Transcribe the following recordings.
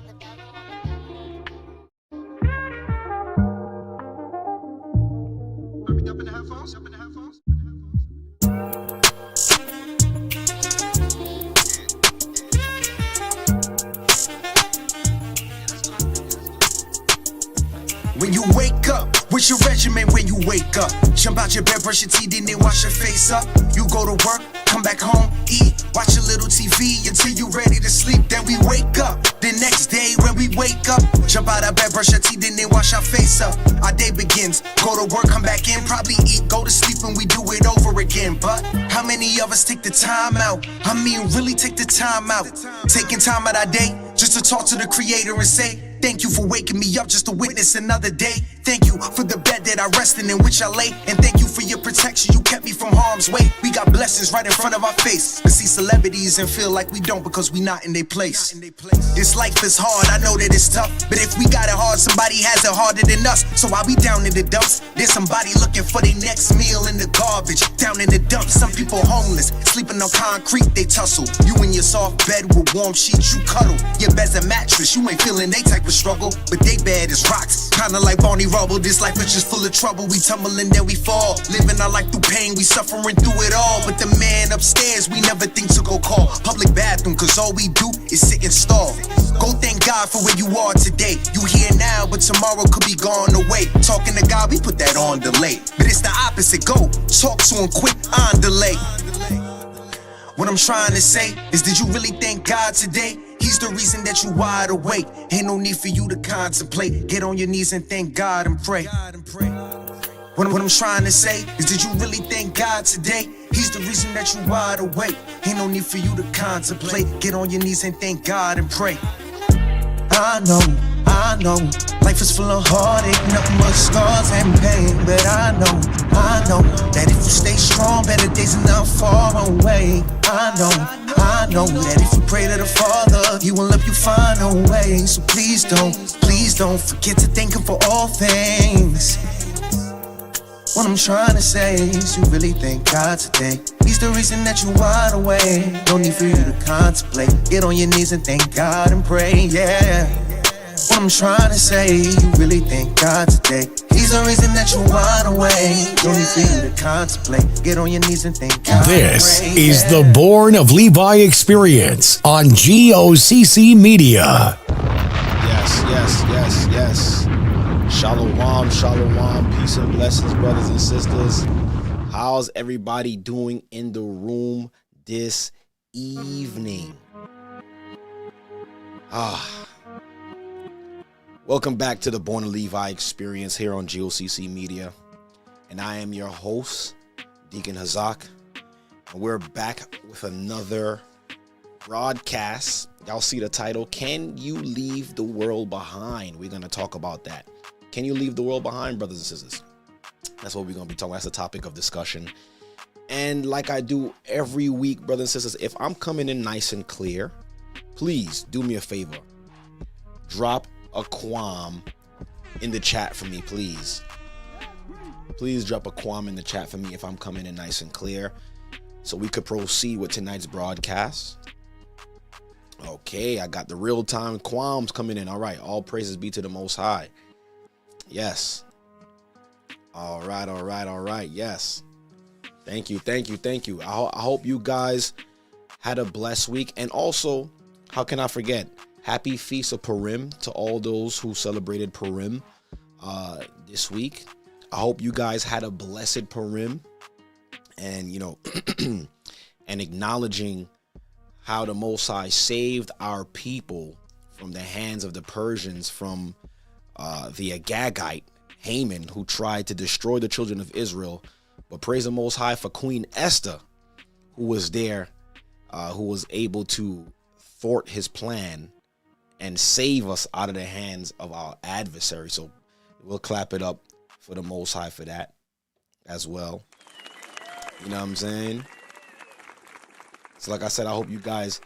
When you wake up, what's your regimen when you wake up? Jump out your bed, brush your teeth, then wash your face up. You go to work, come back home, eat, watch a little TV until you ready to sleep. Then we wake up. The next day when we wake up, jump out of bed, brush our teeth, then wash our face up. Our day begins, go to work, come back in, probably eat, go to sleep, and we do it over again. But how many of us take the time out? I mean, really take the time out. Taking time out our day just to talk to the Creator and say, thank you for waking me up just to witness another day. Thank you for the bed that I rested in which I lay. And thank you for your protection, you kept me from harm's way. We got blessings right in front of our face, but see celebrities and feel like we don't because we not in their place. This life is hard, I know that it's tough, but if we got it hard, somebody has it harder than us. So while we down in the dumps, there's somebody looking for their next meal in the garbage. Down in the dumps, some people homeless, sleeping on concrete, they tussle. You in your soft bed with warm sheets, you cuddle. Your bed's a mattress, you ain't feeling they type of struggle, but they bad as rocks. Kinda like Barney Rubble, this life is just full of trouble. We tumble and then we fall, living our life through pain, we suffering through it all. But the man upstairs, we never think to go call. Public bathroom, cause all we do is sit and stall. Go thank God for where you are today. You here now, but tomorrow could be gone away. Talking to God, we put that on delay. But it's the opposite, go talk to him quick on delay. What I'm trying to say is, did you really thank God today? He's the reason that you wide awake. Ain't no need for you to contemplate. Get on your knees and thank God and pray. What I'm trying to say is, did you really thank God today? He's the reason that you wide awake. Ain't no need for you to contemplate. Get on your knees and thank God and pray. I know, life is full of heartache, nothing but scars and pain. But I know, that if you stay strong, better days are not far away. I know, that if you pray to the Father, He will help you find a way. So please don't forget to thank Him for all things. What I'm trying to say is, you really thank God today. He's the reason that you wide awake. No need for you to contemplate. Get on your knees and thank God and pray, yeah. What I'm trying to say, you really thank God today. He's the reason that you wide awake. No need for you to contemplate. Get on your knees and thank God. This and pray, is yeah. the Born of Levi Experience on G.O.C.C. Media. Yes. Shalom. Peace and blessings, brothers and sisters. How's everybody doing in the room this evening? Welcome back to the Born of Levi Experience here on G.O.C.C. Media. And I am your host, Deacon Hazak. And we're back with another broadcast. Y'all see the title, Can You Leave the World Behind? We're going to talk about that. Can you leave the world behind, brothers and sisters? That's what we're going to be talking about. That's the topic of discussion. And like I do every week, brothers and sisters, if I'm coming in nice and clear, please do me a favor. Drop a quam in the chat for me, please. Please drop a quam in the chat for me if I'm coming in nice and clear, so we could proceed with tonight's broadcast. Okay, I got the real-time quams coming in. All right, all praises be to the Most High. Yes. All right. Yes. Thank you. I hope you guys had a blessed week. And also, how can I forget? Happy Feast of Purim to all those who celebrated Purim this week. I hope you guys had a blessed Purim. And, and acknowledging how the Most High saved our people from the hands of the Persians, from the Agagite, Haman, who tried to destroy the children of Israel. But praise the Most High for Queen Esther, who was there, who was able to thwart his plan and save us out of the hands of our adversary. So we'll clap it up for the Most High for that as well. You know what I'm saying? So like I said, I hope you guys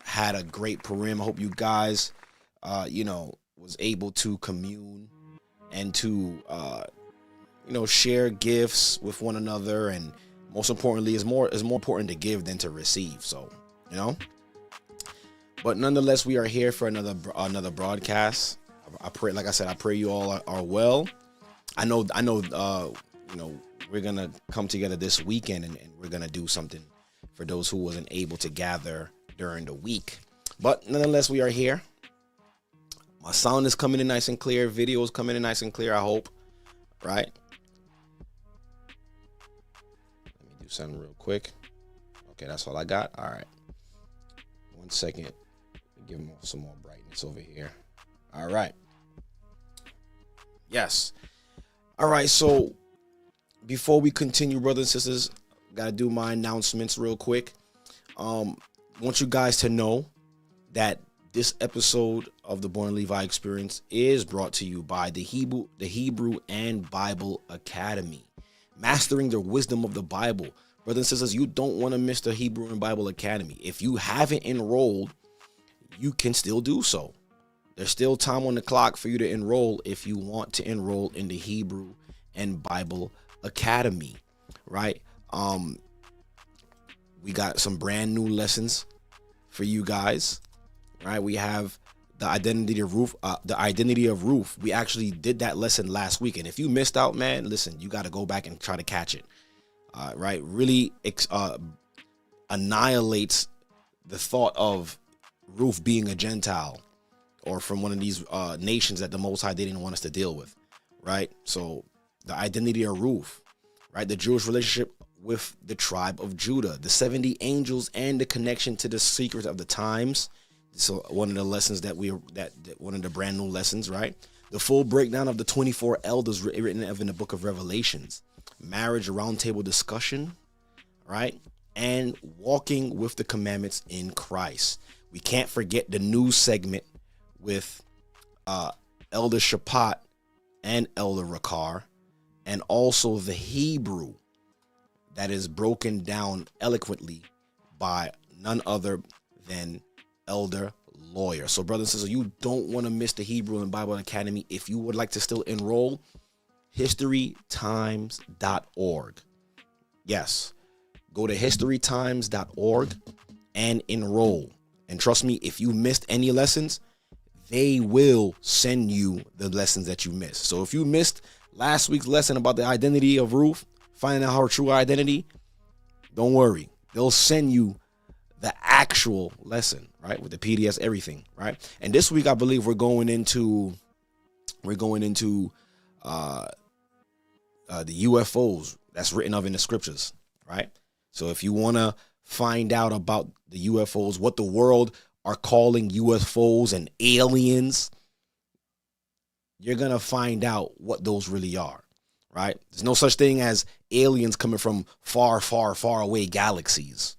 had a great Purim. I hope you guys, was able to commune and to, share gifts with one another. And most importantly, it's more important to give than to receive. So, But nonetheless, we are here for another broadcast. I pray, like I said, I pray you all are well. I know. We're gonna come together this weekend and we're gonna do something for those who wasn't able to gather during the week. But nonetheless, we are here. My sound is coming in nice and clear. Video is coming in nice and clear, I hope. Right? Let me do something real quick. Okay, that's all I got. All right. 1 second. Give them some more brightness over here. All right. Yes. All right, so before we continue, brothers and sisters, gotta do my announcements real quick. Want you guys to know that this episode of the Born Levi Experience is brought to you by the Hebrew and Bible Academy, mastering the wisdom of the Bible. Brothers and sisters, you don't want to miss the Hebrew and Bible Academy. If you haven't enrolled, you can still do so. There's still time on the clock for you to enroll if you want to enroll in the Hebrew and Bible Academy, right? We got some brand new lessons for you guys, right? We have the identity of Ruth. We actually did that lesson last week, and if you missed out, man, listen, you got to go back and try to catch it, right? Really annihilates the thought of Ruth being a Gentile or from one of these nations that the Most High didn't want us to deal with, right? So the identity of Ruth, right? The Jewish relationship with the tribe of Judah, the 70 angels, and the connection to the secrets of the times. So one of the lessons that one of the brand new lessons, right? The full breakdown of the 24 elders written in the book of Revelations, marriage roundtable discussion, right? And walking with the commandments in Christ. We can't forget the news segment with Elder Rawchaa and Elder Rawchaa, and also the Hebrew that is broken down eloquently by none other than Elder Lawya. So brothers and sisters, you don't want to miss the Hebrew and Bible Academy. If you would like to still enroll, historytimes.org. Yes, go to historytimes.org and enroll. And trust me, if you missed any lessons, they will send you the lessons that you missed. So if you missed last week's lesson about the identity of Ruth, finding out her true identity, don't worry. They'll send you the actual lesson, right? With the PDFs, everything, right? And this week, I believe we're going into the UFOs that's written of in the scriptures, right? So if you want to find out about the UFOs, what the world are calling UFOs and aliens, you're going to find out what those really are, right? There's no such thing as aliens coming from far, far, far away galaxies.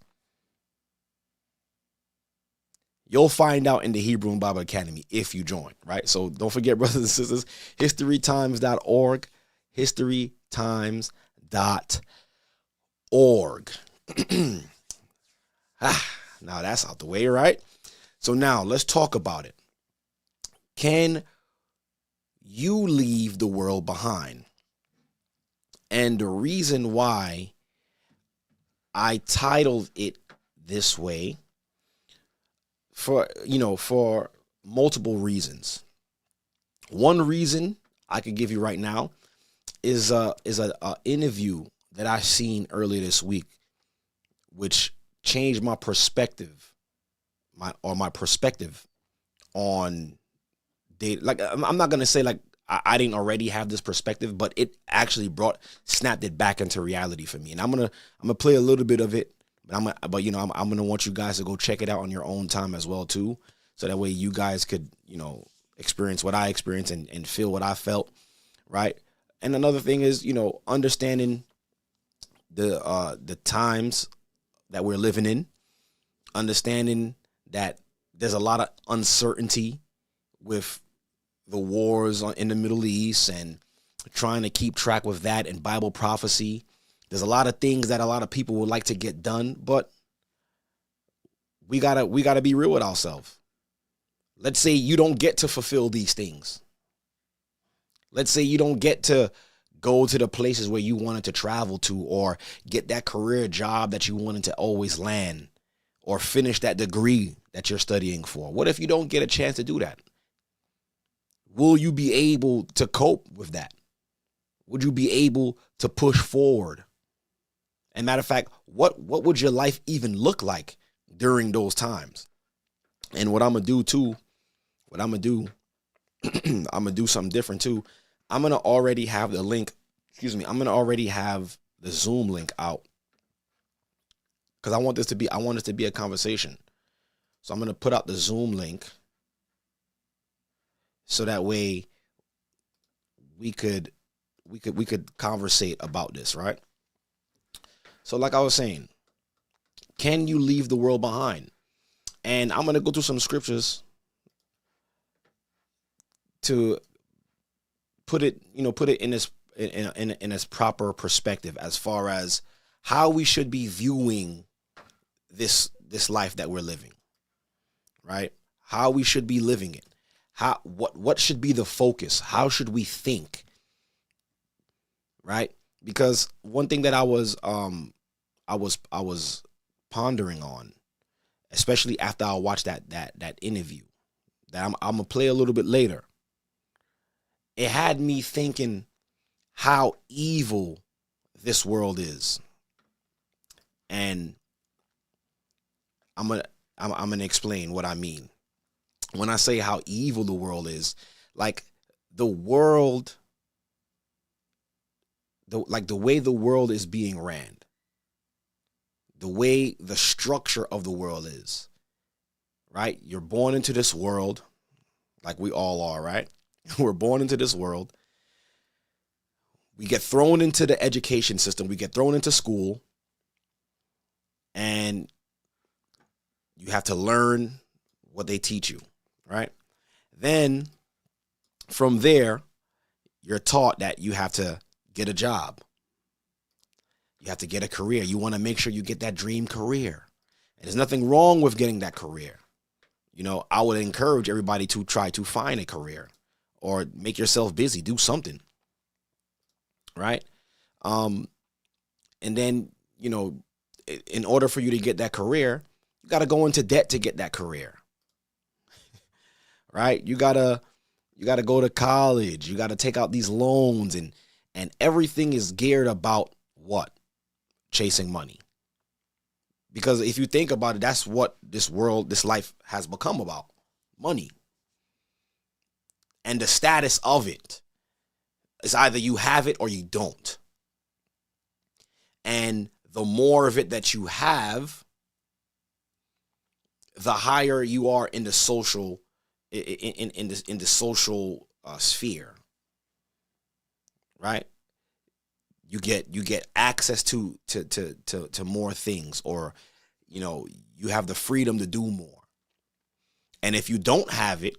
You'll find out in the Hebrew and Bible Academy if you join, right? So don't forget, brothers and sisters, historytimes.org, historytimes.org. Now that's out the way, right? So now let's talk about it. Can you leave the world behind? And the reason why I titled it this way, for multiple reasons. One reason I could give you right now is a interview that I seen earlier this week, which changed my perspective, my perspective on data. Like, I'm not gonna say like I didn't already have this perspective, but it actually snapped it back into reality for me. And I'm gonna play a little bit of it. I'm gonna want you guys to go check it out on your own time as well too, so that way you guys could experience what I experienced and feel what I felt, right? And another thing is understanding the times that we're living in, understanding that there's a lot of uncertainty with the wars in the Middle East and trying to keep track with that and Bible prophecy. There's a lot of things that a lot of people would like to get done, but we gotta be real with ourselves. Let's say you don't get to fulfill these things. Let's say you don't get to go to the places where you wanted to travel to, or get that career job that you wanted to always land, or finish that degree that you're studying for? What if you don't get a chance to do that? Will you be able to cope with that? Would you be able to push forward? And matter of fact, what would your life even look like during those times? And what I'm going to do too, I'm going to do something different too. I'm going to already have the link, I'm going to already have the Zoom link out. Because I want this to be a conversation. So I'm going to put out the Zoom link so that way we could conversate about this, right? So like I was saying, can you leave the world behind? And I'm going to go through some scriptures to put it in its proper perspective as far as how we should be viewing this life that we're living, right? How we should be living it. What should be the focus? How should we think? Right? Because one thing that I was pondering on, especially after I watched that interview that I'm gonna play a little bit later, it had me thinking how evil this world is. And I'm gonna explain what I mean. When I say how evil the world is, like the world, the way the world is being ran, the way the structure of the world is, right? You're born into this world, like we all are, right? We're born into this world. We get thrown into the education system. We get thrown into school. And you have to learn what they teach you, right? Then from there, you're taught that you have to get a job. You have to get a career. You want to make sure you get that dream career. And there's nothing wrong with getting that career. You know, I would encourage everybody to try to find a career or make yourself busy, do something, right? And then, you know, in order for you to get that career, you got to go into debt to get that career, right? You got to go to college. You got to take out these loans, and everything is geared about what? Chasing money. Because if you think about it, that's what this life has become about. Money. And the status of it is either you have it or you don't. And the more of it that you have, the higher you are in the social in the social sphere, right? You get access to more things, or you know, you have the freedom to do more. And if you don't have it,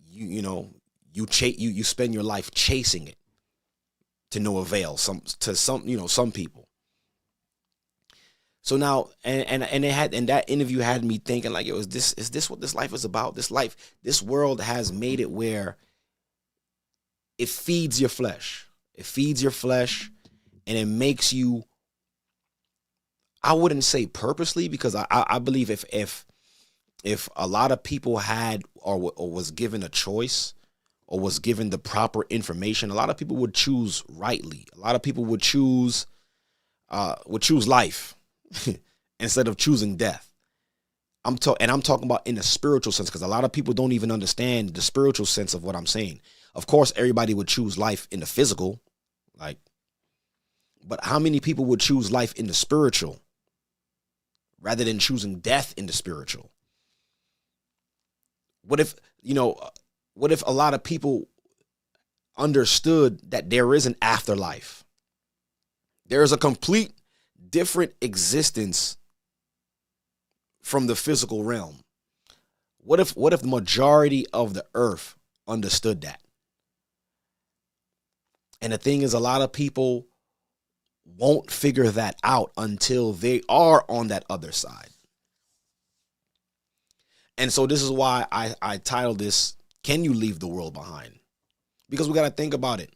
you spend your life chasing it to no avail. Some people. So now, and that interview had me thinking, like, is this what this life is about? This world has made it where it feeds your flesh. It feeds your flesh, and it makes you, I wouldn't say purposely, because I believe if a lot of people had or was given a choice or was given the proper information, a lot of people would choose rightly. A lot of people would choose life instead of choosing death. I'm talking about in a spiritual sense, because a lot of people don't even understand the spiritual sense of what I'm saying. Of course, everybody would choose life in the physical, but how many people would choose life in the spiritual rather than choosing death in the spiritual? What if a lot of people understood that there is an afterlife? There is a complete different existence from the physical realm. What if the majority of the earth understood that? And the thing is, a lot of people won't figure that out until they are on that other side. And so this is why I titled this, Can You Leave the World Behind? Because we got to think about it.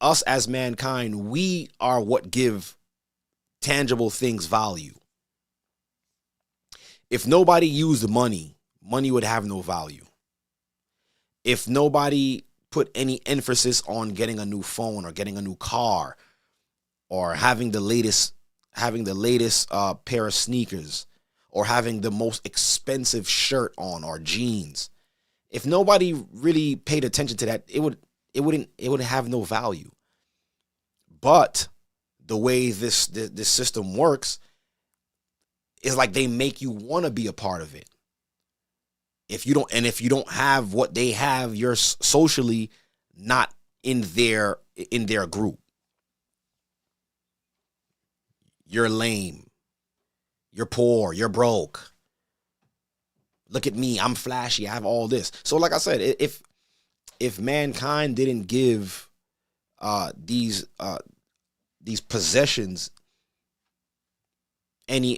Us as mankind, we are what give tangible things value. If nobody used money, money would have no value. If nobody put any emphasis on getting a new phone or getting a new car or having the latest pair of sneakers or having the most expensive shirt on or jeans, if nobody really paid attention to that, it would have no value. But the way this system works is like they make you want to be a part of it. If you don't have what they have, you're socially not in their group. You're lame. You're poor. You're broke. Look at me. I'm flashy. I have all this. So like I said, if mankind didn't give these possessions any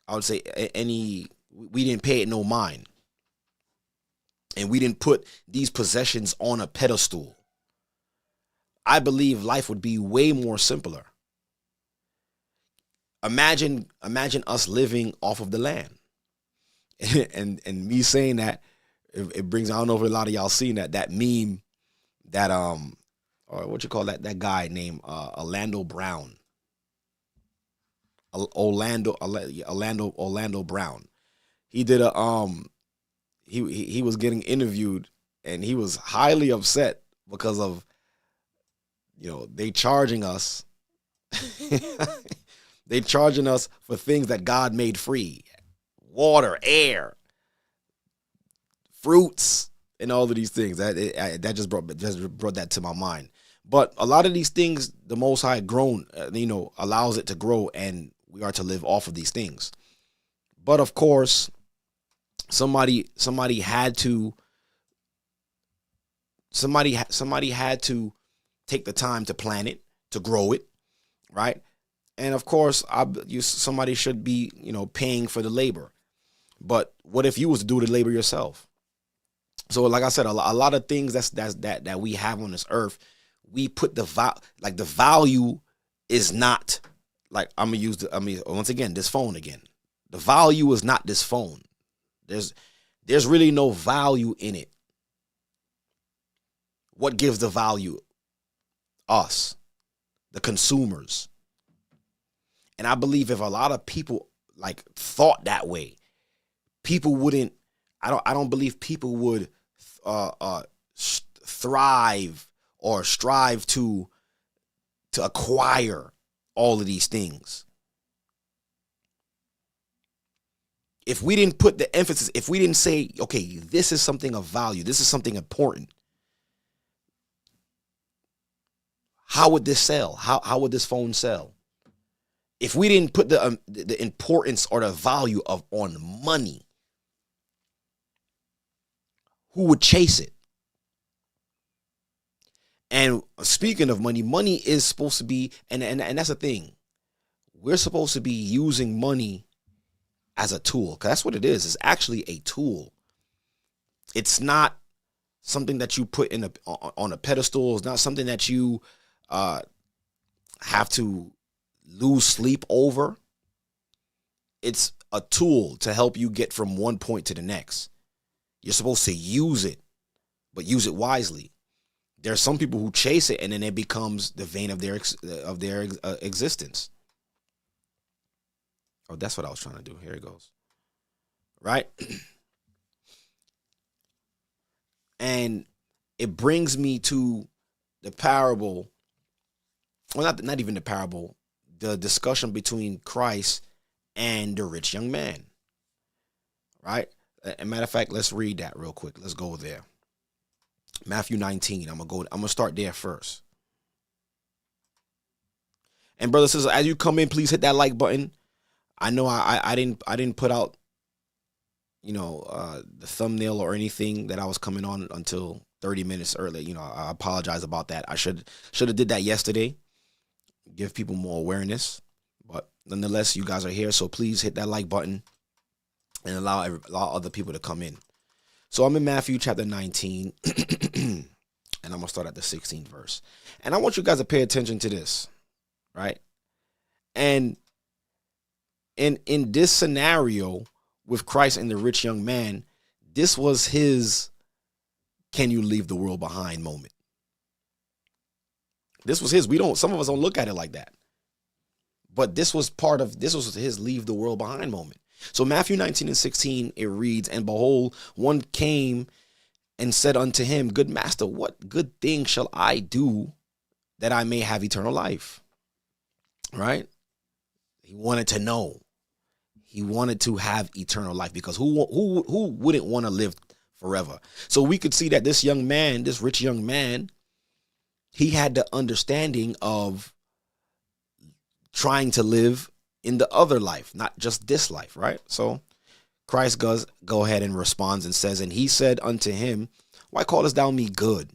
I would say we didn't pay it no mind, and we didn't put these possessions on a pedestal, I believe life would be way more simpler. Imagine us living off of the land. and me saying that, it brings, I don't know if a lot of y'all seen that meme that or what you call that guy named Orlando Brown. Orlando Brown. He did he was getting interviewed, and he was highly upset because of, they charging us for things that God made free. Water, air, fruits, and all of these things. That just brought that to my mind. But a lot of these things, the Most High allows it to grow, and we are to live off of these things. But of course, somebody had to take the time to plant it, to grow it, right? And of course, somebody should be, paying for the labor. But what if you was to do the labor yourself? So, like I said, a lot of things that we have on this earth, we put the value is not, like, once again, this phone again. The value is not this phone. There's really no value in it. What gives the value? Us, the consumers. And I believe if a lot of people thought that way, people wouldn't. I don't believe people would thrive or strive to acquire all of these things. If we didn't put the emphasis, if we didn't say, okay, this is something of value, this is something important, how would this sell? How would this phone sell? If we didn't put the importance or the value on money, who would chase it? And speaking of money, money is supposed to be, and that's the thing, we're supposed to be using money as a tool, because that's what it is. It's actually a tool. It's not something that you put on a pedestal. It's not something that you have to lose sleep over. It's a tool to help you get from one point to the next. You're supposed to use it, but use it wisely. There are some people who chase it, and then it becomes the vein of their existence. Oh, that's what I was trying to do. Here it goes. Right? And it brings me to the parable. Well, not even the parable. The discussion between Christ and the rich young man. Right? As a matter of fact, let's read that real quick. Let's go there. Matthew 19. I'm gonna start there first. And brothers and sisters, as you come in, please hit that like button. I know I didn't put out, the thumbnail or anything that I was coming on until 30 minutes early. I apologize about that. I should have did that yesterday. Give people more awareness. But nonetheless, you guys are here, so please hit that like button and allow other people to come in. So I'm in Matthew chapter 19, and I'm going to start at the 16th verse. And I want you guys to pay attention to this, right? And And in this scenario with Christ and the rich young man, this was his "can you leave the world behind" moment. This was his. Some of us don't look at it like that. But this was his "leave the world behind" moment. So Matthew 19:16, it reads, "And behold, one came and said unto him, Good master, what good thing shall I do that I may have eternal life?" Right? He wanted to know. He wanted to have eternal life, because who wouldn't want to live forever? So we could see that this young man, this rich young man, he had the understanding of trying to live in the other life, not just this life, right? So Christ goes ahead and responds and says, "And he said unto him, Why callest thou me good?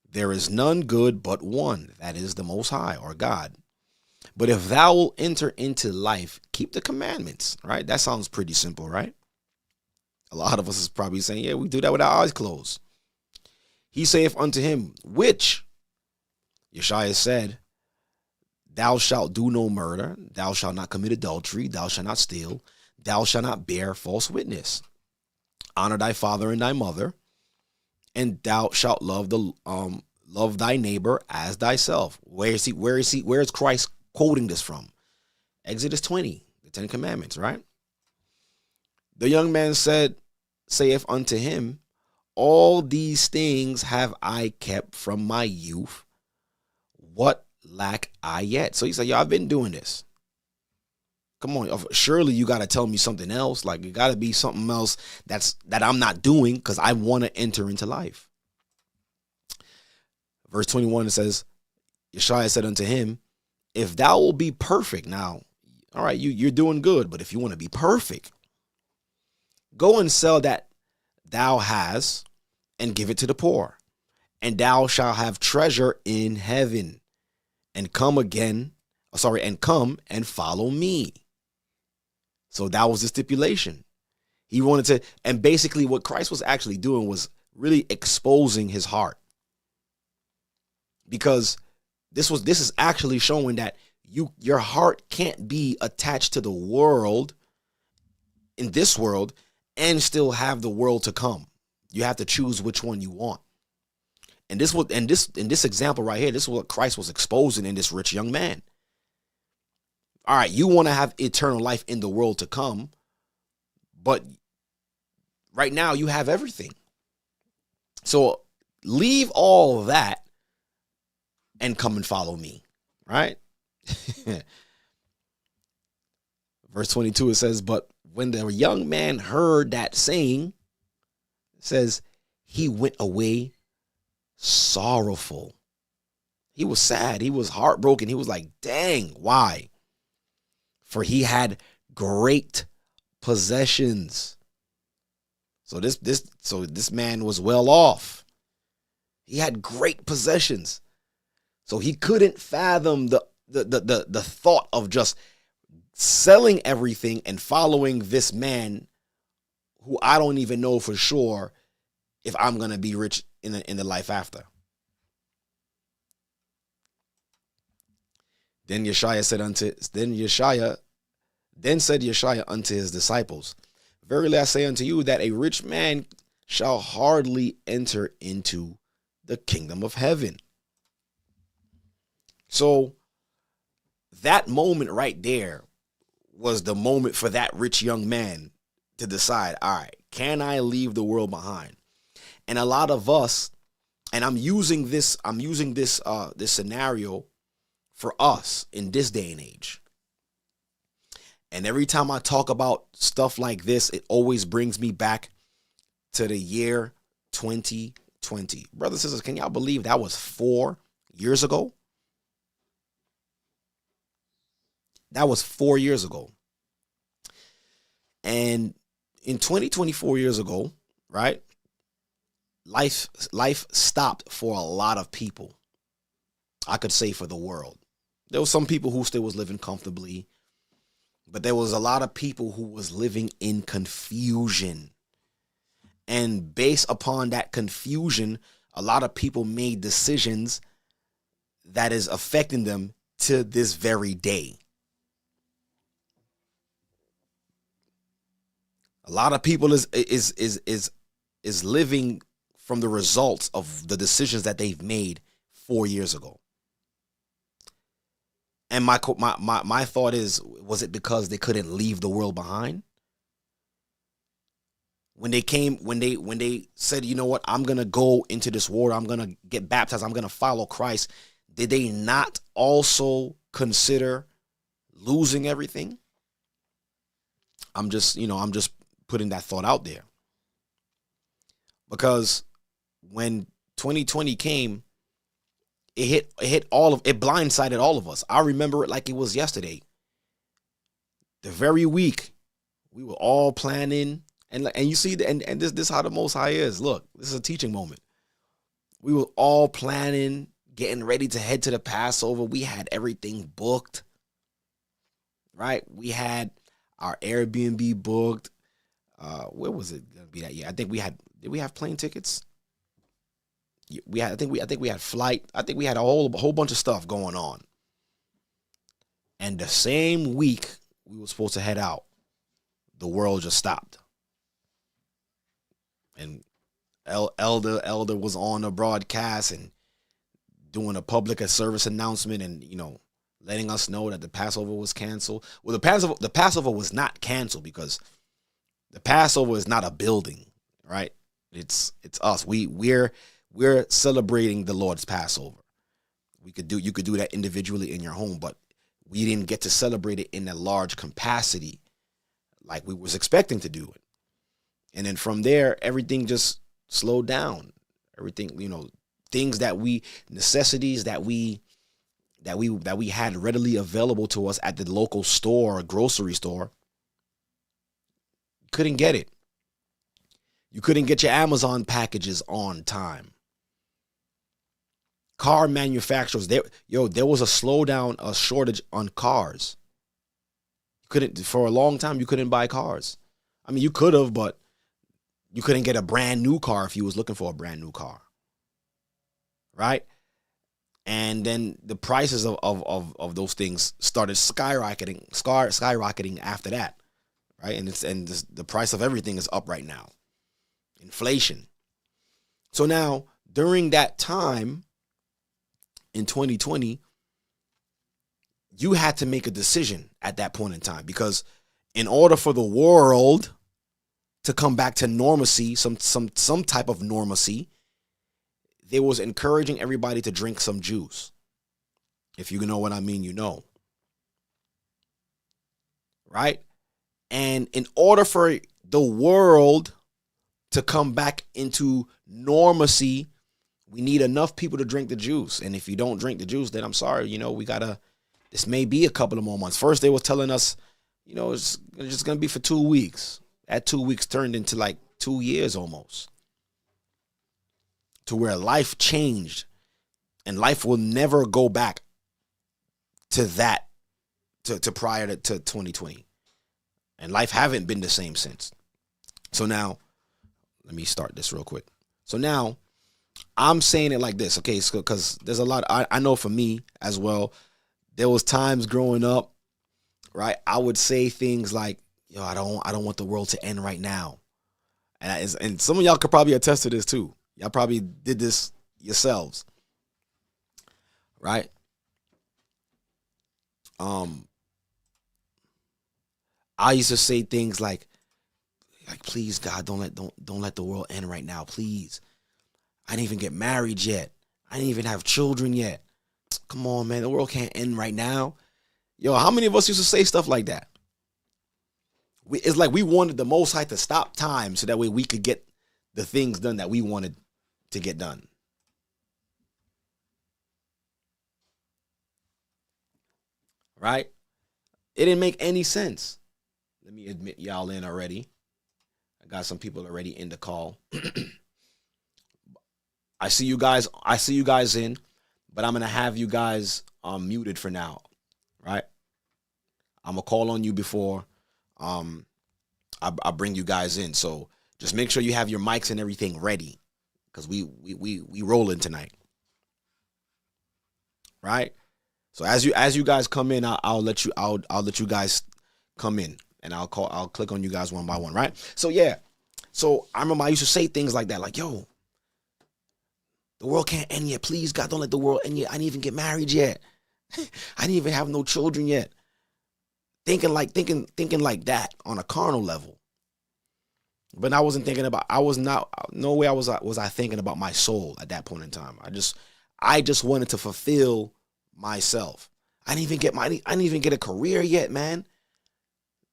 There is none good but one, that is the Most High, or God. But if thou wilt enter into life, keep the commandments." Right? That sounds pretty simple, right? A lot of us is probably saying, yeah, we do that with our eyes closed. He saith unto him, "Which?" Yeshua said, "Thou shalt do no murder, thou shalt not commit adultery, thou shalt not steal, thou shalt not bear false witness. Honor thy father and thy mother, and thou shalt love thy neighbor as thyself." Where is Christ quoting this from? Exodus 20, the 10 Commandments, right? The young man saith unto him, "All these things have I kept from my youth. What lack I yet?" So he said, I've been doing this. Come on, surely you got to tell me something else. Like, it got to be something else that I'm not doing, because I want to enter into life. Verse 21, it says, Yeshua said unto him, "If thou will be perfect," now, all right, you're doing good, but if you want to be perfect, "go and sell that thou hast, and give it to the poor, and thou shalt have treasure in heaven. And come and follow me." So that was the stipulation. He wanted to, and basically what Christ was actually doing was really exposing his heart. Because this is actually showing that your heart can't be attached to the world, in this world, and still have the world to come. You have to choose which one you want. And in this example right here, this is what Christ was exposing in this rich young man. All right, you want to have eternal life in the world to come, but right now you have everything. So leave all that and come and follow me, right? Verse 22, it says, "But when the young man heard that saying," it says, "he went away sorrowful." He was sad. He was heartbroken. He was like, dang, why? "For he had great possessions." So this man was well off. He had great possessions. So he couldn't fathom the thought of just selling everything and following this man who I don't even know for sure if I'm going to be rich in the life after. Then said Yeshua unto his disciples, "Verily I say unto you that a rich man shall hardly enter into the kingdom of heaven." So that moment right there was the moment for that rich young man to decide, all right, can I leave the world behind? And a lot of us, and I'm using this scenario for us in this day and age. And every time I talk about stuff like this, it always brings me back to the year 2020. Brothers and sisters, can y'all believe that was 4 years ago? That was 4 years ago. And in 2024 years ago, right, life stopped for a lot of people. I could say for the world. There was some people who still was living comfortably, but there was a lot of people who was living in confusion. And based upon that confusion, a lot of people made decisions that is affecting them to this very day. A lot of people is living from the results of the decisions that they've made 4 years ago. And my thought is, was it because they couldn't leave the world behind? When they said, you know what, I'm going to go into this water, I'm going to get baptized, I'm going to follow Christ, did they not also consider losing everything? I'm just putting that thought out there. Because when 2020 came, it blindsided all of us. I remember it like it was yesterday. The very week we were all planning, and you see, and this how the Most High is. Look, this is a teaching moment. We were all planning, getting ready to head to the Passover. We had everything booked, right? We had our Airbnb booked. Where was it gonna be that year? I think we had. Did we have plane tickets? I think we had flight. I think we had a whole bunch of stuff going on. And the same week we were supposed to head out, the world just stopped. And Elder was on a broadcast and doing a public service announcement, and letting us know that the Passover was canceled. Well, the Passover was not canceled because the Passover is not a building, right? It's us. We're celebrating the Lord's Passover. You could do that individually in your home, but we didn't get to celebrate it in a large capacity like we was expecting to do it. And then from there, everything just slowed down. Everything, necessities that we had readily available to us at the local store or grocery store, couldn't get it. You couldn't get your Amazon packages on time. Car manufacturers, there was a slowdown, a shortage on cars. For a long time, you couldn't buy cars. I mean, you could have, but you couldn't get a brand new car if you was looking for a brand new car. Right? And then the prices of those things started skyrocketing after that. Right? And the price of everything is up right now. Inflation. So now, during that time in 2020, you had to make a decision at that point in time, because in order for the world to come back to normalcy, some type of normalcy, they was encouraging everybody to drink some juice. If you know what I mean, you know. Right? And in order for the world to come back into normalcy, we need enough people to drink the juice. And if you don't drink the juice, then I'm sorry, this may be a couple of more months. First, they were telling us, it's just going to be for 2 weeks. That 2 weeks turned into like 2 years almost. To where life changed, and life will never go back to that, to prior to 2020. And life haven't been the same since. So now, let me start this real quick. So now, I'm saying it like this, okay? Because there's a lot. I know for me as well, there was times growing up, right? I would say things like, I don't want the world to end right now. And some of y'all could probably attest to this too. Y'all probably did this yourselves, right? I used to say things like, please God, don't let the world end right now, please. I didn't even get married yet. I didn't even have children yet. Come on, man, the world can't end right now. How many of us used to say stuff like that? It's like we wanted the Most High to stop time so that way we could get the things done that we wanted to get done. Right? It didn't make any sense. Let me admit y'all in already. I got some people already in the call. I see you guys in, but I'm going to have you guys muted for now, right? I'm going to call on you before I bring you guys in. So just make sure you have your mics and everything ready, because we rolling tonight. Right? So as you guys come in, I'll let you guys come in. and I'll click on you guys one by one, right? So yeah. So I remember I used to say things like that, like, yo, the world can't end yet. Please, God, don't let the world end yet. I didn't even get married yet. I didn't even have no children yet. Thinking like that on a carnal level. But I wasn't thinking about, no way was I thinking about my soul at that point in time. I just wanted to fulfill myself. I didn't even get a career yet, man.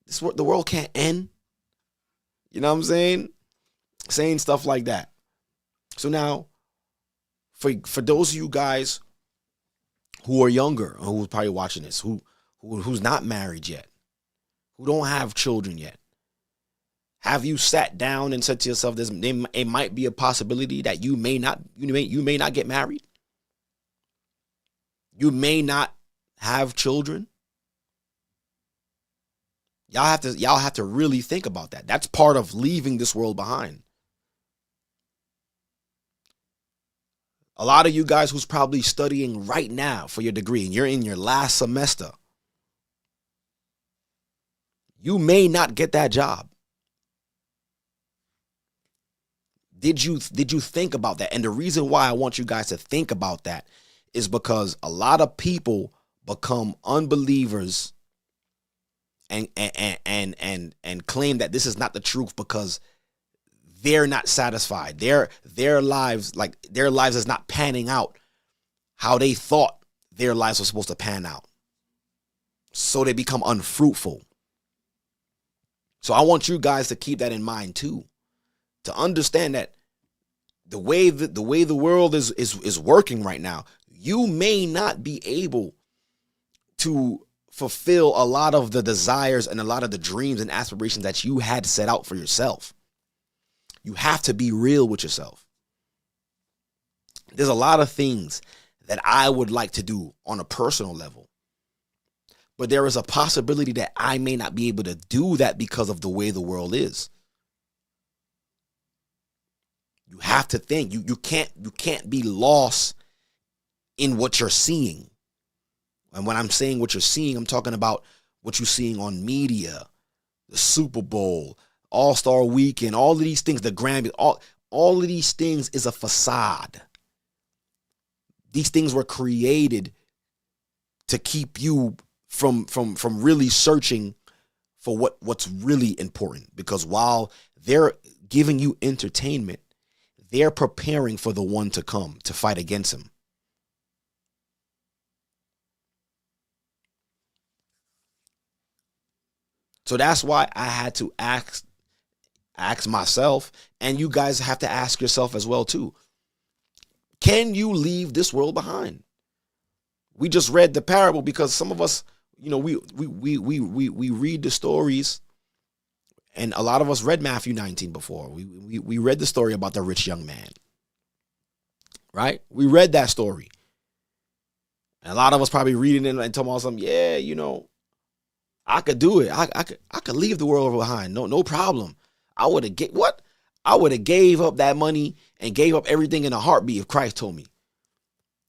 The world can't end. You know what I'm saying? Saying stuff like that. So now, for those of you guys who are younger, or who's probably watching this, who's not married yet, who don't have children yet, have you sat down and said to yourself, it might be a possibility that you may not get married? You may not have children? Y'all have to really think about that. That's part of leaving this world behind. A lot of you guys who's probably studying right now for your degree and you're in your last semester, you may not get that job. Did you think about that? And the reason why I want you guys to think about that is because a lot of people become unbelievers and claim that this is not the truth because they're not satisfied. Their lives is not panning out how they thought their lives were supposed to pan out. So they become unfruitful. So I want you guys to keep that in mind too. To understand that the way the world is working right now, you may not be able to fulfill a lot of the desires and a lot of the dreams and aspirations that you had set out for yourself. You have to be real with yourself. There's a lot of things that I would like to do on a personal level, but there is a possibility that I may not be able to do that because of the way the world is. You have to think. You can't be lost in what you're seeing. And when I'm saying what you're seeing, I'm talking about what you're seeing on media, the Super Bowl, All-Star Weekend, all of these things, the Grammy, all of these things is a facade. These things were created to keep you from really searching for what's really important. Because while they're giving you entertainment, they're preparing for the one to come to fight against him. So that's why I had to ask myself, and you guys have to ask yourself as well too. Can you leave this world behind? We just read the parable because some of us, we read the stories, and a lot of us read Matthew 19 before. We read the story about the rich young man, right? We read that story. And a lot of us probably reading it and talking about something, I could do it. I could leave the world behind. No problem. I would have gave up that money and gave up everything in a heartbeat if Christ told me.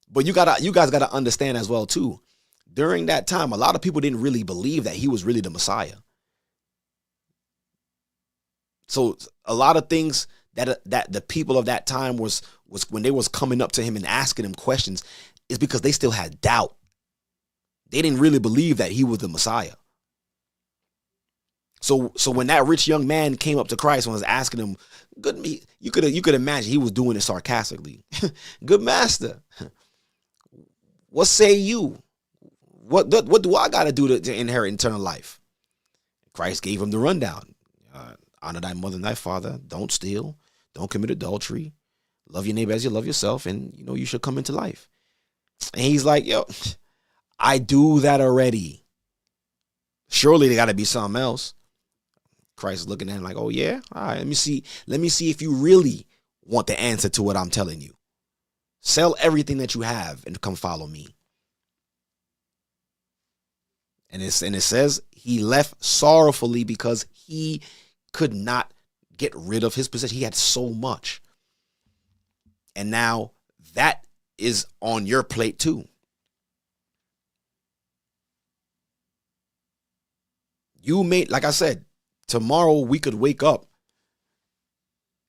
But you guys gotta understand as well too. During that time, a lot of people didn't really believe that he was really the Messiah. So a lot of things that the people of that time was when they was coming up to him and asking him questions is because they still had doubt. They didn't really believe that he was the Messiah. So when that rich young man came up to Christ and was asking him, you could imagine he was doing it sarcastically. Good master, what say you? What do I got to do to inherit eternal life? Christ gave him the rundown. Honor thy mother and thy father. Don't steal. Don't commit adultery. Love your neighbor as you love yourself, and you should come into life. And he's like, I do that already. Surely there got to be something else. Christ is looking at him like, oh yeah? All right, let me see if you really want the answer to what I'm telling you. Sell everything that you have and come follow me. And it says he left sorrowfully because he could not get rid of his possession. He had so much. And now that is on your plate too. You may, like I said, tomorrow we could wake up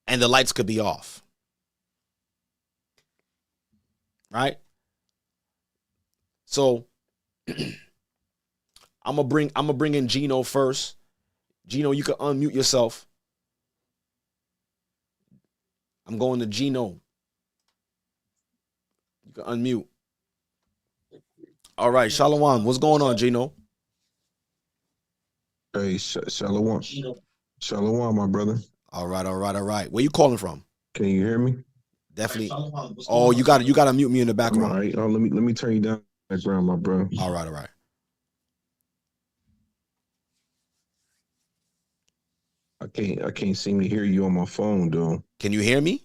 and the lights could be off. Right? So I'm gonna bring in Gino first. Gino, you can unmute yourself. I'm going to Gino. You can unmute. All right, Shalom. What's going on, Gino? Hey, Shalom. Shalom, my brother. All right. Where you calling from? Can you hear me? Definitely. Oh, you got to mute me in the All background. right. Let me turn you down in the background, my bro. All right. I can't seem to hear you on my phone, though. Can you hear me?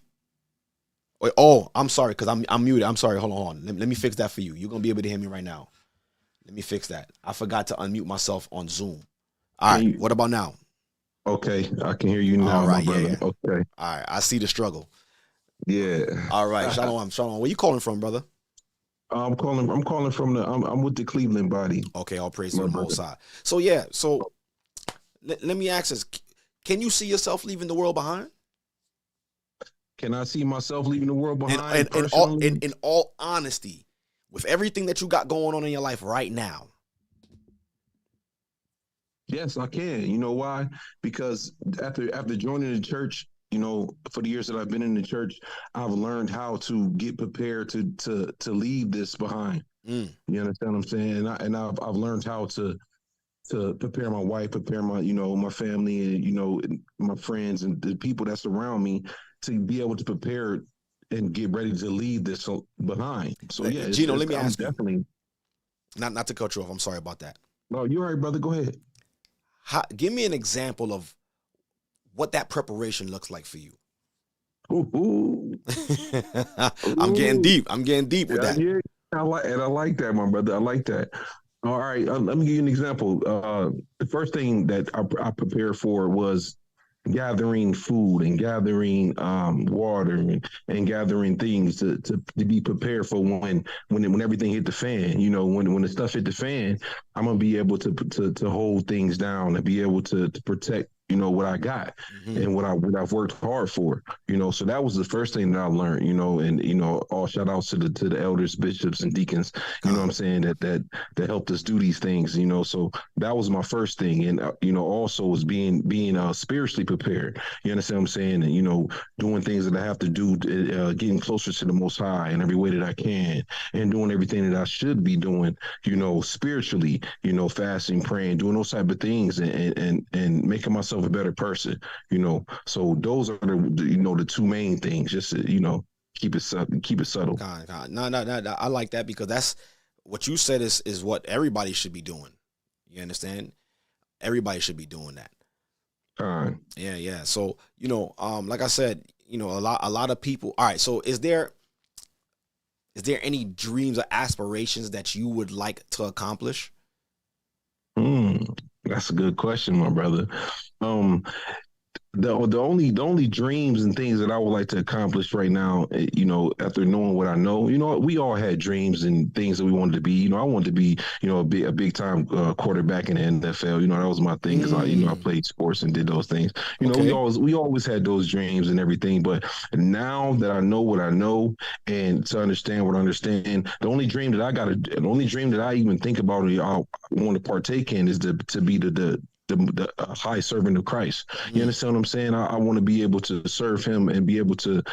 Wait, oh, I'm sorry, because I'm muted. I'm sorry. Hold on. Let me fix that for you. You're gonna be able to hear me right now. Let me fix that. I forgot to unmute myself on Zoom. All right. What about now? Okay, I can hear you now, All right, my brother. yeah. Okay. All right. I see the struggle. Yeah. All right. Shalom. Where you calling from, brother? I'm calling from I'm with the Cleveland body. Okay. All praise to the Most High. So yeah. So let me ask this: can you see yourself leaving the world behind? Can I see myself leaving the world behind? In all honesty, with everything that you got going on in your life right now. Yes, I can. You know why? Because after joining the church, for the years that I've been in the church, I've learned how to get prepared to leave this behind. You understand what I'm saying? And I've learned how to prepare my wife, prepare my my family, and my friends and the people that surround me to be able to prepare and get ready to leave this behind. So yeah, Gino, let me ask you. Not to cut you off. I'm sorry about that. No, you're all right, brother. Go ahead. Give me an example of what that preparation looks like for you. Ooh. I'm getting deep with that. Yeah, I like that, my brother. I like that. All right, let me give you an example. The first thing that I prepared for was gathering food and gathering water and gathering things to be prepared for when everything hit the fan. When the stuff hit the fan, I'm gonna be able to hold things down and be able to protect what I got and what I've worked hard for. So that was the first thing that I learned. And all shout outs to the elders, bishops, and deacons. What I'm saying that helped us do these things. So that was my first thing, and also was being spiritually prepared. You understand what I'm saying? And doing things that I have to do, getting closer to the Most High in every way that I can, and doing everything that I should be doing. Spiritually. Fasting, praying, doing those type of things, and making myself a better person. So those are the two main things. Just to, keep it subtle. No, I like that because that's what you said is what everybody should be doing. You understand? Everybody should be doing that. Yeah. So like I said, a lot of people. All right. So is there any dreams or aspirations that you would like to accomplish? That's a good question, my brother. The only dreams and things that I would like to accomplish right now, after knowing what I know, we all had dreams and things that we wanted to be. I wanted to be, a big time quarterback in the NFL. That was my thing because I played sports and did those things. Okay. we always had those dreams and everything. But now that I know what I know and to understand what I understand, the only dream that I even think about or I want to partake in is to be the high servant of Christ. You understand what I'm saying? I want to be able to serve him and be able to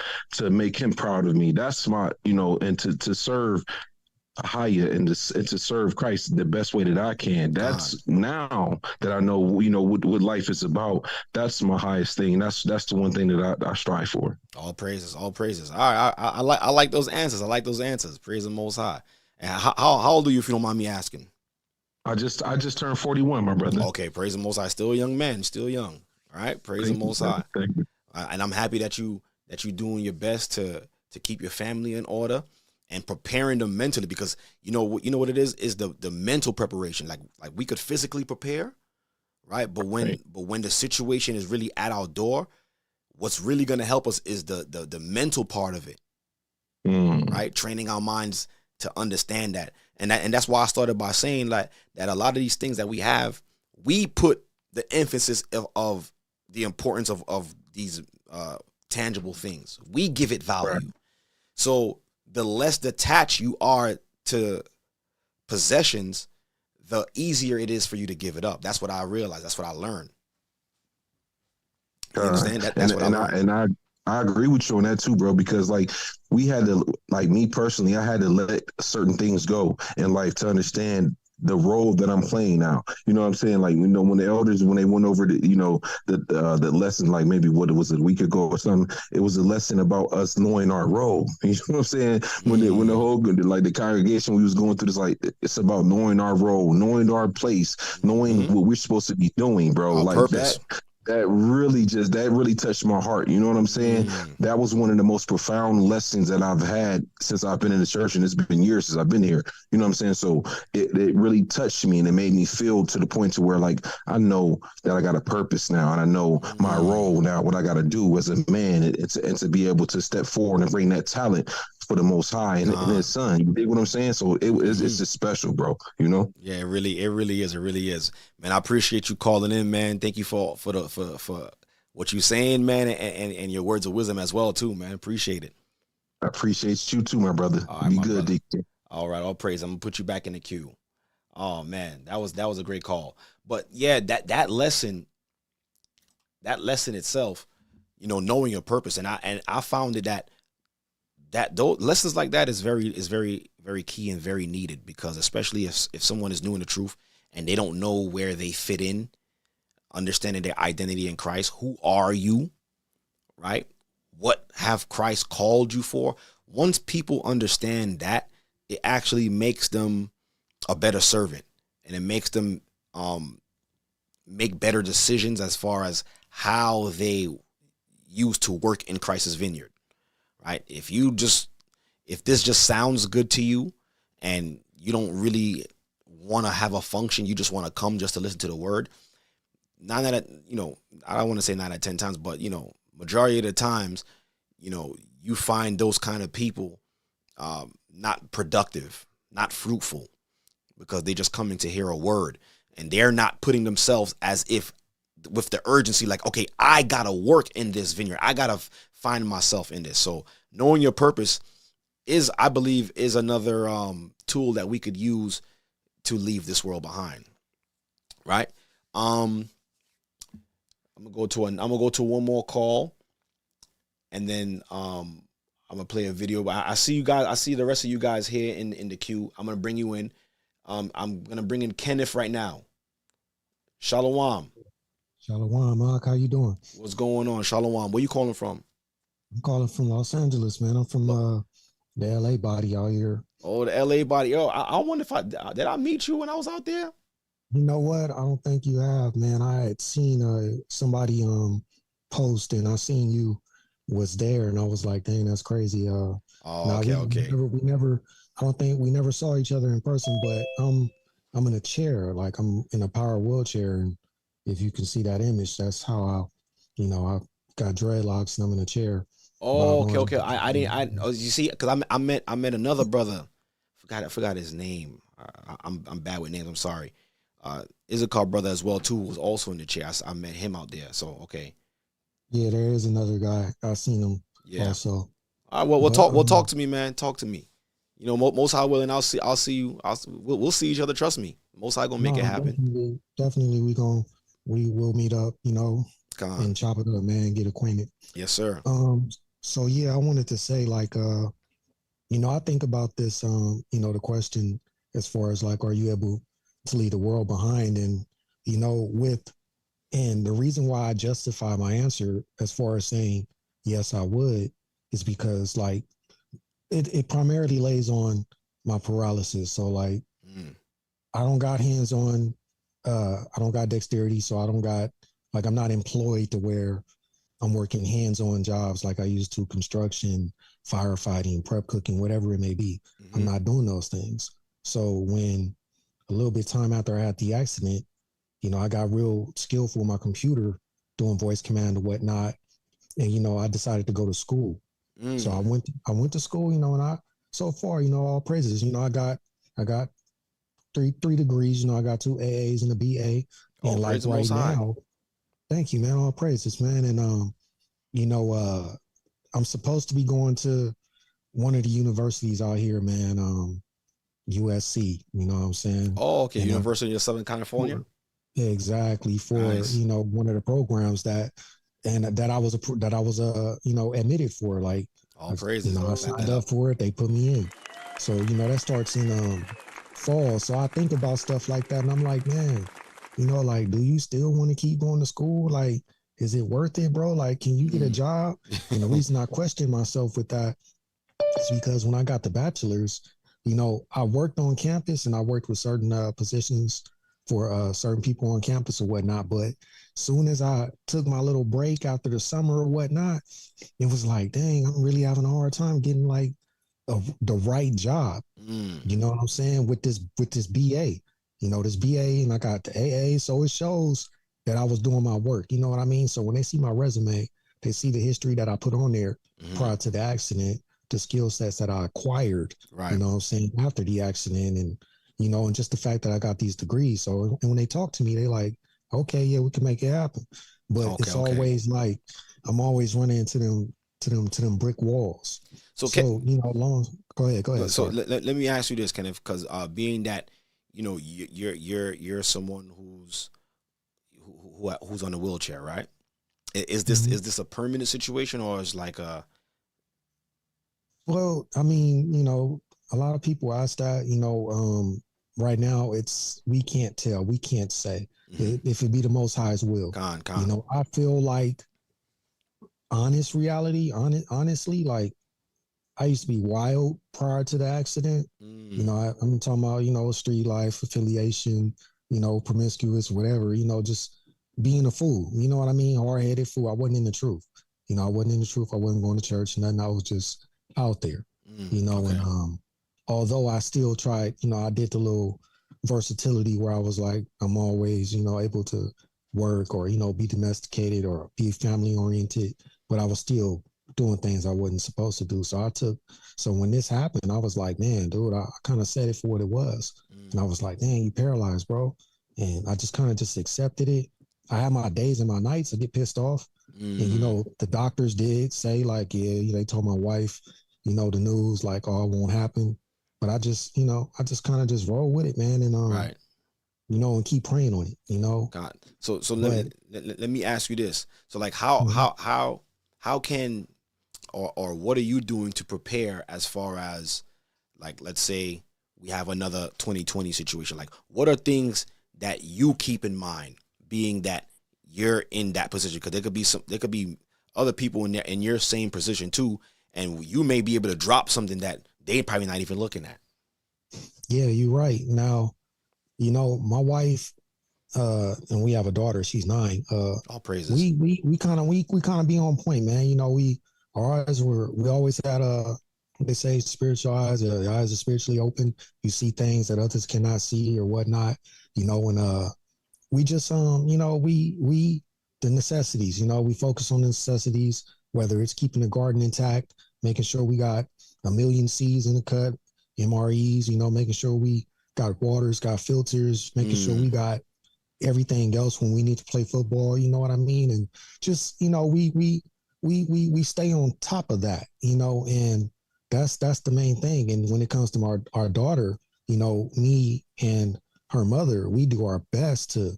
make him proud of me. That's my, and to serve higher and to serve Christ the best way that I can. That's now that I know, what life is about. That's my highest thing. That's the one thing that I strive for. All praises. All right. I like those answers. Praise the Most High. And how old are you, if you don't mind me asking? I just turned 41, my brother. Okay, praise the Most High. Still a young man, still young. All right, praise the Most High. Thank you. And I'm happy that you doing your best to keep your family in order and preparing them mentally, because you know what it is the mental preparation. Like we could physically prepare, right? But when the situation is really at our door, what's really gonna help us is the mental part of it, right? Training our minds to understand that. And that's why I started by saying that a lot of these things that we have, we put the emphasis of the importance of these tangible things. We give it value. Right. So the less detached you are to possessions, the easier it is for you to give it up. That's what I realized. That's what I learned. You understand? That's what I learned. I agree with you on that too, bro, because like we had to, like me personally, I had to let certain things go in life to understand the role that I'm playing now. You know what I'm saying? Like, you know, when the elders, when they went over the, you know, the lesson, like maybe what it was a week ago or something, it was a lesson about us knowing our role. You know what I'm saying? When the whole, like the congregation, we was going through this, like, it's about knowing our role, knowing our place, knowing what we're supposed to be doing, bro. Our Like purpose. that really touched my heart. You know what I'm saying? That was one of the most profound lessons that I've had since I've been in the church, and it's been years since I've been here. You know what I'm saying? So it really touched me, and it made me feel to the point to where, like, I know that I got a purpose now, and I know my role now, what I got to do as a man, and to be able to step forward and bring that talent for the Most High and His Son. You dig what I'm saying? So it's just special, bro. You know? Yeah, it really is. It really is, man. I appreciate you calling in, man. Thank you for what you saying, man, and your words of wisdom as well, too, man. Appreciate it. I appreciate you too, my brother. All right, Be my good, brother. Deacon. All right, all praise. I'm gonna put you back in the queue. Oh man, that was a great call. But yeah, that lesson itself, you know, knowing your purpose, and I found it that those lessons like that is very key and very needed, because especially if someone is new in the truth and they don't know where they fit in, understanding their identity in Christ. Who are you? Right? What have Christ called you for? Once people understand that, it actually makes them a better servant, and it makes them make better decisions as far as how they use to work in Christ's vineyard. Right? If this just sounds good to you and you don't really want to have a function, you just want to come just to listen to the word, I don't want to say 9 out of 10 times, but, you know, majority of the times, you know, you find those kind of people not productive, not fruitful, because they just coming to hear a word, and they're not putting themselves as if with the urgency, like, okay, I gotta work in this vineyard. I gotta find myself in this. So knowing your purpose I believe is another tool that we could use to leave this world behind. Right? I'm gonna go to one more call, and then I'm gonna play a video. But I see you guys. I see the rest of you guys here in the queue. I'm gonna bring you in. I'm gonna bring in Kenneth right now. Shalom. Shalom, Mark. How you doing? What's going on? Shalom. Where you calling from? I'm calling from Los Angeles, man. I'm from the LA body out here. Oh, the LA body. Oh, I wonder if did I meet you when I was out there? You know what? I don't think you have, man. I had seen somebody post, and I seen you was there, and I was like, dang, that's crazy. Okay. We never. I don't think we never saw each other in person, but I'm in a chair, like I'm in a power wheelchair, and if you can see that image, that's how I got dreadlocks and I'm in a chair. Oh, okay. I didn't. You see, because I met another brother. I forgot his name. I'm bad with names. I'm sorry. Issachar brother as well too was also in the chair. I met him out there. So okay. Yeah, there is another guy. I seen him. Yeah. Also. All right. Well, we'll talk to me, man. Talk to me. You know, Most High willing, I'll see you. We'll see each other. Trust me. Most High gonna make it happen. Definitely, we will meet up. You know, and chop it up, man. Get acquainted. Yes, sir. So yeah, I wanted to say, like, I think about this, the question as far as like, are you able to leave the world behind? And, and the reason why I justify my answer as far as saying, yes, I would, is because like, it primarily lays on my paralysis. So like, I don't got hands on, I don't got dexterity. So I don't got, like, I'm not employed to where I'm working hands-on jobs like I used to, construction, firefighting, prep cooking, whatever it may be. Mm-hmm. I'm not doing those things. So when a little bit of time after I had the accident, I got real skillful with my computer doing voice command and whatnot. And, I decided to go to school. So I went to school, and so far, all praises, I got three degrees, I got 2 AAs and a BA. And praise like the right Most High. now, thank you, man. All praises, man. And you know, I'm supposed to be going to one of the universities out here, man. USC. You know what I'm saying? Oh, okay. And University of Southern California. exactly for Nice. you know one of the programs that that I was you know admitted for. Like, All you praises. know, I'm I gonna look signed that up up. for it. They put me in. So you know that starts in fall. So I think about stuff like that, and I'm like, man, you know, like, do you still want to keep going to school? Like, is it worth it, bro? Like, can you get a Mm. job? And the reason I question myself with that is because when I got the bachelor's, you know, I worked on campus and I worked with certain positions for certain people on campus or whatnot. But soon as I took my little break after the summer or whatnot, it was like, dang, I'm really having a hard time getting like the right job. Mm. You know what I'm saying? With this BA, you know, this BA, and I got the AA, so it shows that I was doing my work. You know what I mean? So when they see my resume, they see the history that I put on there prior to the accident, the skill sets that I acquired. You Right. know what I'm saying, after the accident, and you know, and just the fact that I got these degrees. So and when they talk to me, they like, okay, yeah, we can make it happen. But Okay. it's Okay. always like I'm always running into them brick walls. So So you know, go ahead. so Sorry. let me ask you this, Kenneth, because being that you know you're someone who's on a wheelchair, right? Is this Mhm. is this a permanent situation, or is like a Well, I mean, you know, a lot of people ask that, you know, right now we can't tell, we can't say if it be the Most High's will. con You con? know, I feel like honestly, like I used to be wild prior to the accident. You Mm. know, I'm talking about, you know, street life, affiliation, you know, promiscuous, whatever, you know, just being a fool. You know what I mean? Hard headed fool. I wasn't in the truth. You know, I wasn't in the truth. I wasn't going to church, nothing. I was just out there, you know, Okay. and although I still tried, you know, I did the little versatility where I was like, I'm always, you know, able to work or, you know, be domesticated or be family oriented, but I was still doing things I wasn't supposed to do. So when this happened, I was like, man, dude, I kind of said it for what it was. And I was like, dang, you paralyzed, bro. And I just kind of just accepted it. I have my days and my nights. I get pissed off. And, you know, the doctors did say like, yeah, they told my wife, you know, the news like, oh, it won't happen. But I just, you know, I just kind of just roll with it, man. And, Right. you know, and keep praying on it, you know, God. So but let me ask you this. So like mhm. how can or what are you doing to prepare as far as like let's say we have another 2020 situation, like what are things that you keep in mind being that you're in that position, because there could be other people in your same position too, and you may be able to drop something that they probably not even looking at. Yeah, you're right. Now, you know, my wife, and we have a daughter, she's 9. All praises. We kind of be on point, man. You know, our eyes we always had they say spiritual eyes, the eyes are spiritually open. You see things that others cannot see or whatnot, you know, and we just you know, we the necessities, you know, we focus on the necessities, whether it's keeping the garden intact, making sure we got a million seeds in the cut, MREs, you know, making sure we got waters, got filters, making sure we got everything else when we need to play football, you know what I mean? And just, you know, we stay on top of that, you know, and that's the main thing. And when it comes to our daughter, you know, me and her mother, we do our best to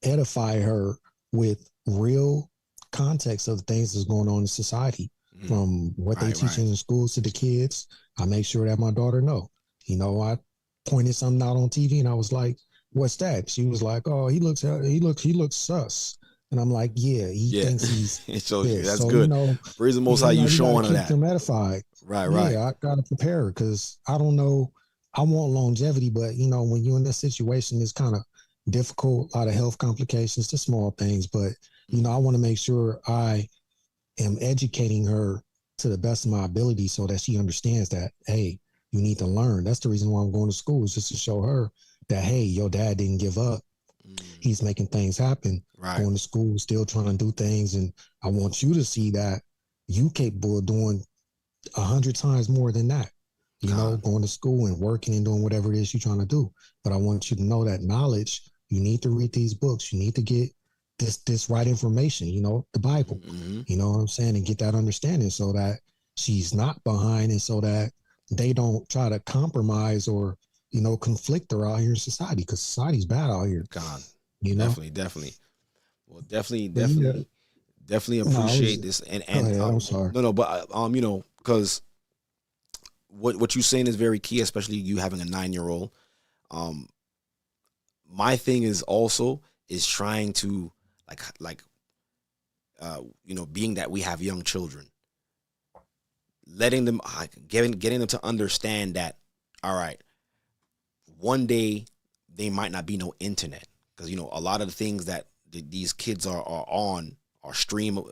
edify her with real context of the things that's going on in society, from what they Right, teaching right. in schools to the kids. I make sure that my daughter know. You know, I pointed something out on TV and I was like, what's that? She was like, oh, he looks sus. And I'm like, yeah, he Yeah. thinks he's It shows you. this. That's So, you good. know, Praise the Most High, you know, you you got to showing her keep that. them edified. Right, right. Yeah, I got to prepare her because I don't know. I want longevity, but, you know, when you're in this situation, it's kind of difficult, a lot of health complications, just small things. But, you know, I want to make sure I am educating her to the best of my ability so that she understands that, hey, you need to learn. That's the reason why I'm going to school, is just to show her that, hey, your dad didn't give up. He's making things happen, Right. going to school, still trying to do things. And I want you to see that you capable of doing 100 times more than that, you know, God. going to school and working and doing whatever it is you're trying to do. But I want you to know that knowledge You need to read these books. You need to get this right information, the Bible, you know what I'm saying, and get that understanding so that she's not behind, and so that they don't try to compromise or, conflict her out here in society, because society's bad out here. God, You know? definitely. Well, definitely But yeah, no, appreciate this. And go ahead, I'm sorry. but because what you're saying is very key, especially you having a 9-year-old. My thing is also trying to being that we have young children, letting them getting them to understand that, all right, one day they might not be no internet, because a lot of the things that these kids are on are streaming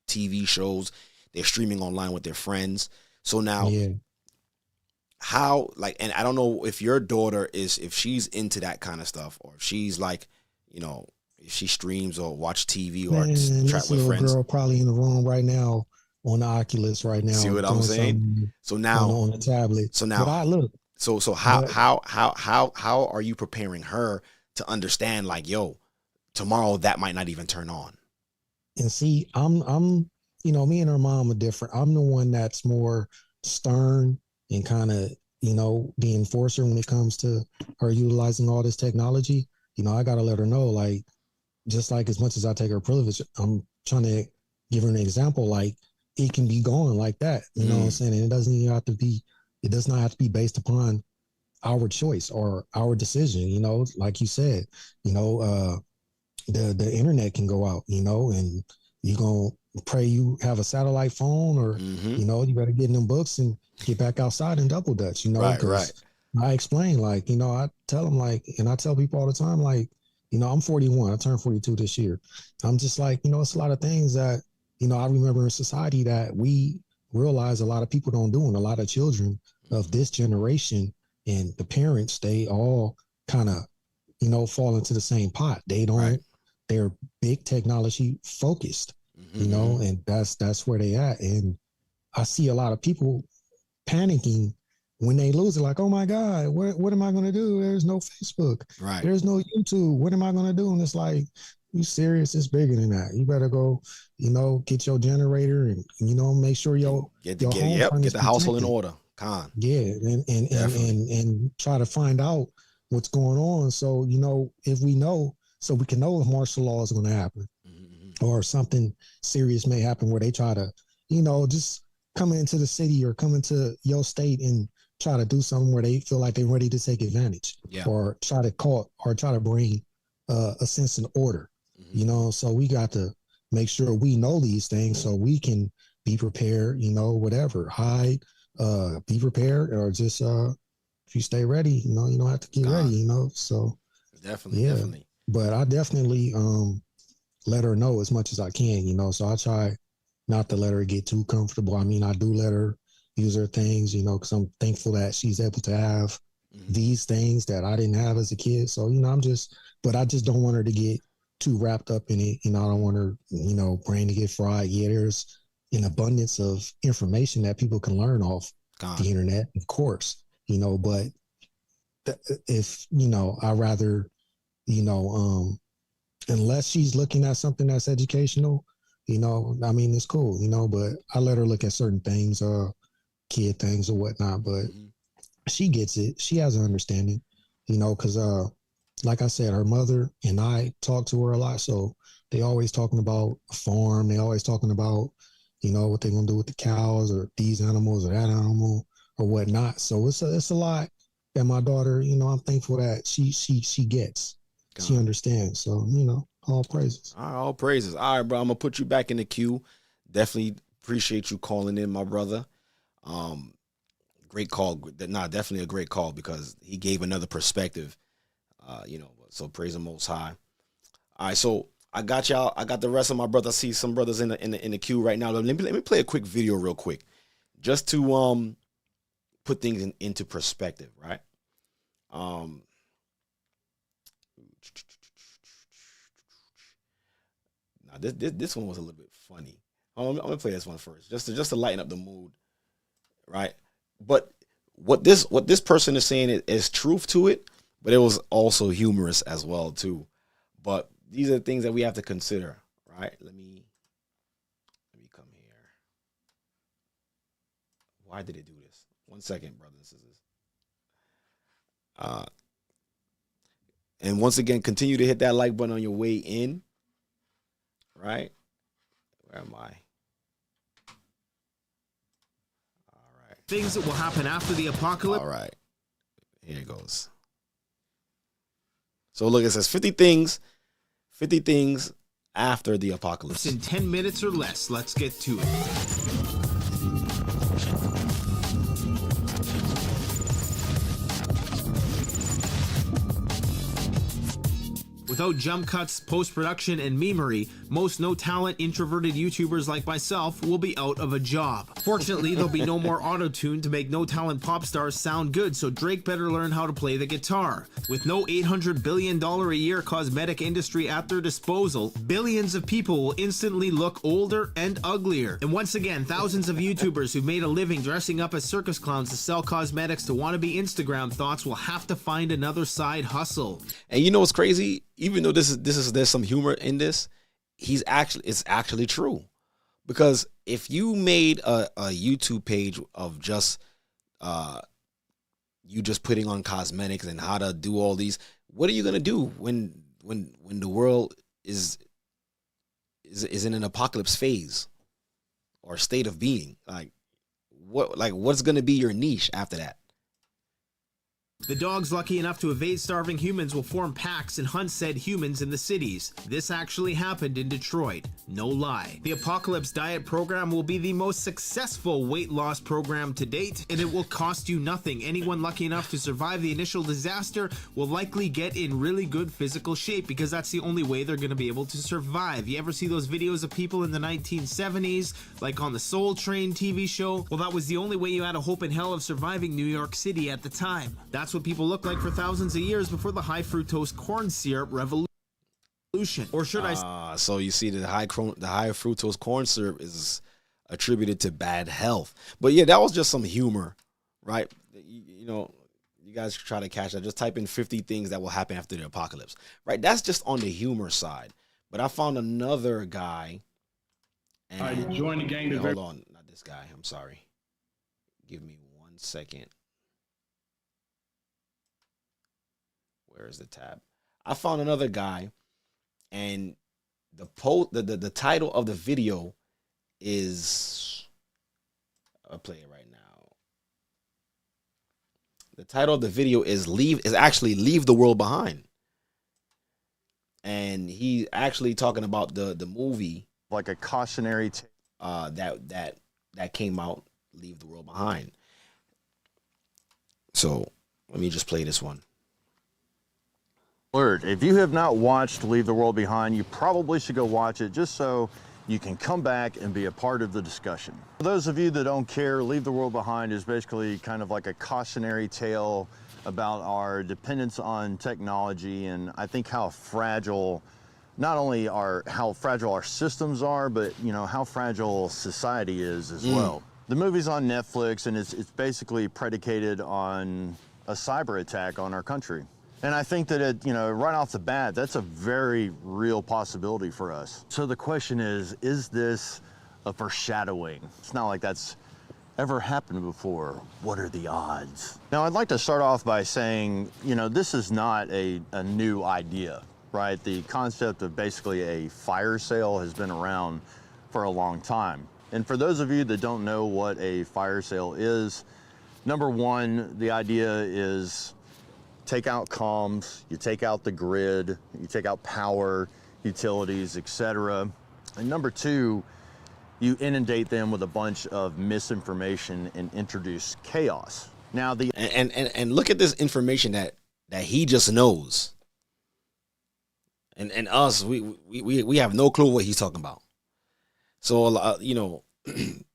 TV shows, they're streaming online with their friends. So now, how, and I don't know if your daughter if she's into that kind of stuff, or if she's if she streams or watch TV or chat with friends. Girl probably in the room right now on the Oculus right now. See what I'm saying? So now on the tablet. So now, but I look. So how are you preparing her to understand, tomorrow that might not even turn on? And see, I'm me and her mom are different. I'm the one that's more stern and kind of, the enforcer when it comes to her utilizing all this technology. I got to let her know, just like as much as I take her privilege, I'm trying to give her an example, it can be going like that. You know what I'm saying? And it does not have to be based upon our choice or our decision, like you said, the internet can go out, and you're going to pray you have a satellite phone, or, you better get in them books and get back outside and double dutch, Right. I explain, I tell them, and I tell people all the time, I'm 41, I turned 42 this year. I'm just it's a lot of things that, I remember in society that we realize a lot of people don't do, and a lot of children of this generation and the parents, they all kind of, fall into the same pot. They don't, right. They're big technology focused, and that's where they at. And I see a lot of people panicking when they lose it, oh my God, what am I going to do? There's no Facebook. Right. There's no YouTube. What am I going to do? And it's you serious? It's bigger than that. You better go, get your generator and, make sure get the household in order. Yeah. And try to find out what's going on. So, if we know, so we can know if martial law is going to happen, or something serious may happen where they try to, just come into the city or come into your state and try to do something where they feel like they're ready to take advantage, or try to bring a sense of order, so we got to make sure we know these things so we can be prepared, whatever, hide, be prepared, or just, if you stay ready, you don't have to get ready, so definitely. But I definitely, let her know as much as I can, so I try not to let her get too comfortable. I mean, I do let her use her things, because I'm thankful that she's able to have these things that I didn't have as a kid. So, but I just don't want her to get too wrapped up in it. I don't want her, brain to get fried. Yeah, there's an abundance of information that people can learn off the internet, of course, but if, I rather, unless she's looking at something that's educational, it's cool, but I let her look at certain things, kid things or whatnot, but she gets it. She has an understanding, because like I said, her mother and I talk to her a lot. So they always talking about a farm. They always talking about, what they're going to do with the cows or these animals or that animal or whatnot. So it's a lot that my daughter, I'm thankful that she gets, she understands. So, all praises. All praises. All right, bro. I'm going to put you back in the queue. Definitely appreciate you calling in, my brother. Great call. Definitely a great call, because he gave another perspective, so praise the Most High. All right, so I got y'all. I got the rest of my brothers. I see some brothers in the queue right now. Let me play a quick video real quick, just to put things into perspective, right? Now this one was a little bit funny. I'm gonna play this one first, just to lighten up the mood, right? But what this person is saying is truth to it, but it was also humorous as well too. But these are things that we have to consider, right? Let me come here. Why did it do this? 1 second, brothers and sisters. And once again, continue to hit that like button on your way in. Right? Where am I? All right. Things that will happen after the apocalypse. All right. Here it goes. So look, it says 50 things after the apocalypse. In 10 minutes or less. Let's get to it. Without jump cuts, post-production, and memery, most no-talent, introverted YouTubers like myself will be out of a job. Fortunately, there'll be no more auto-tune to make no-talent pop stars sound good, so Drake better learn how to play the guitar. With no $800 billion a year cosmetic industry at their disposal, billions of people will instantly look older and uglier. And once again, thousands of YouTubers who've made a living dressing up as circus clowns to sell cosmetics to wannabe Instagram thoughts will have to find another side hustle. And you know what's crazy? Even though there's some humor in this, it's actually true. Because if you made a YouTube page of just you just putting on cosmetics and how to do all these, what are you gonna do when the world is in an apocalypse phase or state of being? What's gonna be your niche after that? The dogs lucky enough to evade starving humans will form packs and hunt said humans in the cities. This actually happened in Detroit. No lie. The Apocalypse Diet program will be the most successful weight loss program to date, and it will cost you nothing. Anyone lucky enough to survive the initial disaster will likely get in really good physical shape because that's the only way they're going to be able to survive. You ever see those videos of people in the 1970s, like on the Soul Train TV show? Well, that was the only way you had a hope in hell of surviving New York City at the time. That's what people looked like for thousands of years before the high fructose corn syrup revolution. Or should I so you see the high fructose corn syrup is attributed to bad health. But yeah, that was just some humor, right? You know, you guys try to catch that. Just type in 50 things that will happen after the apocalypse, right? That's just on the humor side. But I found another guy. And I joined the gang. hold on, not this guy. I'm sorry. Give me 1 second. Where is the tab? I found another guy, and the title of the video is, I'll play it right now. The title of the video is Leave the World Behind. And he actually talking about the movie, like a cautionary that came out, Leave the World Behind. So let me just play this one. alert. If you have not watched Leave the World Behind, you probably should go watch it just so you can come back and be a part of the discussion. For those of you that don't care, Leave the World Behind is basically kind of like a cautionary tale about our dependence on technology, and I think how fragile, not only how fragile our systems are, but how fragile society is as well. The movie's on Netflix, and it's basically predicated on a cyber attack on our country. And I think that right off the bat, that's a very real possibility for us. So the question is this a foreshadowing? It's not like that's ever happened before. What are the odds? Now, I'd like to start off by saying, this is not a new idea, right? The concept of basically a fire sale has been around for a long time. And for those of you that don't know what a fire sale is, number one, the idea is take out comms, you take out the grid, you take out power, utilities, etc. And number two, you inundate them with a bunch of misinformation and introduce chaos. Now and look at this information that he just knows. And us, we have no clue what he's talking about. So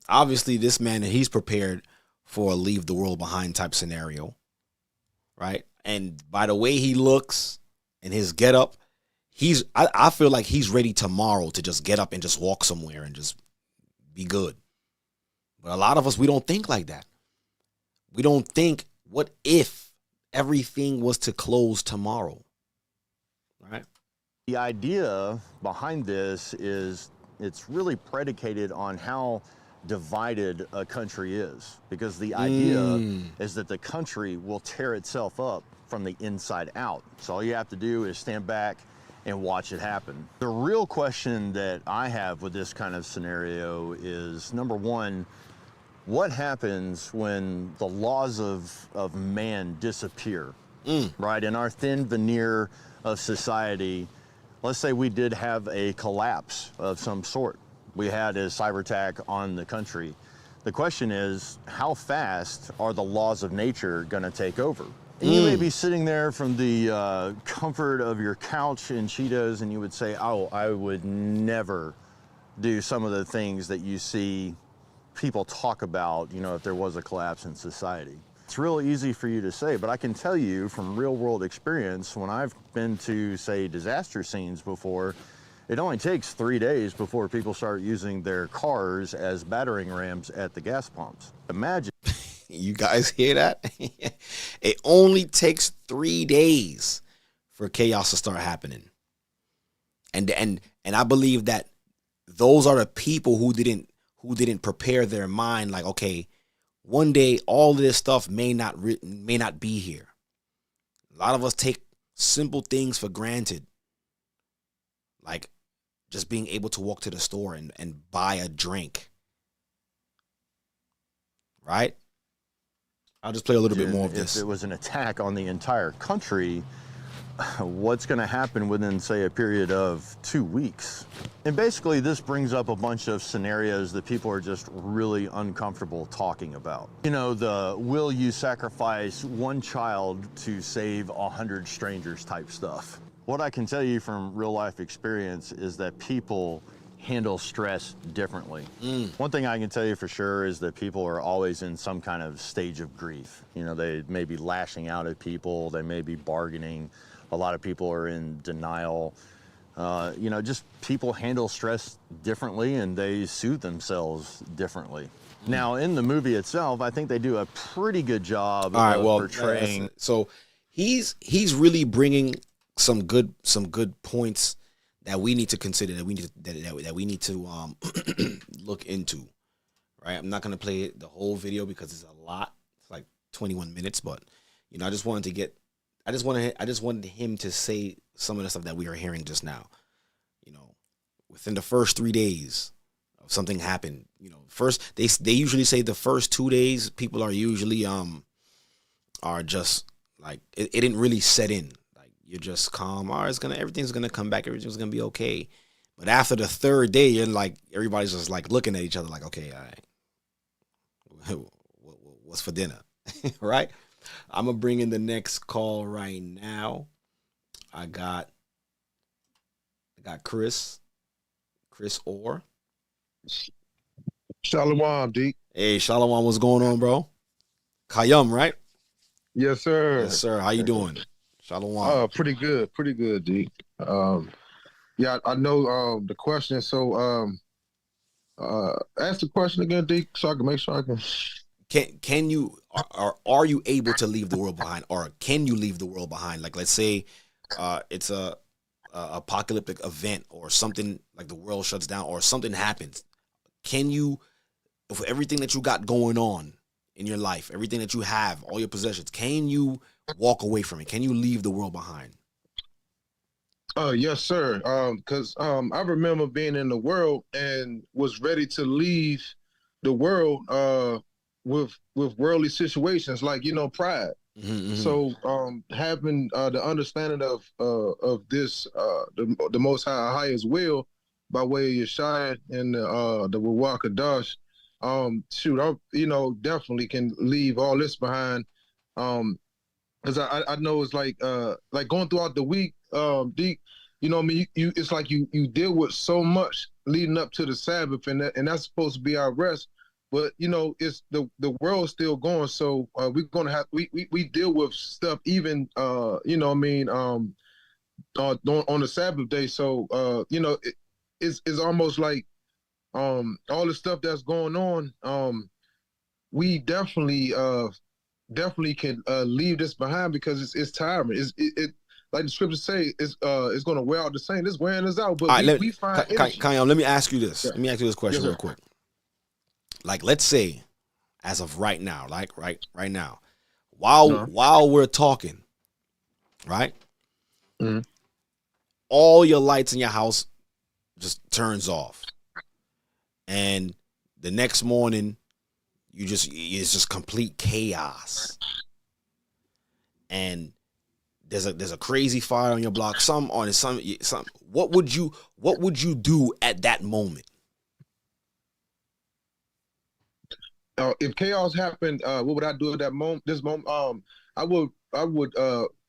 obviously this man, he's prepared for a leave the world behind type scenario, right? And by the way he looks and his getup, I feel like he's ready tomorrow to just get up and just walk somewhere and just be good. But a lot of us, we don't think like that. We don't think, what if everything was to close tomorrow, right? The idea behind this is it's really predicated on how divided a country is, because the idea is that the country will tear itself up from the inside out. So all you have to do is stand back and watch it happen. The real question that I have with this kind of scenario is, number one, what happens when the laws of man disappear, right? In our thin veneer of society, let's say we did have a collapse of some sort. We had a cyber attack on the country. The question is, how fast are the laws of nature gonna take over? And you may be sitting there from the comfort of your couch in Cheetos, and you would say, oh, I would never do some of the things that you see people talk about, you know, if there was a collapse in society. It's real easy for you to say, but I can tell you from real world experience, when I've been to, say, disaster scenes before, it only takes 3 days before people start using their cars as battering rams at the gas pumps. Imagine. You guys hear that? It only takes 3 days for chaos to start happening. And I believe that those are the people who didn't prepare their mind, like, okay, one day all of this stuff may not be here. A lot of us take simple things for granted, like just being able to walk to the store and buy a drink, right? I'll just play a little bit more of this. If it was an attack on the entire country, what's going to happen within, say, a period of 2 weeks? And basically, this brings up a bunch of scenarios that people are just really uncomfortable talking about. You know, the will you sacrifice one child to save 100 strangers type stuff. What I can tell you from real life experience is that people handle stress differently. One thing I can tell you for sure is that people are always in some kind of stage of grief. You know, they may be lashing out at people, they may be bargaining. A lot of people are in denial. You know, just people handle stress differently and they soothe themselves differently. Now, in the movie itself, I think they do a pretty good job of portraying. So he's really bringing some good points that we need to consider, that we need to look into, right? I'm not gonna play the whole video because it's a lot. It's like 21 minutes, but you know, I just wanted him to say some of the stuff that we are hearing just now. You know, within the first 3 days of something happened, you know, first they usually say the first 2 days people are usually are just like it didn't really set in. You're just calm. All right, everything's gonna come back. Everything's gonna be okay. But after the third day, you're like, everybody's just like looking at each other like, okay, all right, what's for dinner, right? I'm gonna bring in the next call right now. I got Chris Orr. Shalom, D. Hey, Shalom, what's going on, bro? Kayum, right? Yes, sir. Yes, sir. How you doing? Shalom. Pretty good, D. Yeah, I know the question. So, ask the question again, D, so I can make sure I can. Can you are you able to leave the world behind, or can you leave the world behind? Like, let's say it's a apocalyptic event or something, like the world shuts down or something happens. Can you, with everything that you got going on in your life, everything that you have, all your possessions, can you walk away from it? Can you leave the world behind? Yes, sir. Because I remember being in the world and was ready to leave the world with worldly situations, like, you know, pride. Mm-hmm. So having the understanding of this the Most Highest will by way of Yeshua and the Rawchaa shoot, I, you know, definitely can leave all this behind. Because I know it's like going throughout the week, Deke, you know what I mean? You it's like you deal with so much leading up to the Sabbath, and that's supposed to be our rest. But you know, it's the world's still going, so we're gonna have we deal with stuff even you know what I mean on the Sabbath day. So you know, it's almost like all the stuff that's going on. We definitely definitely can leave this behind because it's tiring. It like the scriptures say, it's going to wear out the saint. It's wearing us out, but All right, we find energy. Kayam, let me ask you this. Yeah. Let me ask you this question Yes, real quick. Like, let's say, as of right now, like right now, while we're talking, right? Mhm. All your lights in your house just turns off, and the next morning, it's just complete chaos, and there's a crazy fire on your block. Some. What would you do at that moment? If chaos happened, what would I do at that moment? This moment, I would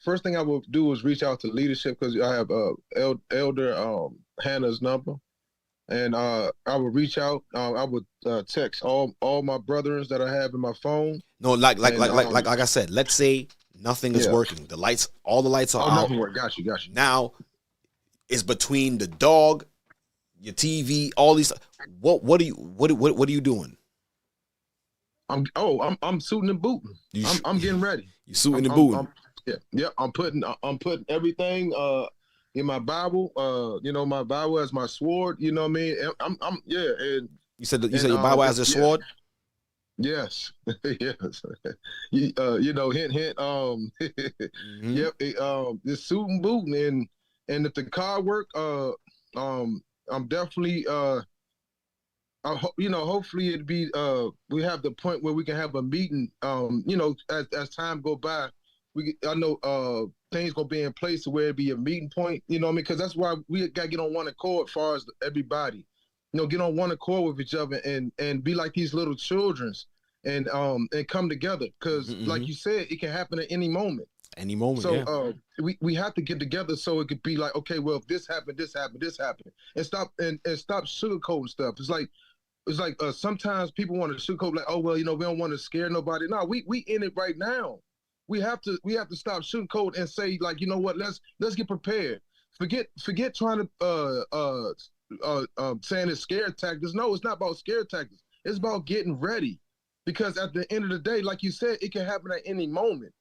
first thing I would do is reach out to leadership because I have Elder Hannah's number, and I would reach out. I would text all my brothers that I have in my phone. No, like I said, let's say nothing is working. All the lights are out. Nothing work. Got you. Now it's between the dog, your TV, all these. What are you doing? I'm suiting and booting. I'm getting ready. You suiting and booting. I'm putting everything in my Bible. My Bible as my sword. You know what I mean? And you said your Bible as a sword. Yes, yes. Hint, hint. Mm-hmm. Yep. This suit and booting, and if the car work, I'm definitely hopefully it'd be we have the point where we can have a meeting. As time go by, I know things gonna be in place where it'd be a meeting point. You know what I mean? Because that's why we gotta get on one accord as far as everybody. Get on one accord with each other and be like these little childrens and come together. Because like you said, it can happen at any moment. Any moment. So we have to get together so it could be like, okay, well, if this happened, and stop sugarcoating stuff. It's like sometimes people want to sugarcoat like, oh well, we don't want to scare nobody. No, we in it right now. We have to stop sugarcoating and say like, you know what, let's get prepared. Forget trying to saying it's scare tactics. No, it's not about scare tactics. It's about getting ready. Because at the end of the day, like you said, it can happen at any moment.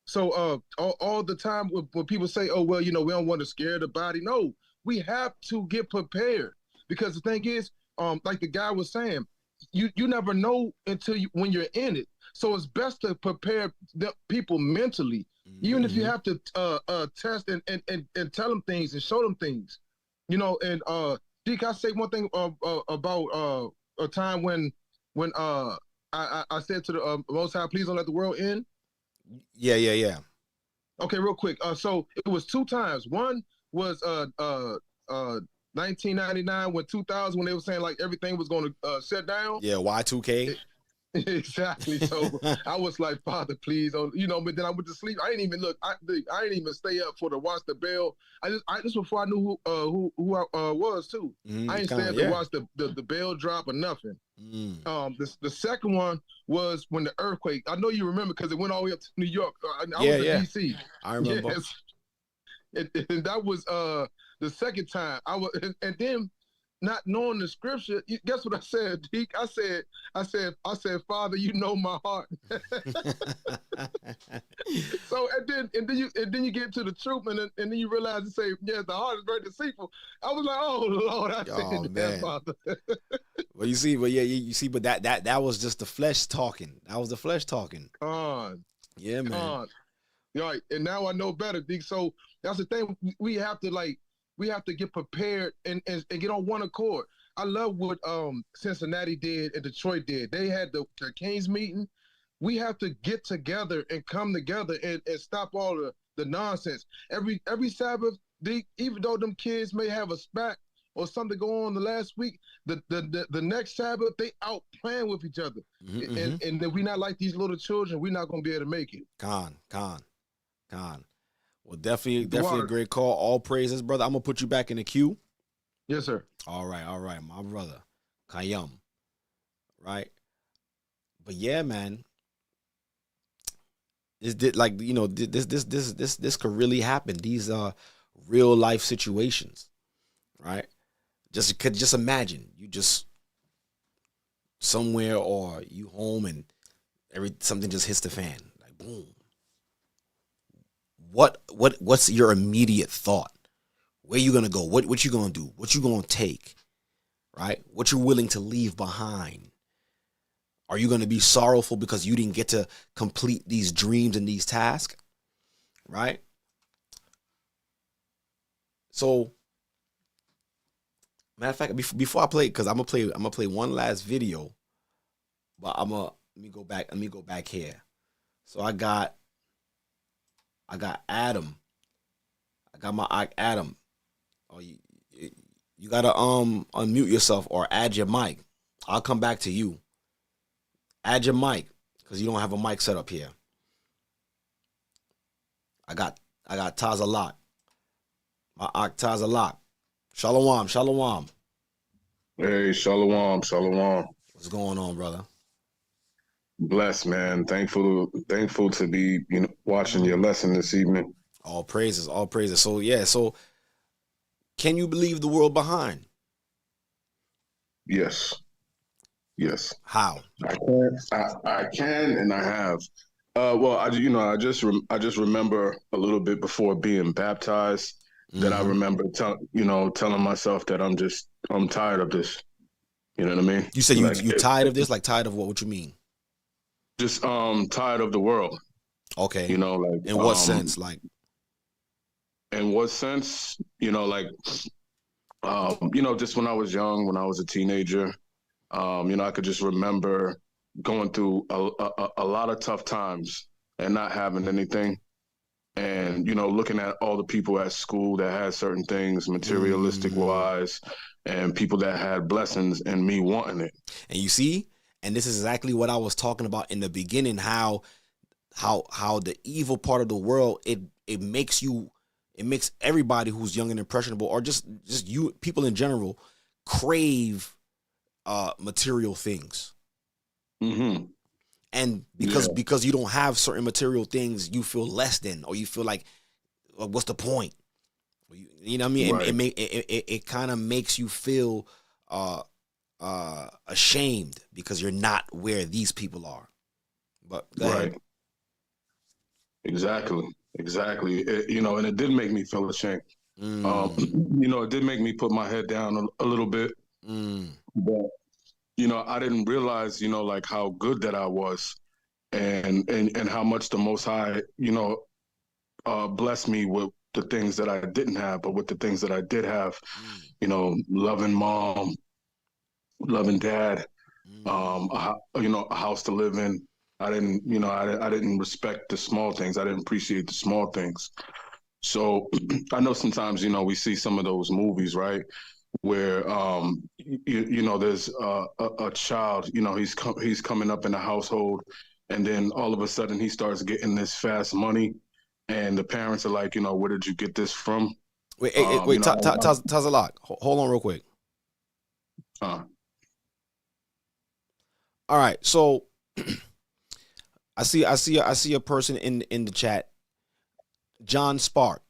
So all the time when people say, oh, well, we don't want to scare the body. No, we have to get prepared. Because the thing is, like the guy was saying, you never know when you're in it. So it's best to prepare the people mentally, even if you have to test and tell them things and show them things. And Deke, I say one thing about a time when I said to the Most High, please don't let the world end. Yeah. Okay, real quick. So it was 2 times. One was 1999 when 2000 when they were saying like everything was going to shut down. Yeah, Y2K. Exactly. So I was like, Father, please, but then I went to sleep. I didn't even look. I didn't even stay up to watch the bell. I just before I knew who I was too. I didn't stay up to watch the bell drop or nothing. The second one was when the earthquake. I know you remember because it went all the way up to New York. I was in DC. I remember. Yes. And that was the second time. And then not knowing the scripture, guess what I said, Deke? I said, Father, you know my heart. So and then you get to the truth, and then you realize and say, yes, the heart is very deceitful. I was like, oh Lord, I said that, Father. Well, you see, but that was just the flesh talking. That was the flesh talking. Yeah, man. Right, and now I know better, Deke. So that's the thing. We have to get prepared and get on one accord. I love what Cincinnati did and Detroit did. They had the Kings meeting. We have to get together and come together and stop all the nonsense. Every Sabbath, even though them kids may have a spat or something go on the last week, the next Sabbath, they out playing with each other. And if we're not like these little children, we're not going to be able to make it. Con. Well, definitely a great call. All praises, brother. I'm going to put you back in the queue. Yes, sir. All right, my brother. Kayam. Right? But yeah, man. This could really happen. These are real life situations. Right? Just imagine you just somewhere or you home and something just hits the fan. Like boom. What's your immediate thought? Where you gonna go? What you gonna do? What you gonna take? Right? What you're willing to leave behind? Are you gonna be sorrowful because you didn't get to complete these dreams and these tasks? Right? So, matter of fact, before I play, because I'm gonna play one last video, but let me go back here. So I got Adam. I got my Ike Adam. Oh, you gotta unmute yourself or add your mic. I'll come back to you. Add your mic because you don't have a mic set up here. I got Tazalak. My Ike Tazalak. Shalom. Hey, shalom. What's going on, brother? Blessed, man. Thankful to be, watching your lesson this evening. All praises. So yeah, can you believe the world behind? Yes. How? I can, and I have. Well, I just remember a little bit before being baptized that I remember telling myself that I'm tired of this. You know what I mean? You said you tired of this? Like tired of what? What you mean? Just tired of the world. Okay. Like in what sense? Like in what sense? Just when I was young, when I was a teenager, I could just remember going through a lot of tough times and not having anything. And, looking at all the people at school that had certain things materialistic wise and people that had blessings and me wanting it. And you see, and this is exactly what I was talking about in the beginning, how the evil part of the world, it makes everybody who's young and impressionable, or just you people in general, crave material things. Mm-hmm. And because you don't have certain material things, you feel less than, or you feel like, what's the point? You know what I mean? Right. It kind of makes you feel ashamed because you're not where these people are. But go ahead. Exactly. And it did make me feel ashamed. It did make me put my head down a little bit. But I didn't realize, like how good that I was, and how much the Most High, blessed me with the things that I didn't have, but with the things that I did have, loving mom, loving dad, a house to live in. I didn't respect the small things. I didn't appreciate the small things. So I know sometimes, we see some of those movies, right, where there's a child, he's coming up in a household, and then all of a sudden he starts getting this fast money, and the parents are like, where did you get this from? Wait, Tazalak, hold on real quick. All right, so I see a person in the chat, John Spark.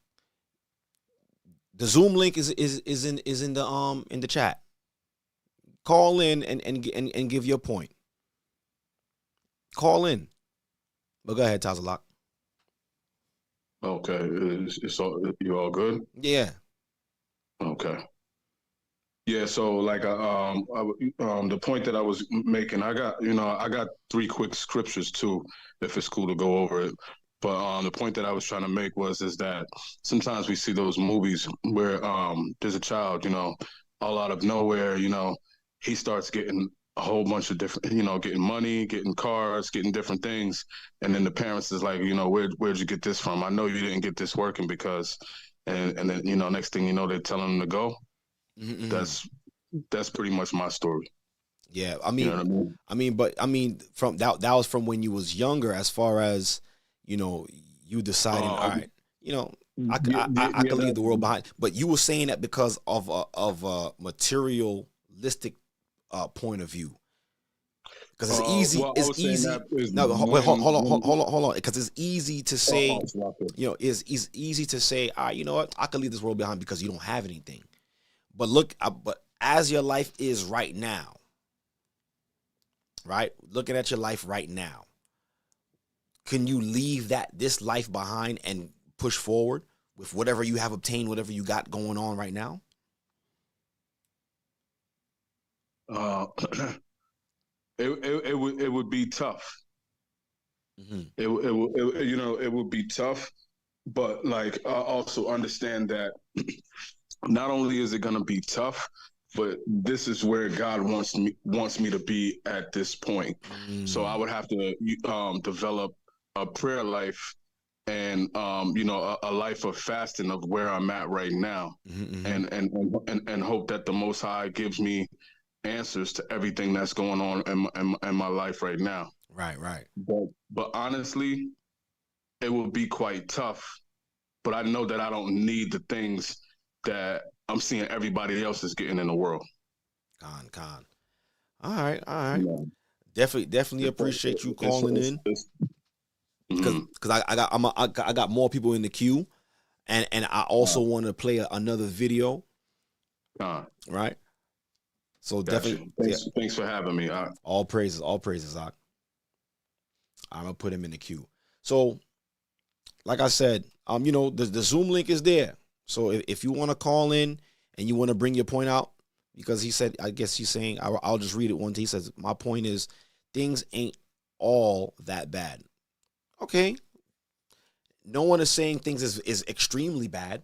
The Zoom link is in the chat. Call in and give your point. Call in. But go ahead, Tazalak. Okay, you all good? Yeah. Okay. Yeah. So like the point that I was making, I got 3 quick scriptures too, if it's cool to go over it. But the point that I was trying to make is that sometimes we see those movies where there's a child, all out of nowhere, he starts getting a whole bunch of different, getting money, getting cars, getting different things. And then the parents is like, where'd you get this from? I know you didn't get this working because, and then, next thing you know, they're telling them to go. Mm-hmm. That's pretty much my story. Yeah. I mean? From that was from when you was younger, as far as, you deciding, all right, I could leave the world behind. But you were saying that because of a materialistic point of view. Because it's easy. It's easy. No, hold on. Because it's easy to say, it's easy to say, all right, you know what? I could leave this world behind because you don't have anything. But but as your life is right now, right? Looking at your life right now, can you leave this life behind and push forward with whatever you have obtained, whatever you got going on right now? It would be tough. Mm-hmm. It would be tough, but like I also understand that not only is it going to be tough, but this is where God wants me to be at this point. So I would have to develop a prayer life and a life of fasting of where I'm at right now, and hope that the Most High gives me answers to everything that's going on in my life right now. Right. But honestly, it will be quite tough. But I know that I don't need the things that I'm seeing everybody else is getting in the world. Con. All right. Yeah. Definitely appreciate you calling in. Because I got more people in the queue, and I also want to play another video. Right. So definitely, thanks for having me. All praises, Zach. I'm gonna put him in the queue. So, like I said, the Zoom link is there. So if you want to call in and you want to bring your point out, because he said, I guess he's saying, I'll just read it once. He says, my point is, things ain't all that bad. Okay. No one is saying things is extremely bad,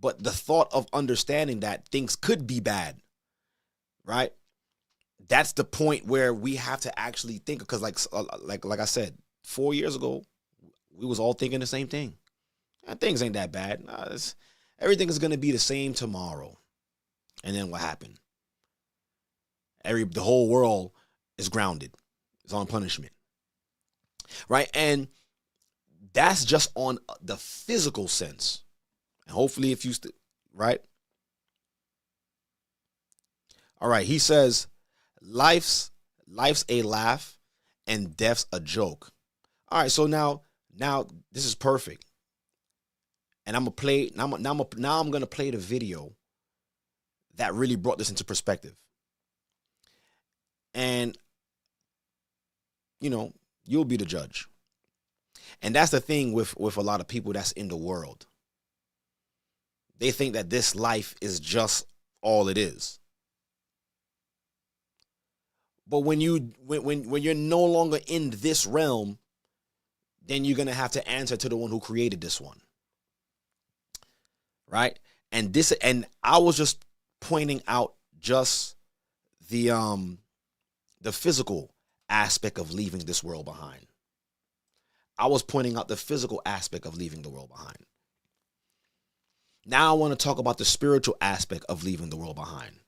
but the thought of understanding that things could be bad, right? That's the point where we have to actually think, because like I said, 4 years ago, we was all thinking the same thing. Things ain't that bad. Everything is going to be the same tomorrow. And then what happened? The whole world is grounded. It's on punishment. Right? And that's just on the physical sense. And hopefully if you, right? All right. He says, life's a laugh and death's a joke. All right. So now this is perfect. And I'm going to play the video that really brought this into perspective. And, you'll be the judge. And that's the thing with a lot of people that's in the world. They think that this life is just all it is. But when you're no longer in this realm, then you're going to have to answer to the one who created this one. Right? And I was just pointing out just the physical aspect of leaving this world behind. I was pointing out the physical aspect of leaving the world behind. Now I want to talk about the spiritual aspect of leaving the world behind.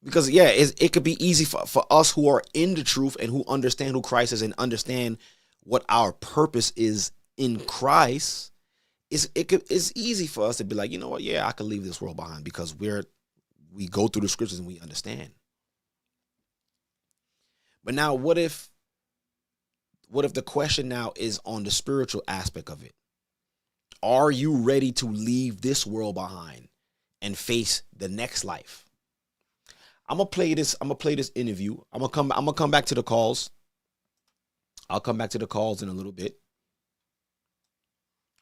Because, it could be easy for us who are in the truth and who understand who Christ is and understand what our purpose is in Christ. It's easy for us to be like, you know what? Yeah, I could leave this world behind because we go through the scriptures and we understand. But now what if the question now is on the spiritual aspect of it? Are you ready to leave this world behind and face the next life? I'm gonna play this interview. I'm gonna come back to the calls. I'll come back to the calls in a little bit.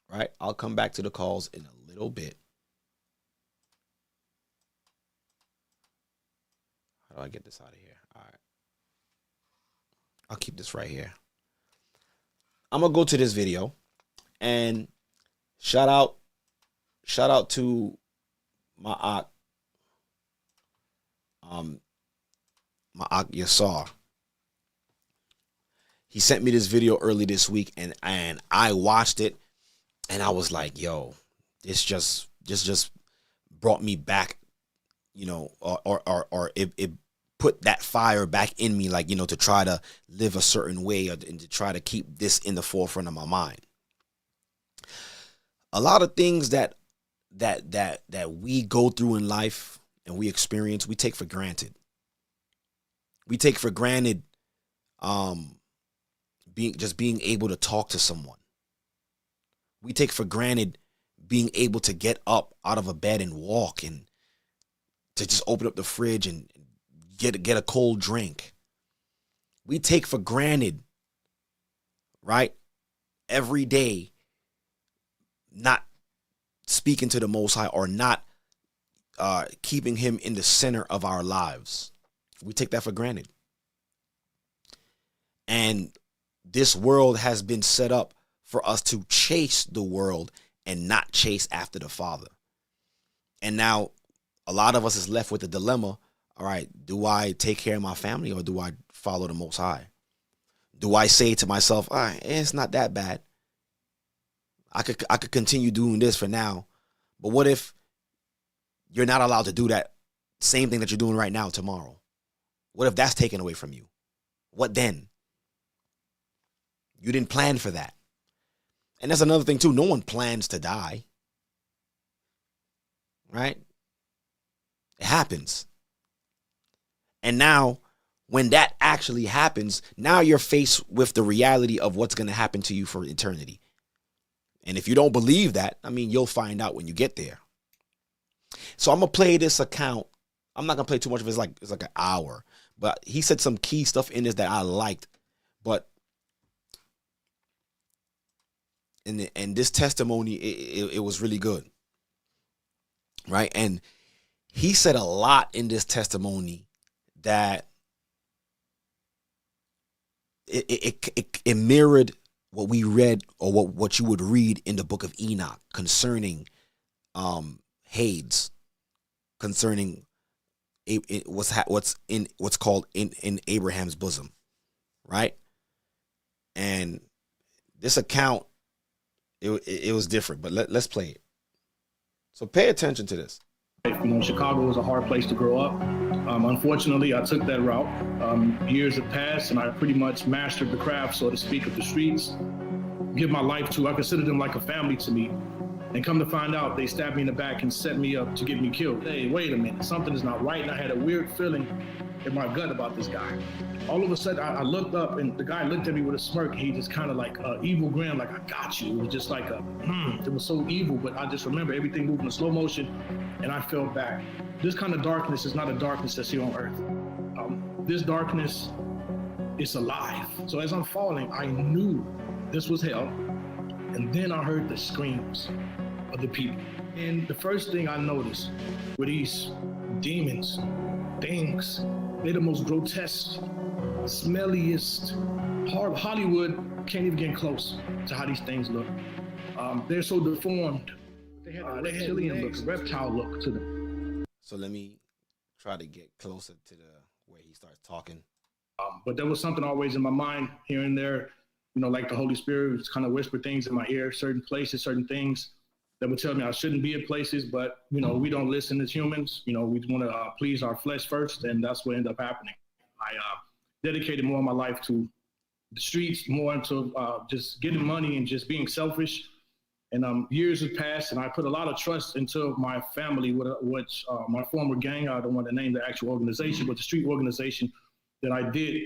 Right? I'll come back to the calls in a little bit. How do I get this out of here? All right. I'll keep this right here. I'm going to go to this video and shout out to my aunt, G.O.C.C. He sent me this video early this week and I watched it and I was like, yo, this just brought me back, or it put that fire back in me, like, to try to live a certain way and to try to keep this in the forefront of my mind. A lot of things that we go through in life and we experience, we take for granted. We take for granted being able to talk to someone. We take for granted being able to get up out of a bed and walk and to just open up the fridge and get a cold drink. We take for granted right? Every day, not speaking to the Most High or not keeping him in the center of our lives. We take that for granted. And this world has been set up for us to chase the world and not chase after the Father. And now a lot of us is left with the dilemma. All right, do I take care of my family or do I follow the Most High? Do I say to myself, all right, it's not that bad. I could continue doing this for now. But what if you're not allowed to do that same thing that you're doing right now tomorrow? What if that's taken away from you? What then? You didn't plan for that. And that's another thing too. No one plans to die. Right? It happens. And now, when that actually happens, now you're faced with the reality of what's going to happen to you for eternity. And if you don't believe that, I mean, you'll find out when you get there. So I'm going to play this account. I'm not going to play too much of it. It's like an hour. But he said some key stuff in this that I liked. But in this testimony, it was really good. Right? And he said a lot in this testimony that it mirrored what we read or what you would read in the book of Enoch concerning Hades, concerning what's called in Abraham's bosom, right? And this account, it was different, but let's play it. So pay attention to this. Chicago was a hard place to grow up. Unfortunately, I took that route. Years have passed, and I pretty much mastered the craft, so to speak, of the streets. Give my life to, I consider them like a family to me. And come to find out, they stabbed me in the back and set me up to get me killed. Hey, wait a minute, something is not right, and I had a weird feeling in my gut about this guy. All of a sudden, I looked up, and the guy looked at me with a smirk. He just kind of like evil grin, like, I got you. It was just like it was so evil, but I just remember everything moving in slow motion, and I fell back. This kind of darkness is not a darkness that's here on earth. This darkness is alive. So as I'm falling, I knew this was hell, and then I heard the screams of the people. And the first thing I noticed were these demons, things. They're the most grotesque, smelliest. Hollywood can't even get close to how these things look. They're so deformed. They had a reptilian look, reptile look to them. So let me try to get closer to where he starts talking. But there was something always in my mind here and there, like the Holy Spirit would kind of whisper things in my ear, certain places, certain things that would tell me I shouldn't be at places, but, we don't listen as humans. We want to please our flesh first, and that's what ended up happening. I dedicated more of my life to the streets, more into just getting money and just being selfish. And years have passed, and I put a lot of trust into my family, which my former gang, I don't want to name the actual organization, but the street organization that I did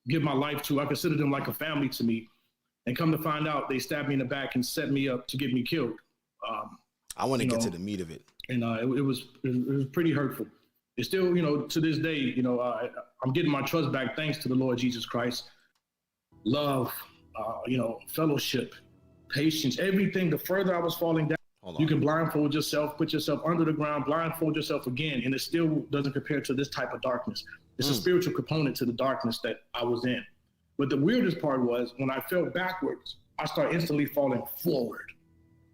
give my life to. I consider them like a family to me. And come to find out, they stabbed me in the back and set me up to get me killed. I want to get to the meat of it. And it was pretty hurtful. It's still, to this day, I'm getting my trust back thanks to the Lord Jesus Christ. Love, fellowship, patience, everything. The further I was falling down, you can blindfold yourself, put yourself under the ground, blindfold yourself again, and it still doesn't compare to this type of darkness. It's a spiritual component to the darkness that I was in. But the weirdest part was when I fell backwards, I started instantly falling forward.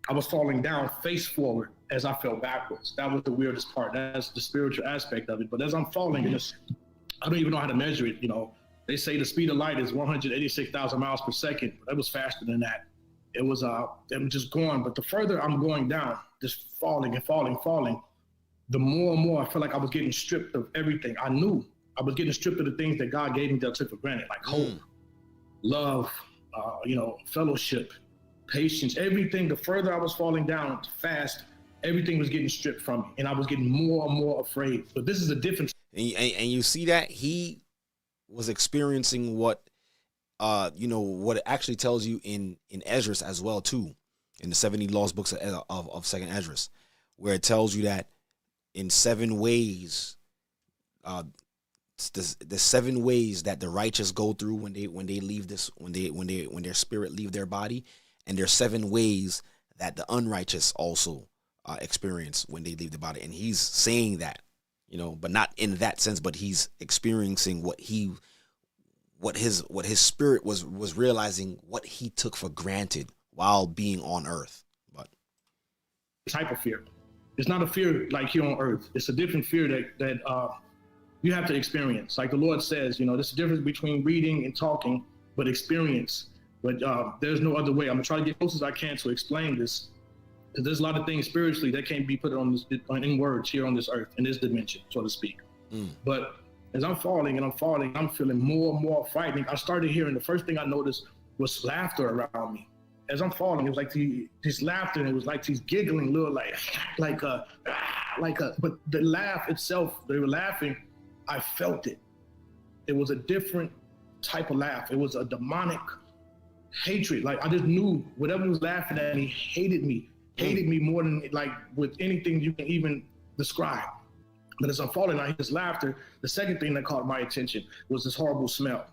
I was falling down face forward as I fell backwards. That was the weirdest part. That's the spiritual aspect of it. But as I'm falling, I don't even know how to measure it. They say the speed of light is 186,000 miles per second. That was faster than that. It was I'm just going. But the further I'm going down, just falling and falling, the more and more I felt like I was getting stripped of everything. I knew I was getting stripped of the things that God gave me that I took for granted, like hope, love, fellowship, patience, everything. The further I was falling down fast, everything was getting stripped from me, and I was getting more and more afraid. But this is a difference. And you see that he was experiencing what it actually tells you in Esdras as well too, in the 70 lost books of Second Esdras, where it tells you that in 7 ways, the 7 ways that the righteous go through when they leave this, when their spirit leave their body, and there's 7 ways that the unrighteous also experience when they leave the body. And he's saying that, you know, but not in that sense, but he's experiencing what his spirit was realizing, what he took for granted while being on earth. But type of fear. It's not a fear like here on earth. It's a different fear that you have to experience. Like the Lord says, you know, there's a difference between reading and talking, but experience. But there's no other way. I'm gonna try to get close as I can to explain this, because there's a lot of things spiritually that can't be put in words here on this earth, in this dimension, so to speak. But as I'm falling, I'm feeling more and more frightening. I started hearing, the first thing I noticed was laughter around me. As I'm falling, it was like this laughter, and it was like these giggling little but the laugh itself, they were laughing, I felt it. It was a different type of laugh. It was a demonic hatred. Like I just knew whatever was laughing at me hated me more than like with anything you can even describe. But as I'm falling, I hear this laughter. The second thing that caught my attention was this horrible smell.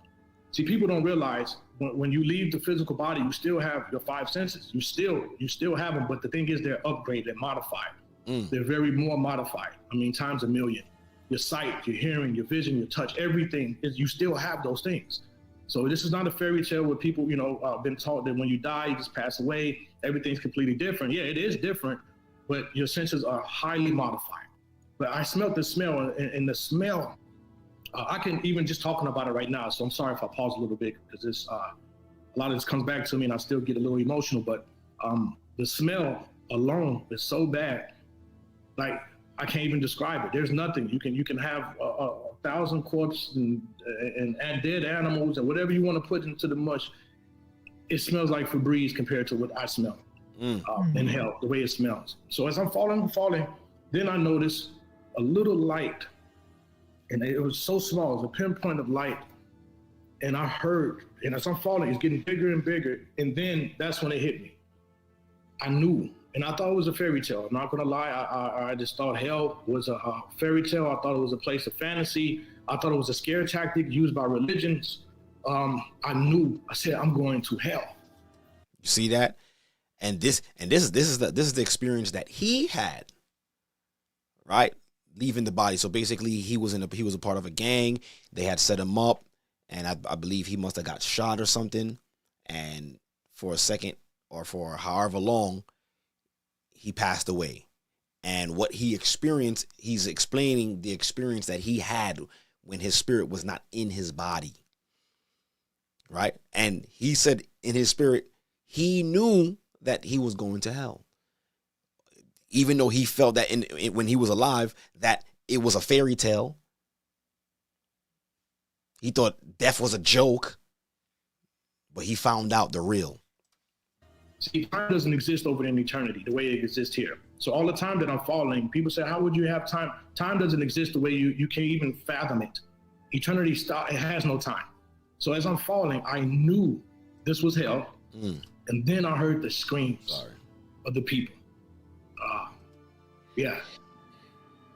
See, people don't realize when you leave the physical body, you still have your 5 senses. You still have them, but the thing is they're upgraded, they're modified. They're very more modified. I mean, times a million. Your sight, your hearing, your vision, your touch, everything is, you still have those things. So this is not a fairy tale where people, you know, been taught that when you die, you just pass away, everything's completely different. Yeah, it is different, but your senses are highly modified. But I smelled the smell, and the smell, I can even just talking about it right now. So I'm sorry if I pause a little bit, because this, a lot of this comes back to me and I still get a little emotional, but the smell alone is so bad. Like, I can't even describe it. There's nothing. You can have 1,000 corpses and dead animals and whatever you want to put into the mush. It smells like Febreze compared to what I smell in hell, the way it smells. So as I'm falling, then I notice a little light, and it was so small, it was a pinpoint of light. And I heard, and as I'm falling, it's getting bigger and bigger. And then that's when it hit me. I knew. And I thought it was a fairy tale. I'm not gonna lie, I just thought hell was a fairy tale. I thought it was a place of fantasy. I thought it was a scare tactic used by religions. I knew. I said, I'm going to hell. You see that? And this is the experience that he had, right? Leaving the body. So basically, he was a part of a gang. They had set him up, and I believe he must have got shot or something. And for a second, or for however long, he passed away. And what he experienced, he's explaining the experience that he had when his spirit was not in his body. Right? And he said in his spirit, he knew that he was going to hell. Even though he felt that when he was alive, that it was a fairy tale. He thought death was a joke, but he found out the real. See, time doesn't exist over in eternity the way it exists here. So all the time that I'm falling, people say, how would you have time? Time doesn't exist the way you can't even fathom it. Eternity, it has no time. So as I'm falling, I knew this was hell. And then I heard the screams of the people.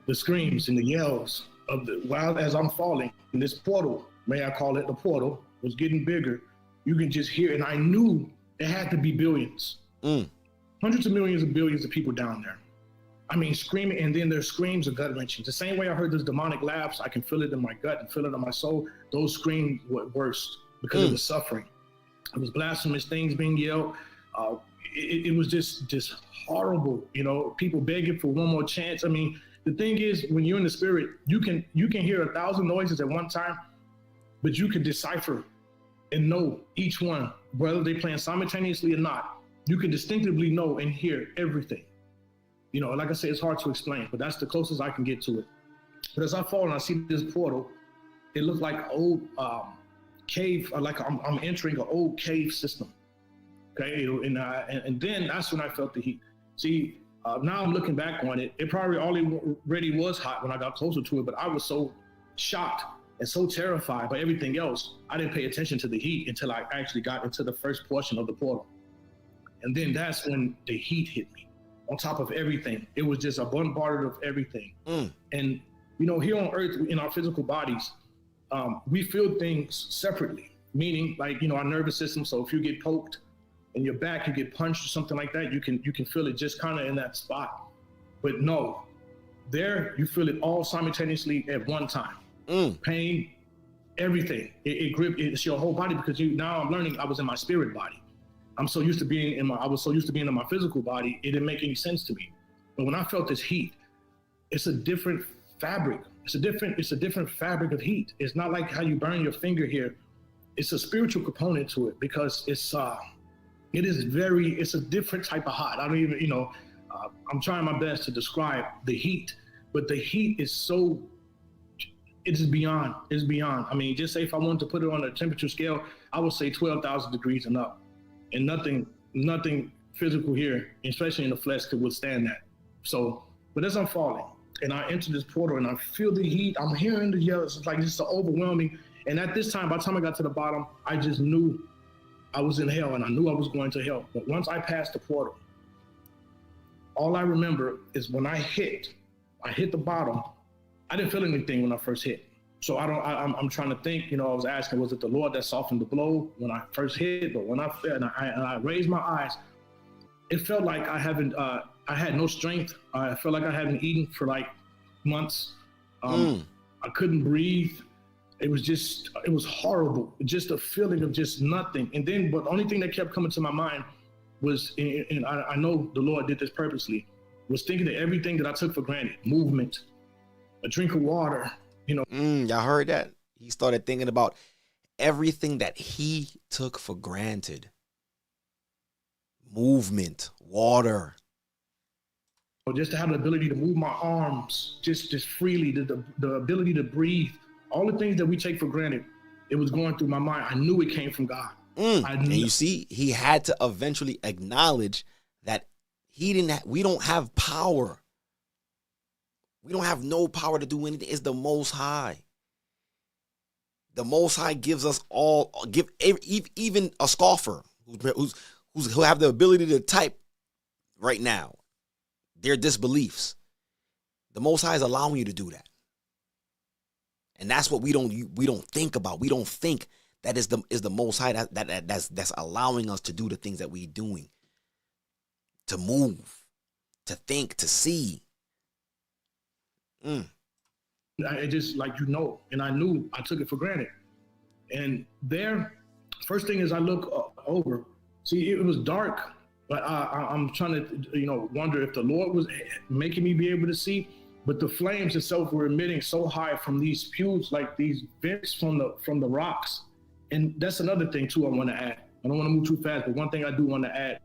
The screams and the yells of while as I'm falling, and this portal, may I call it the portal, was getting bigger. You can just hear, and I knew it had to be billions. Hundreds of millions of billions of people down there. I mean, screaming, and then their screams are gut-wrenching. The same way I heard those demonic laughs, I can feel it in my gut and feel it in my soul. Those screams were worse because of the suffering. It was blasphemous things being yelled. It was just horrible, you know, people begging for one more chance. I mean, the thing is, when you're in the spirit, you can hear 1,000 noises at one time, but you can decipher and know each one, whether they're playing simultaneously or not. You can distinctively know and hear everything. You know, like I said, it's hard to explain, but that's the closest I can get to it. But as I fall and I see this portal, it looked like an old cave, like I'm entering an old cave system. Okay, and then that's when I felt the heat. See, now I'm looking back on it, it probably already was hot when I got closer to it, but I was so shocked and so terrified by everything else, I didn't pay attention to the heat until I actually got into the first portion of the portal. And then that's when the heat hit me. On top of everything, it was just a bombardment of everything. And you know, here on earth, in our physical bodies, we feel things separately, meaning like, our nervous system. So if you get poked in your back, you get punched or something like that, you can feel it just kind of in that spot. But no, there you feel it all simultaneously at one time. Pain, everything. It's your whole body, because now I'm learning I was in my spirit body. I was so used to being in my physical body, it didn't make any sense to me. But when I felt this heat, it's a different fabric. It's a different fabric of heat. It's not like how you burn your finger here. It's a spiritual component to it, because it's a different type of hot. I don't even, I'm trying my best to describe the heat, but the heat is it's beyond. I mean, just say if I wanted to put it on a temperature scale, I would say 12,000 degrees and up, and nothing physical here, especially in the flesh, could withstand that. So, but as I'm falling and I enter this portal and I feel the heat, I'm hearing the yells. It's like just overwhelming. And at this time, by the time I got to the bottom, I just knew I was in hell, and I knew I was going to hell. But once I passed the portal, all I remember is when I hit the bottom. I didn't feel anything when I first hit. So I'm trying to think, I was asking, was it the Lord that softened the blow when I first hit? But when I fell and I raised my eyes, it felt like I had no strength. I felt like I hadn't eaten for like months. I couldn't breathe. It was horrible. Just a feeling of just nothing. And then, but the only thing that kept coming to my mind was, and I know the Lord did this purposely, was thinking of everything that I took for granted. Movement, a drink of water, Y'all heard that? He started thinking about everything that he took for granted. Movement, water. Just to have the ability to move my arms just freely, the ability to breathe, all the things that we take for granted, it was going through my mind. I knew it came from God. And you see, he had to eventually acknowledge that we don't have power. We don't have no power to do anything. It's the Most High. The Most High gives us all, even a scoffer who have the ability to type right now their disbeliefs. The Most High is allowing you to do that. And that's what we don't think about. We don't think that is the Most High that's allowing us to do the things that we're doing. To move, to think, to see. I just and I knew I took it for granted. And there, first thing is I look over. See, it was dark, but I'm trying to, wonder if the Lord was making me be able to see. But the flames itself were emitting so high from these pews, like these vents from the rocks. And that's another thing too I want to add. I don't want to move too fast, but one thing I do want to add.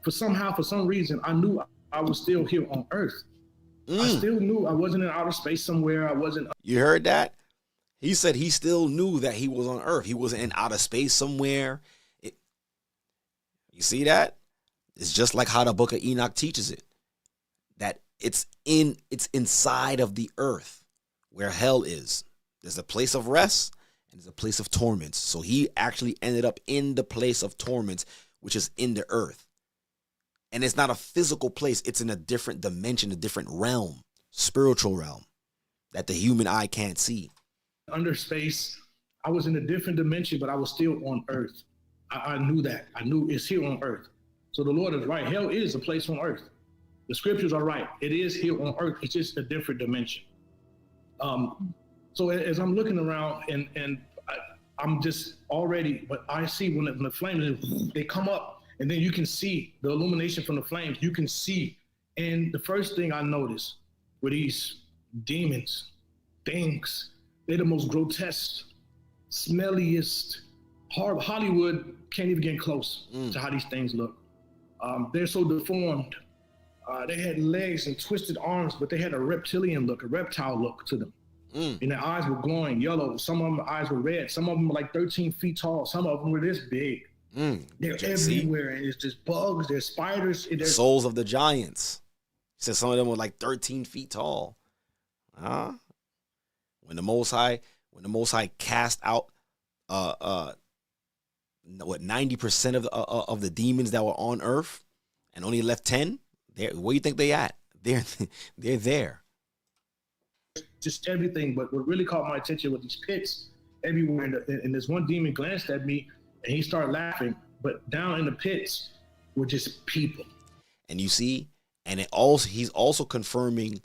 For some reason, I knew I was still here on Earth. I still knew I wasn't in outer space somewhere. I wasn't. You heard that? He said he still knew that he was on Earth. He wasn't in outer space somewhere. You see that? It's just like how the book of Enoch teaches it. That it's inside of the earth where hell is. There's a place of rest and there's a place of torments. So he actually ended up in the place of torments, which is in the earth. And it's not a physical place. It's in a different dimension, a different realm, spiritual realm that the human eye can't see. Under space, I was in a different dimension, but I was still on earth. I knew that. I knew it's here on earth. So the Lord is right. Hell is a place on earth. The scriptures are right. It is here on earth. It's just a different dimension. So as I'm looking around and I'm just already, but I see when the flames, they come up. And then you can see the illumination from the flames. You can see. And the first thing I noticed were these demons, things. They're the most grotesque, smelliest. Hollywood can't even get close to how these things look. They're so deformed. They had legs and twisted arms, but they had a reptilian look, a reptile look to them. And their eyes were glowing yellow. Some of them eyes were red. Some of them were like 13 feet tall. Some of them were this big. They're everywhere, and it's just bugs, there's spiders. Souls of the giants. He said some of them were like 13 feet tall. When the Most High cast out 90% of the demons that were on earth and only left 10, where do you think they at? They're there. just everything. But what really caught my attention was these pits everywhere. And this one demon glanced at me and he started laughing. But down in the pits were just people. And you see, and he's also confirming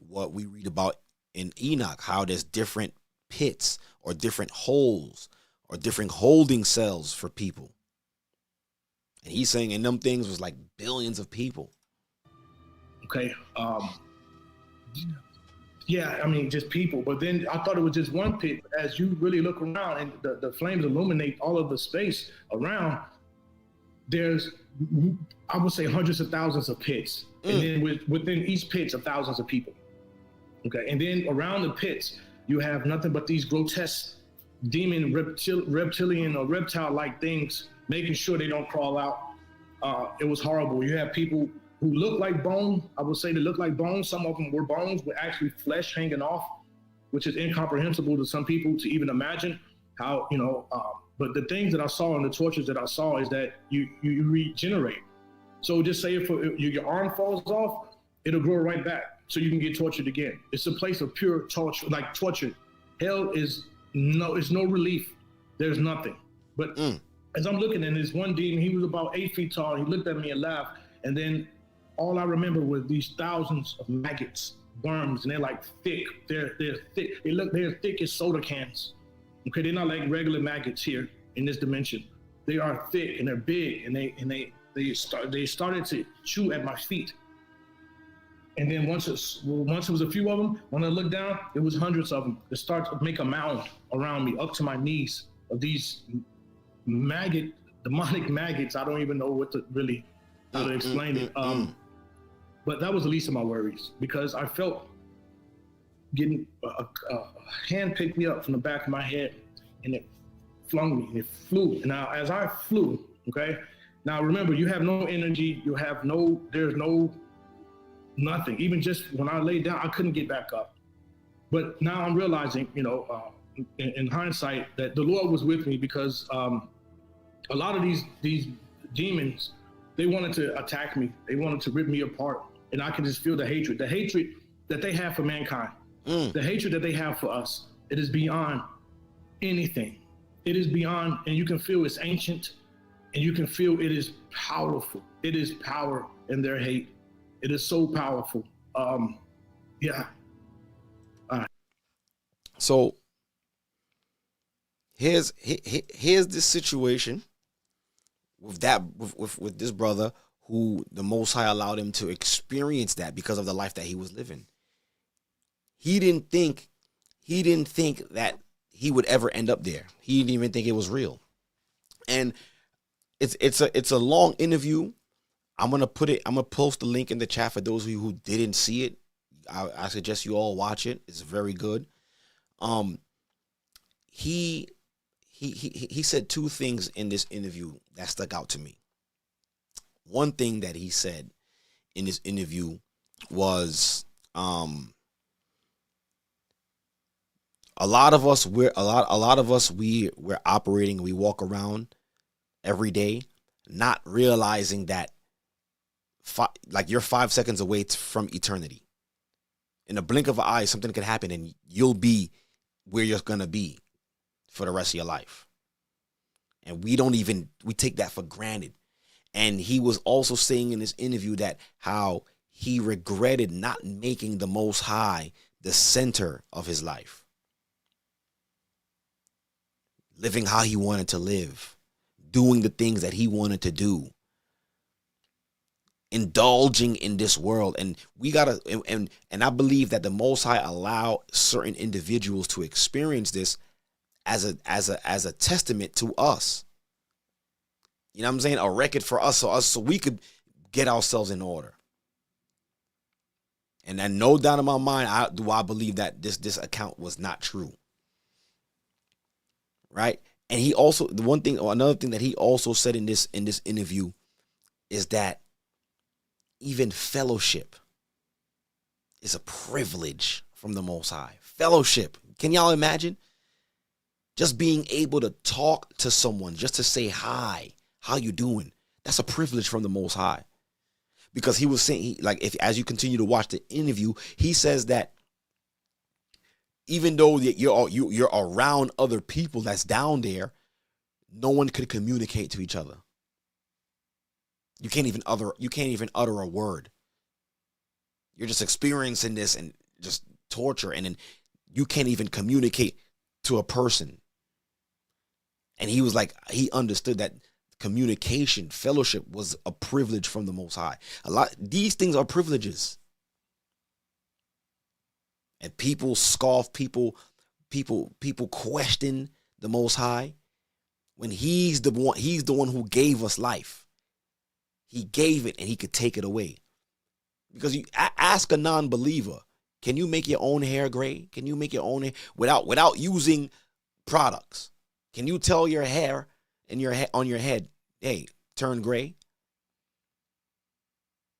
what we read about in Enoch, how there's different pits or different holes or different holding cells for people. And he's saying in them things was like billions of people. Okay. Yeah, I mean, just people. But then I thought it was just one pit. As you really look around and the flames illuminate all of the space around, there's, I would say, hundreds of thousands of pits. And then within each pit are thousands of people. Okay. And then around the pits, you have nothing but these grotesque demon reptilian or reptile-like things, making sure they don't crawl out. It was horrible. You have people who look like bone. I would say they look like bones. Some of them were bones with actually flesh hanging off, which is incomprehensible to some people to even imagine how, but the things that I saw and the tortures that I saw is that you regenerate. So just say if your arm falls off, it'll grow right back so you can get tortured again. It's a place of pure torture, like torture. Hell is it's no relief. There's nothing. But as I'm looking at this one demon, he was about 8 feet tall. He looked at me and laughed. And then all I remember was these thousands of maggots, worms, and they're like thick. They're thick. They're thick as soda cans. Okay, they're not like regular maggots here in this dimension. They are thick and they're big, and they started to chew at my feet. And then once it was a few of them, when I looked down, it was hundreds of them. They started to make a mound around me up to my knees of these demonic maggots. I don't even know what to really how to explain it. But that was the least of my worries, because I felt getting a hand picked me up from the back of my head and it flung me and it flew. And now as I flew, okay, now remember, you have no energy, there's no nothing. Even just when I laid down, I couldn't get back up. But now I'm realizing, in hindsight, that the Lord was with me, because a lot of these demons, they wanted to attack me. They wanted to rip me apart. And I could just feel the hatred that they have for mankind, the hatred that they have for us. It is beyond anything. It is beyond, and you can feel it's ancient, and you can feel it is powerful. It is power in their hate. It is so powerful. Yeah. So here's this situation with this brother who the Most High allowed him to experience that because of the life that he was living. He didn't think that he would ever end up there. He didn't even think it was real. And it's a long interview. I'm gonna post the link in the chat for those of you who didn't see it. I suggest you all watch it. It's very good. He said two things in this interview that stuck out to me. One thing that he said in this interview was, a lot of us we're operating, we walk around every day not realizing that you're 5 seconds away from eternity. In a blink of an eye, something could happen and you'll be where you're gonna be for the rest of your life. And we take that for granted. And he was also saying in this interview that how he regretted not making the Most High the center of his life. Living how he wanted to live. Doing the things that he wanted to do. Indulging in this world. And we gotta, and I believe that the Most High allow certain individuals to experience this as a testament to us. You know what I'm saying? A record for us, so we could get ourselves in order. And then no doubt in my mind, I believe that this account was not true. Right? And he also, another thing that he also said in this interview is that even fellowship is a privilege from the Most High. Fellowship. Can y'all imagine? Just being able to talk to someone, just to say hi, how you doing? That's a privilege from the Most High. Because he was saying, as you continue to watch the interview, he says that even though you're around other people that's down there, no one could communicate to each other. You can't even utter a word. You're just experiencing this and just torture, and then you can't even communicate to a person. And he was like, he understood that communication, fellowship was a privilege from the Most High. These things are privileges. And people scoff, people question the Most High when he's the one who gave us life. He gave it and he could take it away. Because you ask a non-believer, can you make your own hair gray? Can you make your own hair without using products? Can you tell your hair and on your head, hey, turn gray?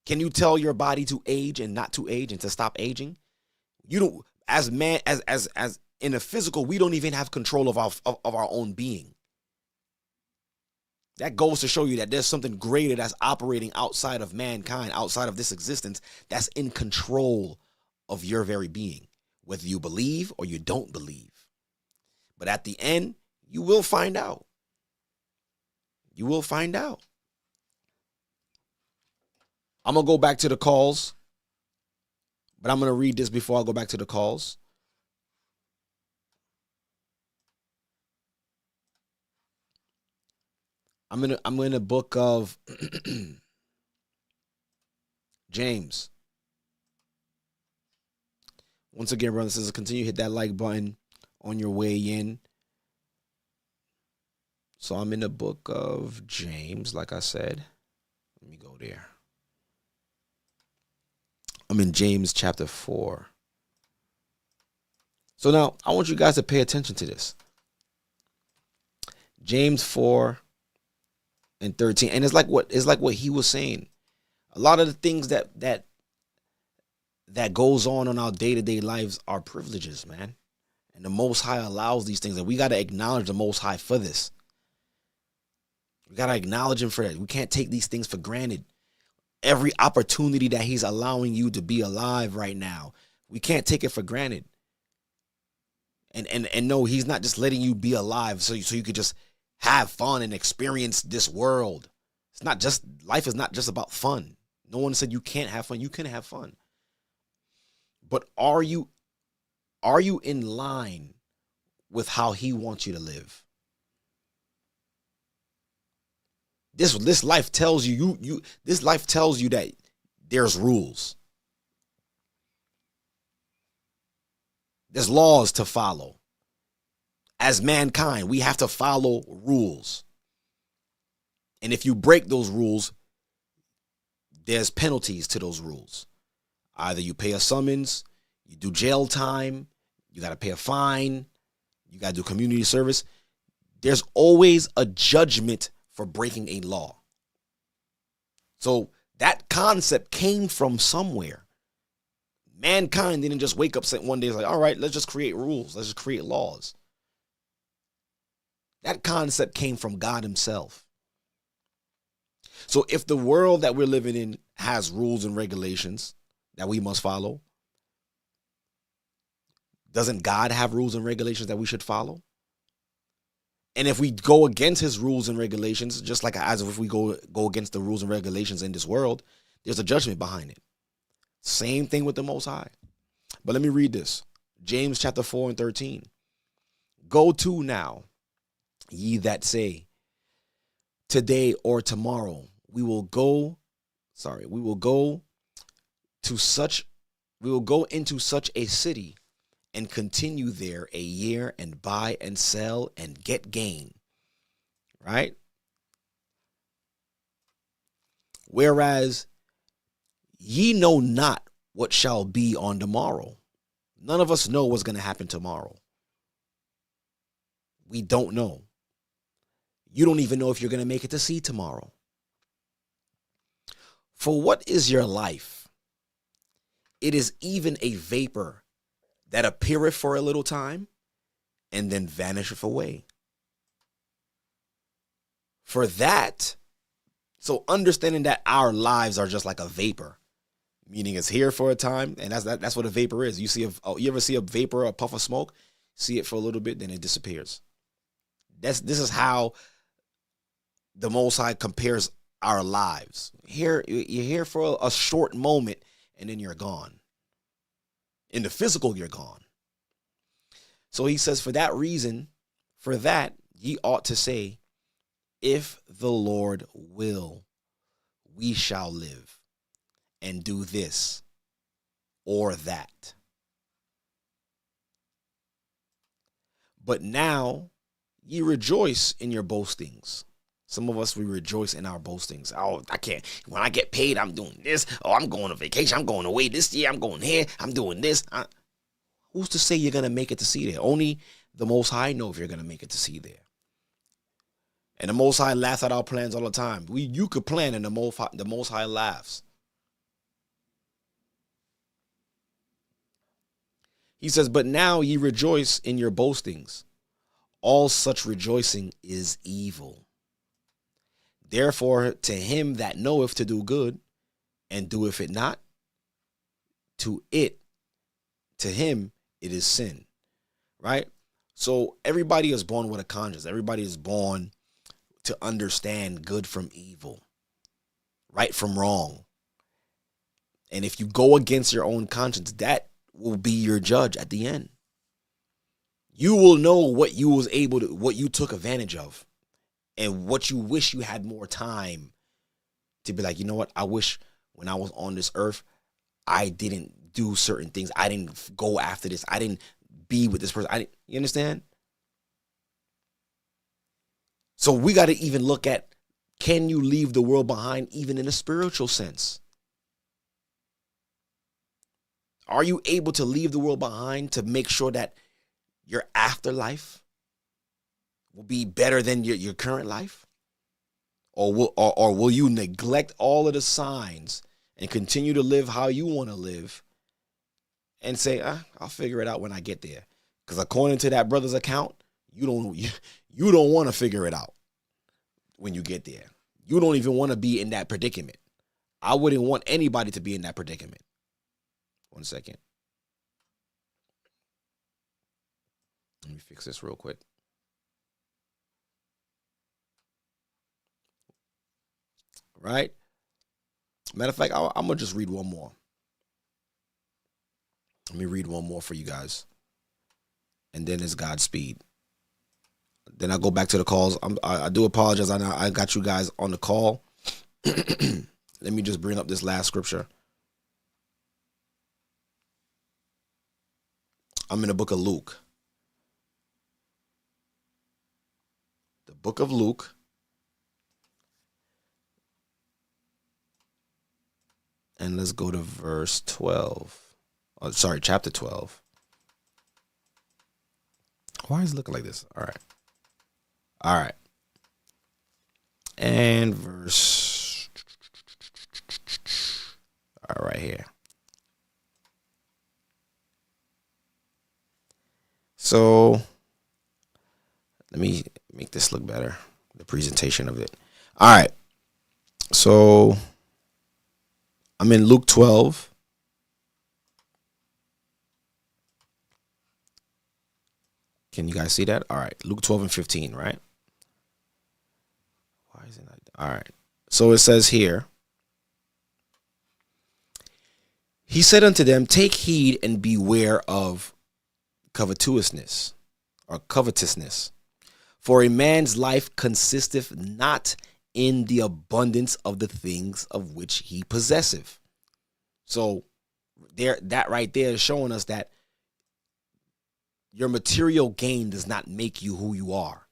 Can you tell your body to age and not to age and to stop aging? You don't, as in the physical, we don't even have control of our own being. That goes to show you that there's something greater that's operating outside of mankind, outside of this existence, that's in control of your very being, whether you believe or you don't believe. But at the end, you will find out. You will find out. I'm going to go back to the calls, but I'm going to read this before I go back to the calls. I'm in the book of James. Once again, brothers and sisters, continue to hit that like button on your way in. So I'm in the book of James, like I said. Let me go there. I'm in James chapter 4. So now I want you guys to pay attention to this. James 4 and 13. And it's like what he was saying. A lot of the things that goes on our day-to-day lives are privileges, man. And the Most High allows these things. And we got to acknowledge the Most High for this. We got to acknowledge him for that. We can't take these things for granted. Every opportunity that he's allowing you to be alive right now, we can't take it for granted. And no, he's not just letting you be alive so you could just have fun and experience this world. It's not just, life is not just about fun. No one said you can't have fun. You can have fun. But are you in line with how he wants you to live? This life tells this life tells you that there's rules. There's laws to follow. As mankind, we have to follow rules. And if you break those rules, there's penalties to those rules. Either you pay a summons, you do jail time, you got to pay a fine, you got to do community service. There's always a judgment for breaking a law. So that concept came from somewhere. Mankind didn't just wake up one day and say, all right, let's just create rules. Let's just create laws. That concept came from God himself. So if the world that we're living in has rules and regulations that we must follow, doesn't God have rules and regulations that we should follow? And if we go against his rules and regulations, just like as if we go against the rules and regulations in this world, there's a judgment behind it. Same thing with the Most High. But let me read this. James chapter 4 and 13. Go to now, ye that say, today or tomorrow, we will go into such a city and continue there a year and buy and sell and get gain. Right? Whereas ye know not what shall be on tomorrow. None of us know what's going to happen tomorrow. We don't know. You don't even know if you're going to make it to see tomorrow. For what is your life? It is even a vapor that appeareth for a little time and then vanisheth away. For that, so understanding that our lives are just like a vapor, meaning it's here for a time, and that's what a vapor is. You ever see a vapor or a puff of smoke? See it for a little bit, then it disappears. This is how the Most High compares our lives. You're here for a short moment, and then you're gone. In the physical, you're gone. So he says, for that reason, for that, ye ought to say, if the Lord will, we shall live and do this or that. But now ye rejoice in your boastings. Some of us, we rejoice in our boastings. Oh, I can't. When I get paid, I'm doing this. Oh, I'm going on vacation. I'm going away this year. I'm going here. I'm doing this. Who's to say you're going to make it to see there? Only the Most High know if you're going to make it to see there. And the Most High laughs at our plans all the time. You could plan and the Most High laughs. He says, but now ye rejoice in your boastings. All such rejoicing is evil. Therefore, to him that knoweth to do good, and doeth it not, to him it is sin. Right? So everybody is born with a conscience. Everybody is born to understand good from evil, right from wrong. And if you go against your own conscience, that will be your judge at the end. You will know what you took advantage of. And what you wish you had more time to be like, you know what? I wish when I was on this earth, I didn't do certain things. I didn't go after this. I didn't be with this person. You understand? So we got to even look at, can you leave the world behind even in a spiritual sense? Are you able to leave the world behind to make sure that your afterlife will be better than your current life? Or will you neglect all of the signs and continue to live how you want to live and say, I'll figure it out when I get there? Because according to that brother's account, you don't want to figure it out when you get there. You don't even want to be in that predicament. I wouldn't want anybody to be in that predicament. 1 second. Let me fix this real quick. Right? Matter of fact, I'm going to just read one more. Let me read one more for you guys. And then it's Godspeed. Then I go back to the calls. I do apologize. I got you guys on the call. Let me just bring up this last scripture. I'm in the book of Luke. The book of Luke. And let's go to verse 12. Oh, sorry, chapter 12. Why is it looking like this? All right. And verse. All right, here. So let me make this look better. The presentation of it. All right. So I'm in Luke 12. Can you guys see that? All right. Luke 12 and 15, right? Why is it not? All right. So it says here, he said unto them, take heed and beware of covetousness. For a man's life consisteth not in the abundance of the things of which he possesseth. So that right there is showing us that your material gain does not make you who you are.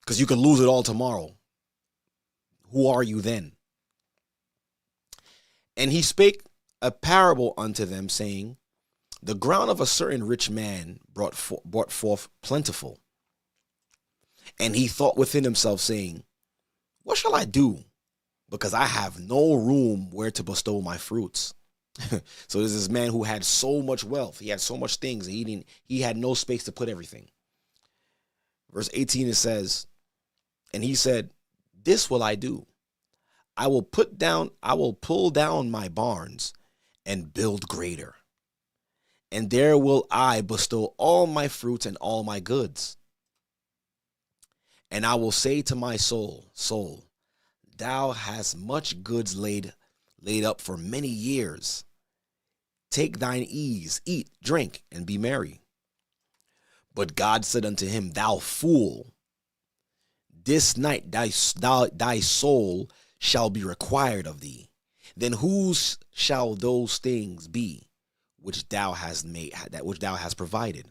Because you can lose it all tomorrow. Who are you then? And he spake a parable unto them, saying, the ground of a certain rich man brought forth plentiful. And he thought within himself, saying, what shall I do? Because I have no room where to bestow my fruits. So there's this man who had so much wealth. He had so much things. He had no space to put everything. Verse 18, it says, and he said, this will I do. I will pull down my barns and build greater. And there will I bestow all my fruits and all my goods. And I will say to my soul, thou hast much goods laid up for many years. Take thine ease, eat, drink, and be merry. But God said unto him, thou fool, this night thy soul shall be required of thee. Then whose shall those things be which thou hast made, that which thou hast provided?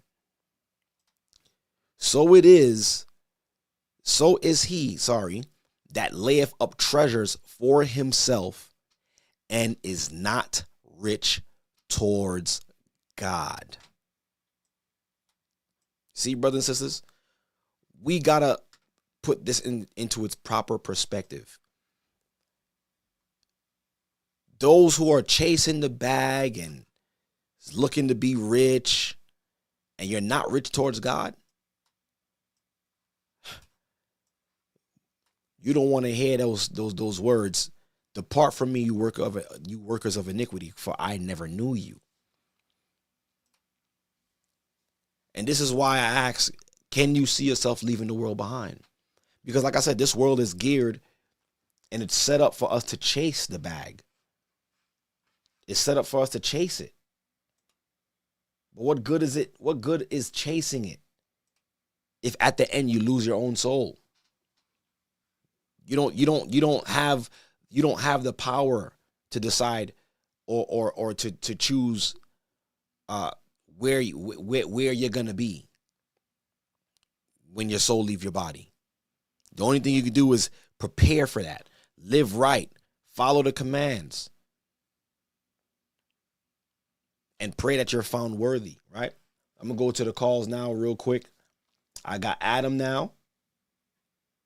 So is he, that layeth up treasures for himself and is not rich towards God. See, brothers and sisters, we gotta put this into its proper perspective. Those who are chasing the bag and looking to be rich, and you're not rich towards God, you don't want to hear those words. Depart from me, you workers of iniquity, for I never knew you. And this is why I ask, can you see yourself leaving the world behind? Because like I said, this world is geared and it's set up for us to chase the bag. It's set up for us to chase it. But what good is it? What good is chasing it if at the end you lose your own soul? You don't have the power to decide or to choose where you're gonna be when your soul leaves your body. The only thing you can do is prepare for that. Live right. Follow the commands. And pray that you're found worthy, right? I'm going to go to the calls now real quick. I got Adam now.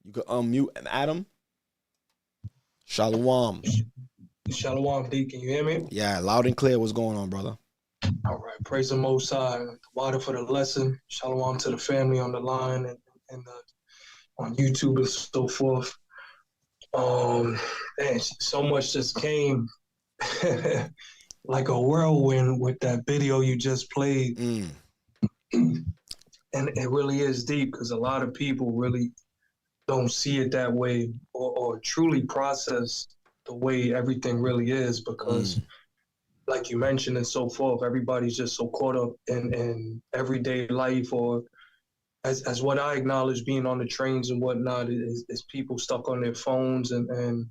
You can unmute Adam. Shalom. Shalom, D. Can you hear me? Yeah, loud and clear. What's going on, brother? All right. Praise the Most High. Water for the lesson. Shalom to the family on the line and on YouTube and so forth. Man, so much just came like a whirlwind with that video you just played. And it really is deep because a lot of people really don't see it that way or truly process the way everything really is because like you mentioned and so forth, everybody's just so caught up in everyday life or as what I acknowledge being on the trains and whatnot is people stuck on their phones and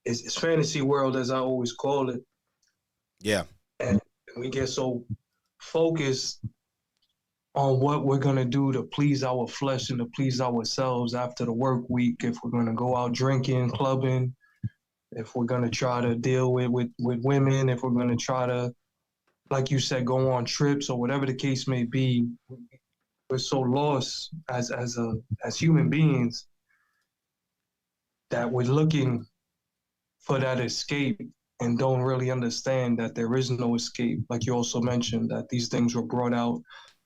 it's fantasy world as I always call it. Yeah. And we get so focused on what we're going to do to please our flesh and to please ourselves after the work week. If we're going to go out drinking, clubbing, if we're going to try to deal with women, if we're going to try to, like you said, go on trips or whatever the case may be, we're so lost as human beings that we're looking for that escape and don't really understand that there is no escape. Like you also mentioned, that these things were brought out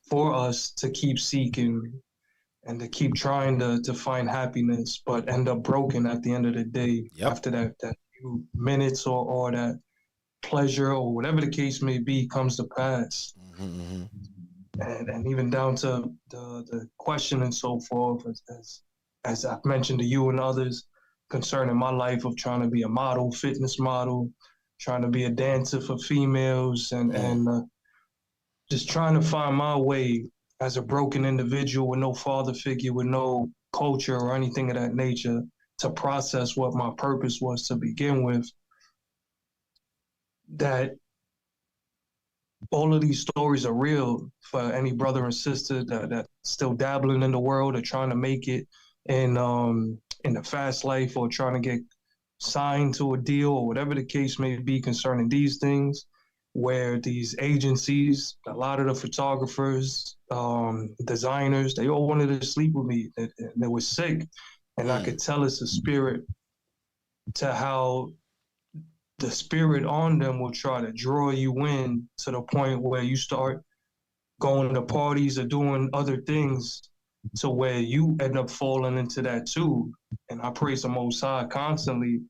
for us to keep seeking and to keep trying to find happiness, but end up broken at the end of the day. Yep. After that few minutes or that pleasure or whatever the case may be comes to pass. And even down to the question and so forth, as I've mentioned to you and others, concerning my life of trying to be a model, fitness model, trying to be a dancer for females, and just trying to find my way as a broken individual with no father figure, with no culture or anything of that nature to process what my purpose was to begin with. That all of these stories are real for any brother and sister that still dabbling in the world or trying to make it in the fast life or trying to get signed to a deal or whatever the case may be concerning these things, where these agencies, a lot of the photographers, designers, they all wanted to sleep with me. They were sick. And I could tell it's a spirit to how the spirit on them will try to draw you in to the point where you start going to parties or doing other things to where you end up falling into that too. And I praise the Most High constantly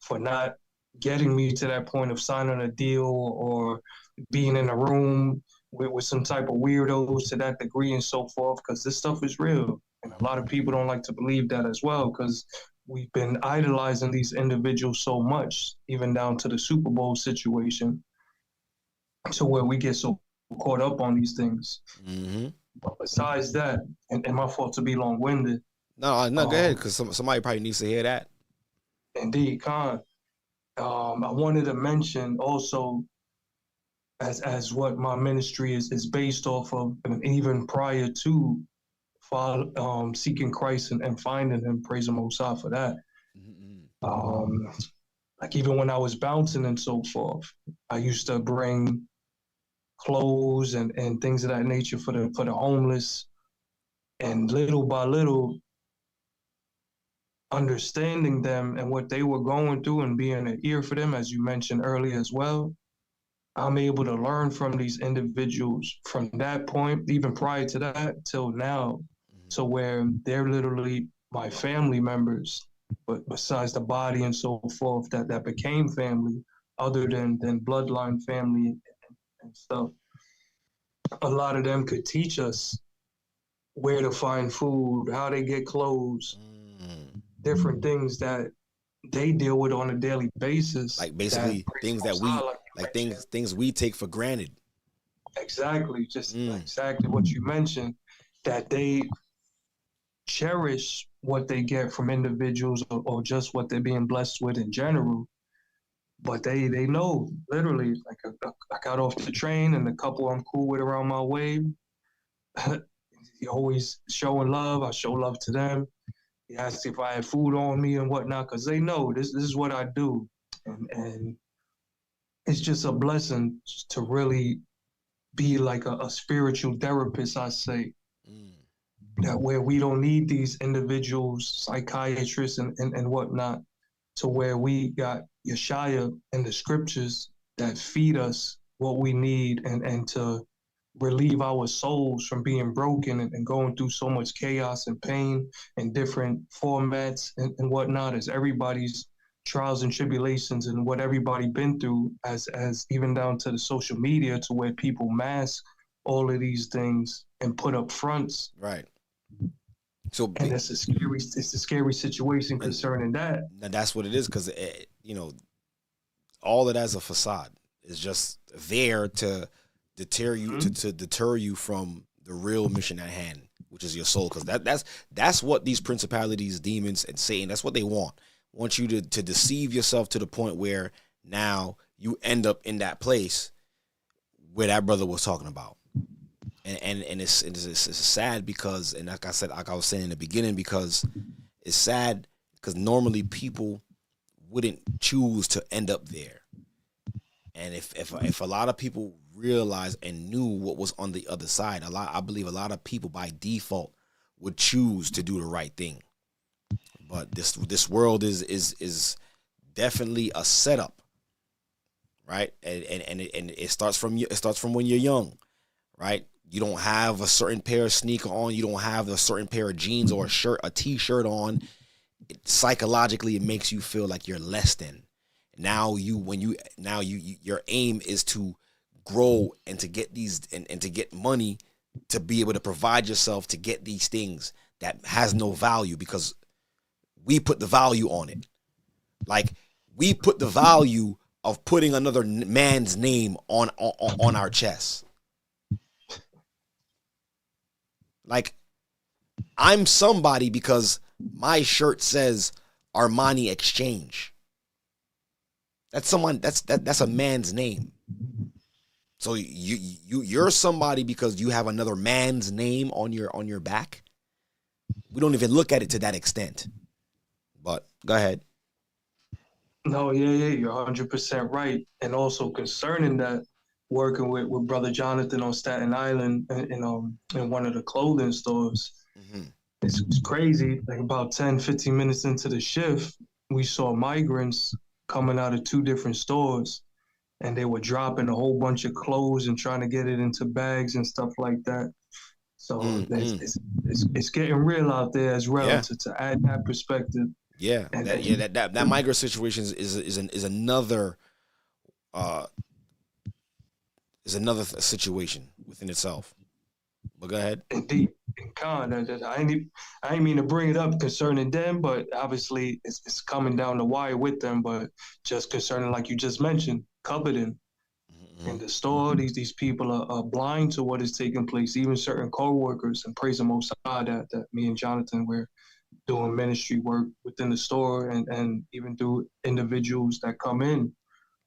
for not getting me to that point of signing a deal or being in a room with some type of weirdos to that degree and so forth, because this stuff is real. And a lot of people don't like to believe that as well, because we've been idolizing these individuals so much, even down to the Super Bowl situation, to where we get so caught up on these things. Mm-hmm. But besides that, and my fault to be long-winded. No, go ahead, because somebody probably needs to hear that. Indeed, Khan. I wanted to mention also, as what my ministry is based off of, and even prior to seeking Christ and finding Him, praise the Most High for that. Mm-hmm. Like even when I was bouncing and so forth, I used to bring clothes and things of that nature for the homeless, and little by little, understanding them and what they were going through and being an ear for them, as you mentioned earlier as well, I'm able to learn from these individuals from that point, even prior to that, till now, to where they're literally my family members, but besides the body and so forth, that became family, other than bloodline family and stuff. A lot of them could teach us where to find food, how they get clothes, different things that they deal with on a daily basis. Like basically things that we things we take for granted. Exactly, just exactly what you mentioned, that they cherish what they get from individuals or just what they're being blessed with in general. But they know, literally, like I got off the train and the couple I'm cool with around my way, he always showing love. I show love to them. He asked if I had food on me and whatnot, because they know this is what I do. And it's just a blessing to really be like a spiritual therapist, I say. That where we don't need these individuals, psychiatrists and whatnot, to where we got Yeshaya and the scriptures that feed us what we need and to relieve our souls from being broken and going through so much chaos and pain in different formats and whatnot, as everybody's trials and tribulations and what everybody been through, as even down to the social media, to where people mask all of these things and put up fronts. Right. So and it's a scary situation concerning that. That's what it is, because all of that's a facade. It's just there to deter you, to deter you from the real mission at hand, which is your soul. Because that's what these principalities, demons, and Satan, that's what they want you to deceive yourself to the point where now you end up in that place where that brother was talking about. And it's sad because, and like I said, like I was saying in the beginning, because it's sad because normally people wouldn't choose to end up there. And if a lot of people realized and knew what was on the other side, I believe a lot of people by default would choose to do the right thing. But this world is definitely a setup, right? And it starts from when you're young, right? You don't have a certain pair of sneaker on. You don't have a certain pair of jeans or a t-shirt on. Psychologically, it makes you feel like you're less than. Now your aim is to grow and to get these and to get money to be able to provide yourself to get these things that has no value, because we put the value on it. Like we put the value of putting another man's name on our chest. Like, I'm somebody because my shirt says Armani Exchange. That's someone. That's a man's name. So you're somebody because you have another man's name on your back. We don't even look at it to that extent. But go ahead. No, yeah, you're 100% right. And also concerning that, working with Brother Jonathan on Staten Island in one of the clothing stores. It's crazy. Like about 10, 15 minutes into the shift, we saw migrants coming out of two different stores, and they were dropping a whole bunch of clothes and trying to get it into bags and stuff like that. So it's getting real out there as well, to add that perspective. Yeah, that migrant situation is another situation within itself. But go ahead. Indeed, and Con, I ain't mean to bring it up concerning them, but obviously it's coming down the wire with them. But just concerning, like you just mentioned, coveting in the store, these people are blind to what is taking place. Even certain co-workers, and praise the Most High that me and Jonathan were doing ministry work within the store, and even through individuals that come in.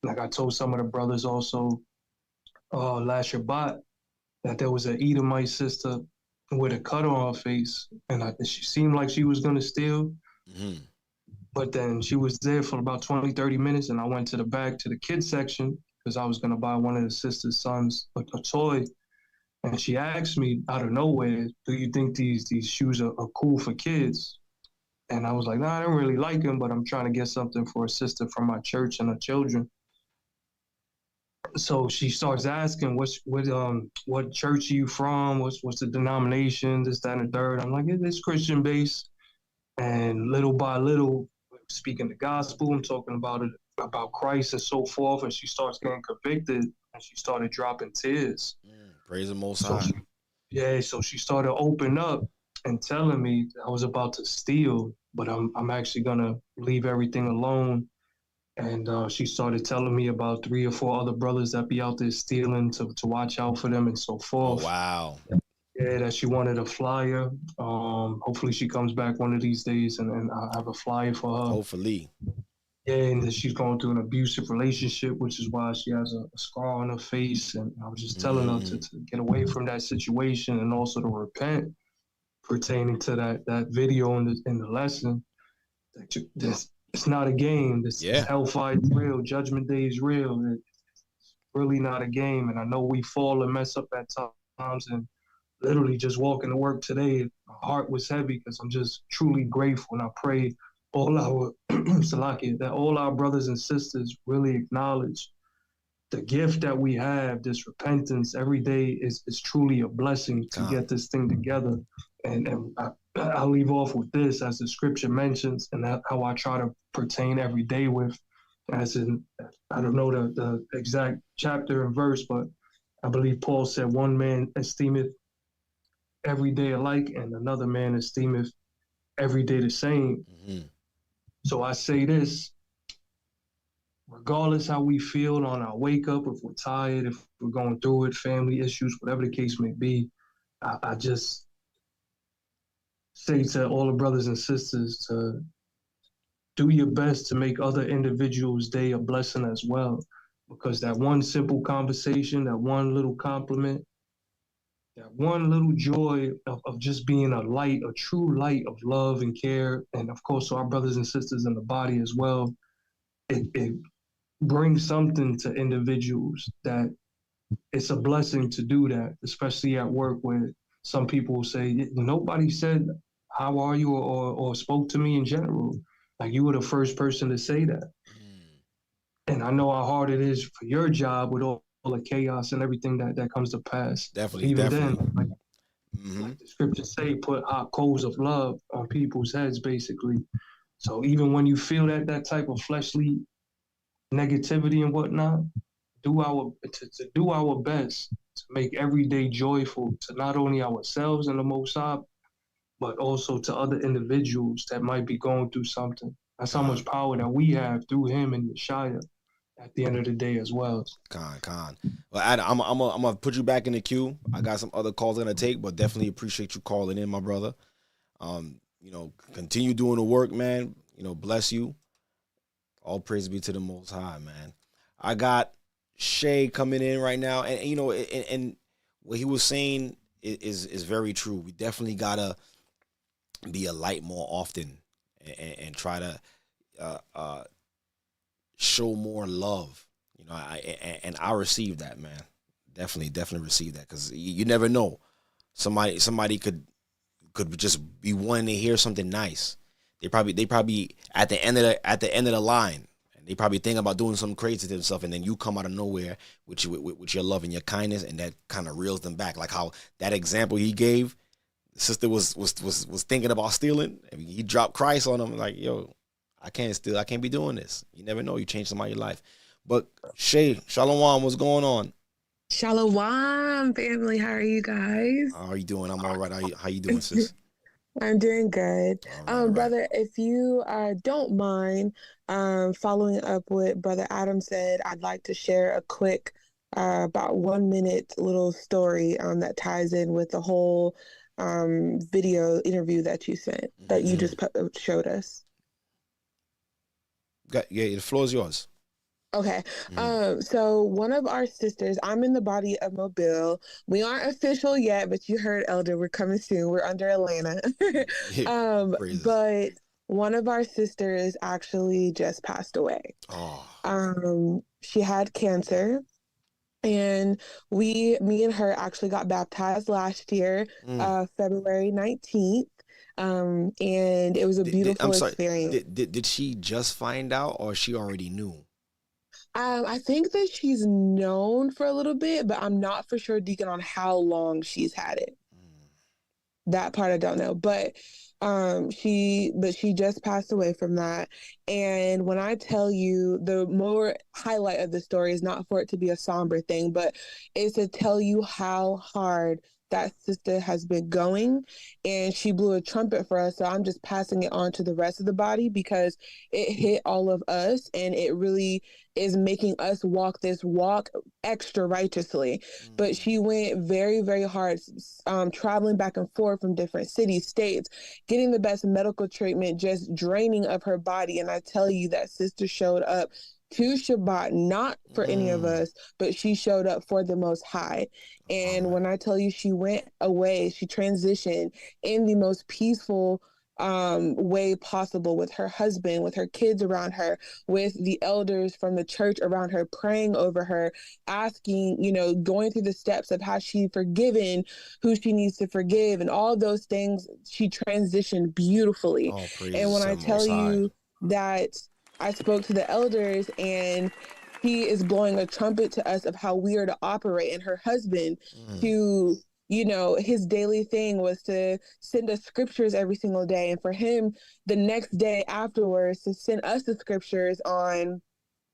Like I told some of the brothers also last Shabbat, that there was an Edomite sister with a cut on her face, and she seemed like she was going to steal. Mm-hmm. But then she was there for about 20, 30 minutes, and I went to the back to the kids section because I was going to buy one of the sister's sons a toy. And she asked me out of nowhere, do you think these shoes are cool for kids? And I was like, nah, I don't really like them, but I'm trying to get something for a sister from my church and her children. So she starts asking, what church are you from? What's the denomination? This, that, and the third. I'm like, it's Christian based. And little by little, speaking the gospel, I'm talking about Christ and so forth. And she starts getting convicted, and she started dropping tears. Praise the Most High. So she started opening up and telling me I was about to steal, but I'm actually gonna leave everything alone. And she started telling me about 3 or 4 other brothers that be out there stealing to watch out for them and so forth. Oh, wow. Yeah, that she wanted a flyer. Hopefully she comes back one of these days and I'll have a flyer for her. Hopefully. Yeah, and that she's going through an abusive relationship, which is why she has a scar on her face. And I was just telling her to get away from that situation and also to repent pertaining to that video in the lesson. It's not a game. This hellfire is real. Judgment Day is real. It's really not a game. And I know we fall and mess up at times. And literally just walking to work today, my heart was heavy because I'm just truly grateful. And I pray all our that all our brothers and sisters really acknowledge the gift that we have, this repentance every day is truly a blessing to get this thing together. And I'll leave off with this, as the scripture mentions, and that's how I try to pertain every day with, as in, I don't know the exact chapter and verse, but I believe Paul said, one man esteemeth every day alike, and another man esteemeth every day the same. Mm-hmm. So I say this, regardless how we feel on our wake up, if we're tired, if we're going through it, family issues, whatever the case may be, I just say to all the brothers and sisters to do your best to make other individuals' day a blessing as well. Because that one simple conversation, that one little compliment, that one little joy of just being a light, a true light of love and care, and of course, our brothers and sisters in the body as well, it brings something to individuals that it's a blessing to do that, especially at work where some people will say, nobody said, how are you, or spoke to me in general. Like, you were the first person to say that. And I know how hard it is for your job with all the chaos and everything that comes to pass. Definitely. Then, like the scriptures say, put hot coals of love on people's heads, basically. So even when you feel that type of fleshly negativity and whatnot, do our best to make every day joyful to not only ourselves and the Most High, but also to other individuals that might be going through something. That's how much power that we have through him and Yeshaya at the end of the day as well. Con. Well, Adam, I'm gonna put you back in the queue. I got some other calls I'm gonna take, but definitely appreciate you calling in, my brother. Continue doing the work, man. Bless you. All praise be to the Most High, man. I got Shay coming in right now, and and what he was saying is very true. We definitely gotta be a light more often, and try to show more love. I receive that, man. Definitely receive that, because you never know. Somebody could just be wanting to hear something nice. They probably at the end of the line, and they probably think about doing something crazy to themselves, and then you come out of nowhere with your love and your kindness, and that kind of reels them back. Like how that example he gave, the sister was thinking about stealing, and he dropped Christ on them, like, yo, I can't be doing this. You never know. You change somebody's life. But Shay, Shalom, what's going on? Shalom, family. How are you guys? How are you doing? I'm all right. How you doing, sis? I'm doing good. All right. Brother, if you don't mind following up what Brother Adam said, I'd like to share a quick, about 1 minute little story that ties in with the whole video interview that you sent, that you just showed us. Yeah, the floor is yours. Okay. So one of our sisters, I'm in the body of Mobile. We aren't official yet, but you heard Elder, we're coming soon. We're under Atlanta. But one of our sisters actually just passed away. She had cancer. And me and her actually got baptized last year, February 19th. And it was a beautiful experience. Did she just find out, or she already knew? I think that she's known for a little bit, but I'm not for sure, Deacon, on how long she's had it. That part I don't know, but she just passed away from that. And when I tell you, the more highlight of the story is not for it to be a somber thing, but is to tell you how hard that sister has been going, and she blew a trumpet for us. So I'm just passing it on to the rest of the body because it hit all of us, and it really is making us walk this walk extra righteously. But she went very, very hard, traveling back and forth from different cities, states, getting the best medical treatment, just draining of her body. And I tell you, that sister showed up to Shabbat, not for any of us, but she showed up for the Most High. And when I tell you she went away, she transitioned in the most peaceful way possible, with her husband, with her kids around her, with the elders from the church around her, praying over her, asking, going through the steps of how she forgiven who she needs to forgive, and all those things. She transitioned beautifully. And when I tell you that I spoke to the elders, and he is blowing a trumpet to us of how we are to operate, and her husband to, his daily thing was to send us scriptures every single day. And for him, the next day afterwards, to send us the scriptures on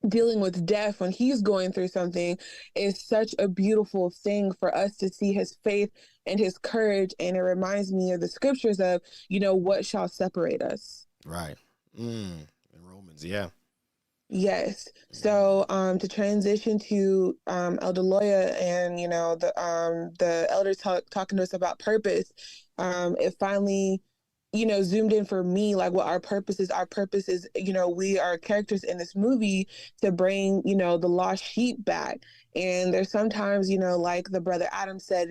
dealing with death when he's going through something, is such a beautiful thing for us to see his faith and his courage. And it reminds me of the scriptures of, what shall separate us? Right. In Romans, yeah. Yes. So to transition to Elder Lawya and the elders talking to us about purpose, it finally zoomed in for me, like what our purpose is. Our purpose is, we are characters in this movie to bring the lost sheep back. And there's sometimes, like the brother Adam said,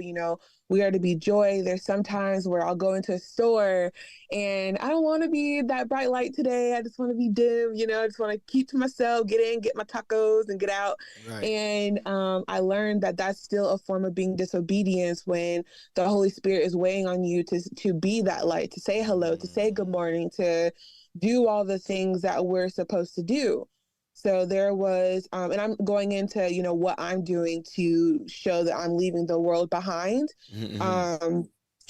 we are to be joy. There's sometimes where I'll go into a store and I don't want to be that bright light today. I just want to be dim, I just want to keep to myself, get in, get my tacos and get out. Right. And I learned that that's still a form of being disobedience when the Holy Spirit is weighing on you to be that light, to say hello, to say good morning, to do all the things that we're supposed to do. So there was, and I'm going into, what I'm doing to show that I'm leaving the world behind.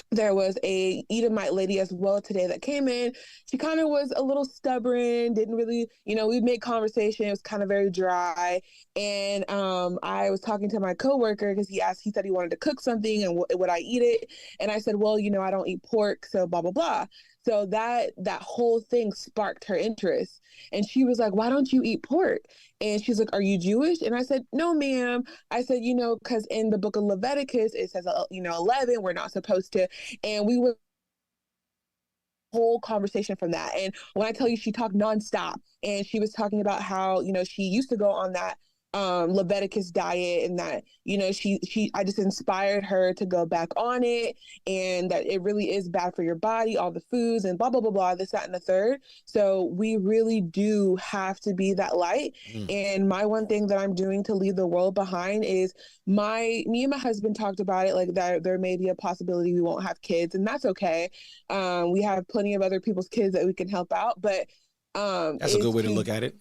There was a Edomite lady as well today that came in. She kind of was a little stubborn, didn't really, we made conversation. It was kind of very dry. And I was talking to my coworker because he said he wanted to cook something and would I eat it? And I said, well, I don't eat pork, so blah, blah, blah. So that whole thing sparked her interest. And she was like, why don't you eat pork? And she's like, are you Jewish? And I said, no, ma'am. I said, because in the book of Leviticus, it says, 11, we're not supposed to. And we were whole conversation from that. And when I tell you, she talked nonstop, and she was talking about how, she used to go on that Leviticus diet, and that I just inspired her to go back on it, and that it really is bad for your body, all the foods and blah blah blah blah, this, that, and the third. So we really do have to be that light. And my one thing that I'm doing to leave the world behind is me and my husband talked about it, like that there may be a possibility we won't have kids, and that's okay. We have plenty of other people's kids that we can help out, but that's a good way to look at it.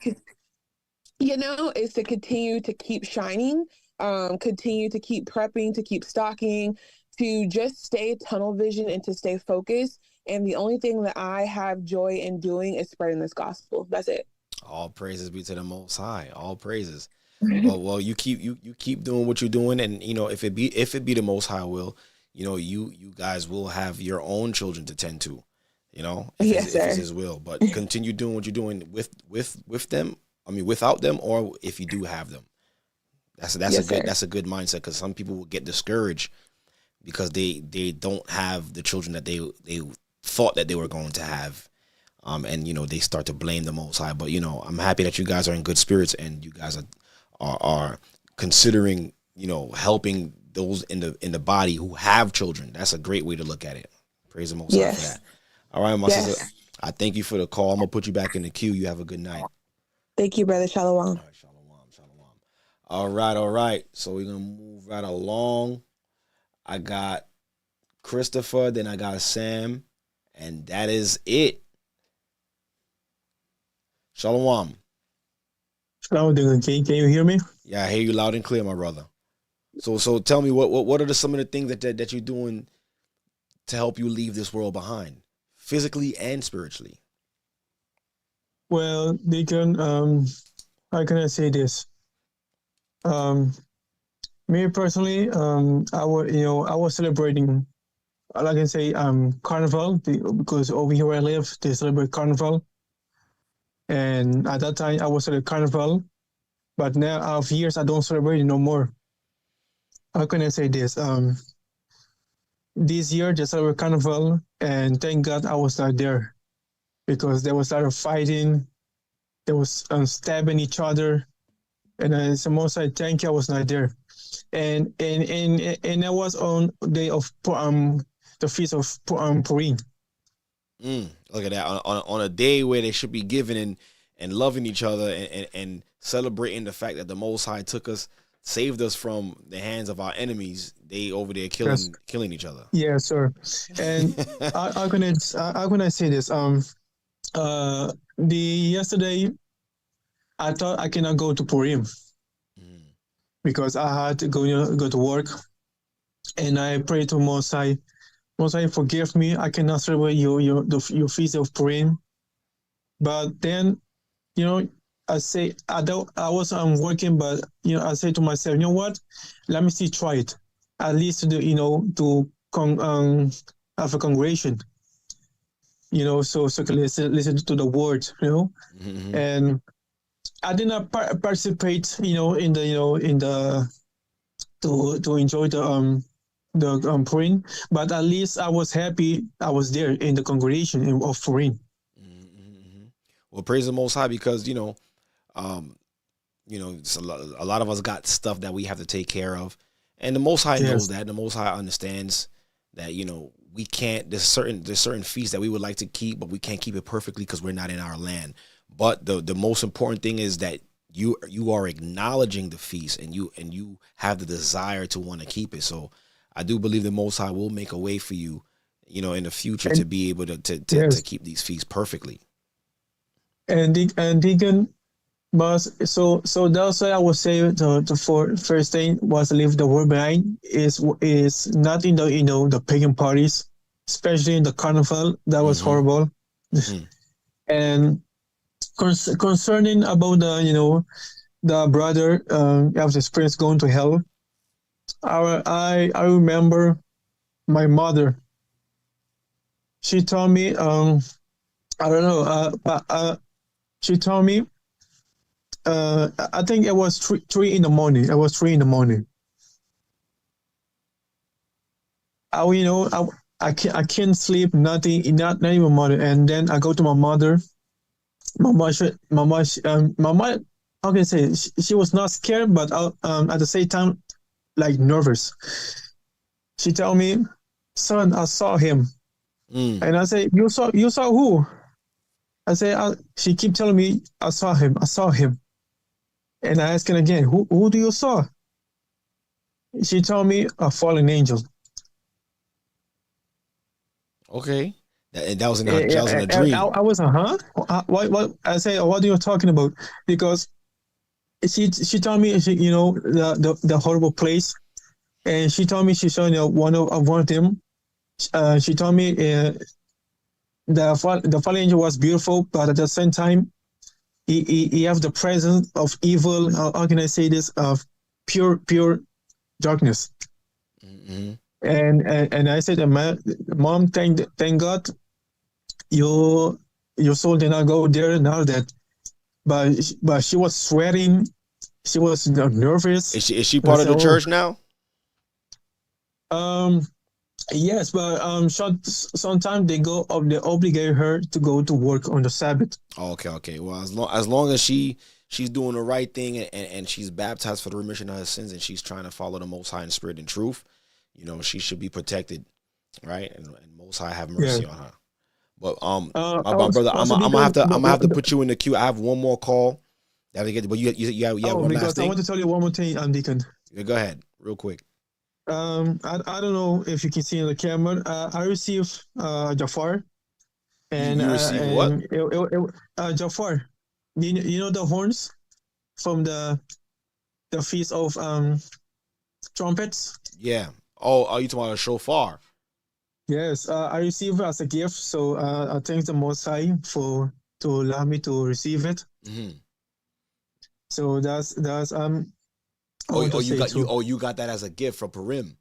Is to continue to keep shining, continue to keep prepping, to keep stocking, to just stay tunnel vision and to stay focused. And the only thing that I have joy in doing is spreading this gospel. That's it. All praises be to the Most High. All praises. Well, you keep doing what you're doing, and if it be the Most High will, you guys will have your own children to tend to, if it's His will. But continue doing what you're doing with them. I mean, without them, or if you do have them, that's a good mindset, because some people will get discouraged because they don't have the children that they thought that they were going to have. And they start to blame the Most High. But I'm happy that you guys are in good spirits, and you guys are considering helping those in the body who have children. That's a great way to look at it. Praise the Most High for that. All right, my sister, I thank you for the call. I'm gonna put you back in the queue. You have a good night. Thank you, brother. Shalom. All right, shalom. All right. So we're gonna move right along. I got Christopher, then I got Sam, and that is it. Shalom. Shalom, can you hear me? Yeah, I hear you loud and clear, my brother. So tell me, what are some of the things that you're doing to help you leave this world behind, physically and spiritually? Well, Deacon, how can I say this? Me personally, I was celebrating, like I say, Carnival, because over here where I live, they celebrate Carnival. And at that time, I was at a Carnival, but now after years, I don't celebrate it no more. How can I say this? This year, they celebrate Carnival, and thank God I was not there, because there was a lot of fighting, there was stabbing each other, and so most I thank you I was not there. And I was on the day of the feast of Purim. Look at that, on a day where they should be giving and loving each other and celebrating the fact that the Most High saved us from the hands of our enemies. They over there killing each other. Yeah, sir. And how can I say this? Yesterday, I thought I cannot go to Purim because I had to go to work, and I prayed to Most High. Most High, forgive me. I cannot celebrate your feast of Purim. But then, I say I was working, but I say to myself, you know what? Let me see, try it. At least to have a congregation. So can listen to the word. Mm-hmm. And I did not participate. To enjoy the Purim, but at least I was happy I was there in the congregation of Purim. Mm-hmm. Well, praise the Most High, because a lot of us got stuff that we have to take care of, and the Most High knows that. The Most High understands that we can't. There's certain feasts that we would like to keep, but we can't keep it perfectly because we're not in our land. But the most important thing is that you are acknowledging the feast, and you have the desire to want to keep it. So I do believe the Most High will make a way for you, in the future, to be able to keep these feasts perfectly. And Deacon, but so that's why I would say the first thing was to leave the world behind is not in the pagan parties, especially in the Carnival. That was horrible. Mm-hmm. And concerning about the brother of the experience going to hell, I remember my mother. She told me, she told me, I think it was 3 in the morning. It was 3 in the morning. I can't sleep, nothing, not even mother. And then I go to my mother. My mom, how can I say? She was not scared, but at the same time, like nervous. She told me, "Son, I saw him," and I say, "You saw who?" I say, she keep telling me, "I saw him. I saw him," and I ask her again, "Who do you saw?" She told me, "A fallen angel." Okay, that was in a dream. I was what? I say, "What are you talking about?" Because she told me, the horrible place, and she told me she saw one of them. She told me the fallen angel was beautiful, but at the same time, he have the presence of evil. How can I say this? Of pure darkness. Mm-hmm. And I said, Mom, thank God, your soul did not go there. Now that, but she was sweating. She was nervous. Is she part of the church now? Yes, but sometimes they obligate her to go to work on the Sabbath. Okay. Well, as long as she's doing the right thing and she's baptized for the remission of her sins and she's trying to follow the Most High in spirit and truth, you know, she should be protected, right? And Most High have mercy on her. But my brother, I'm gonna have to put you in the queue. I have one more call. But you have one last thing. I want to tell you one more thing, Deacon. Yeah, go ahead, real quick. I don't know if you can see on the camera. I received Jafar, and you received what? Jafar. You know the horns from the feast of trumpets. Yeah. Oh, are you talking about a shofar? Yes, I received it as a gift. So I thank the Most High to allow me to receive it. Mm-hmm. So that's you got that as a gift from Purim.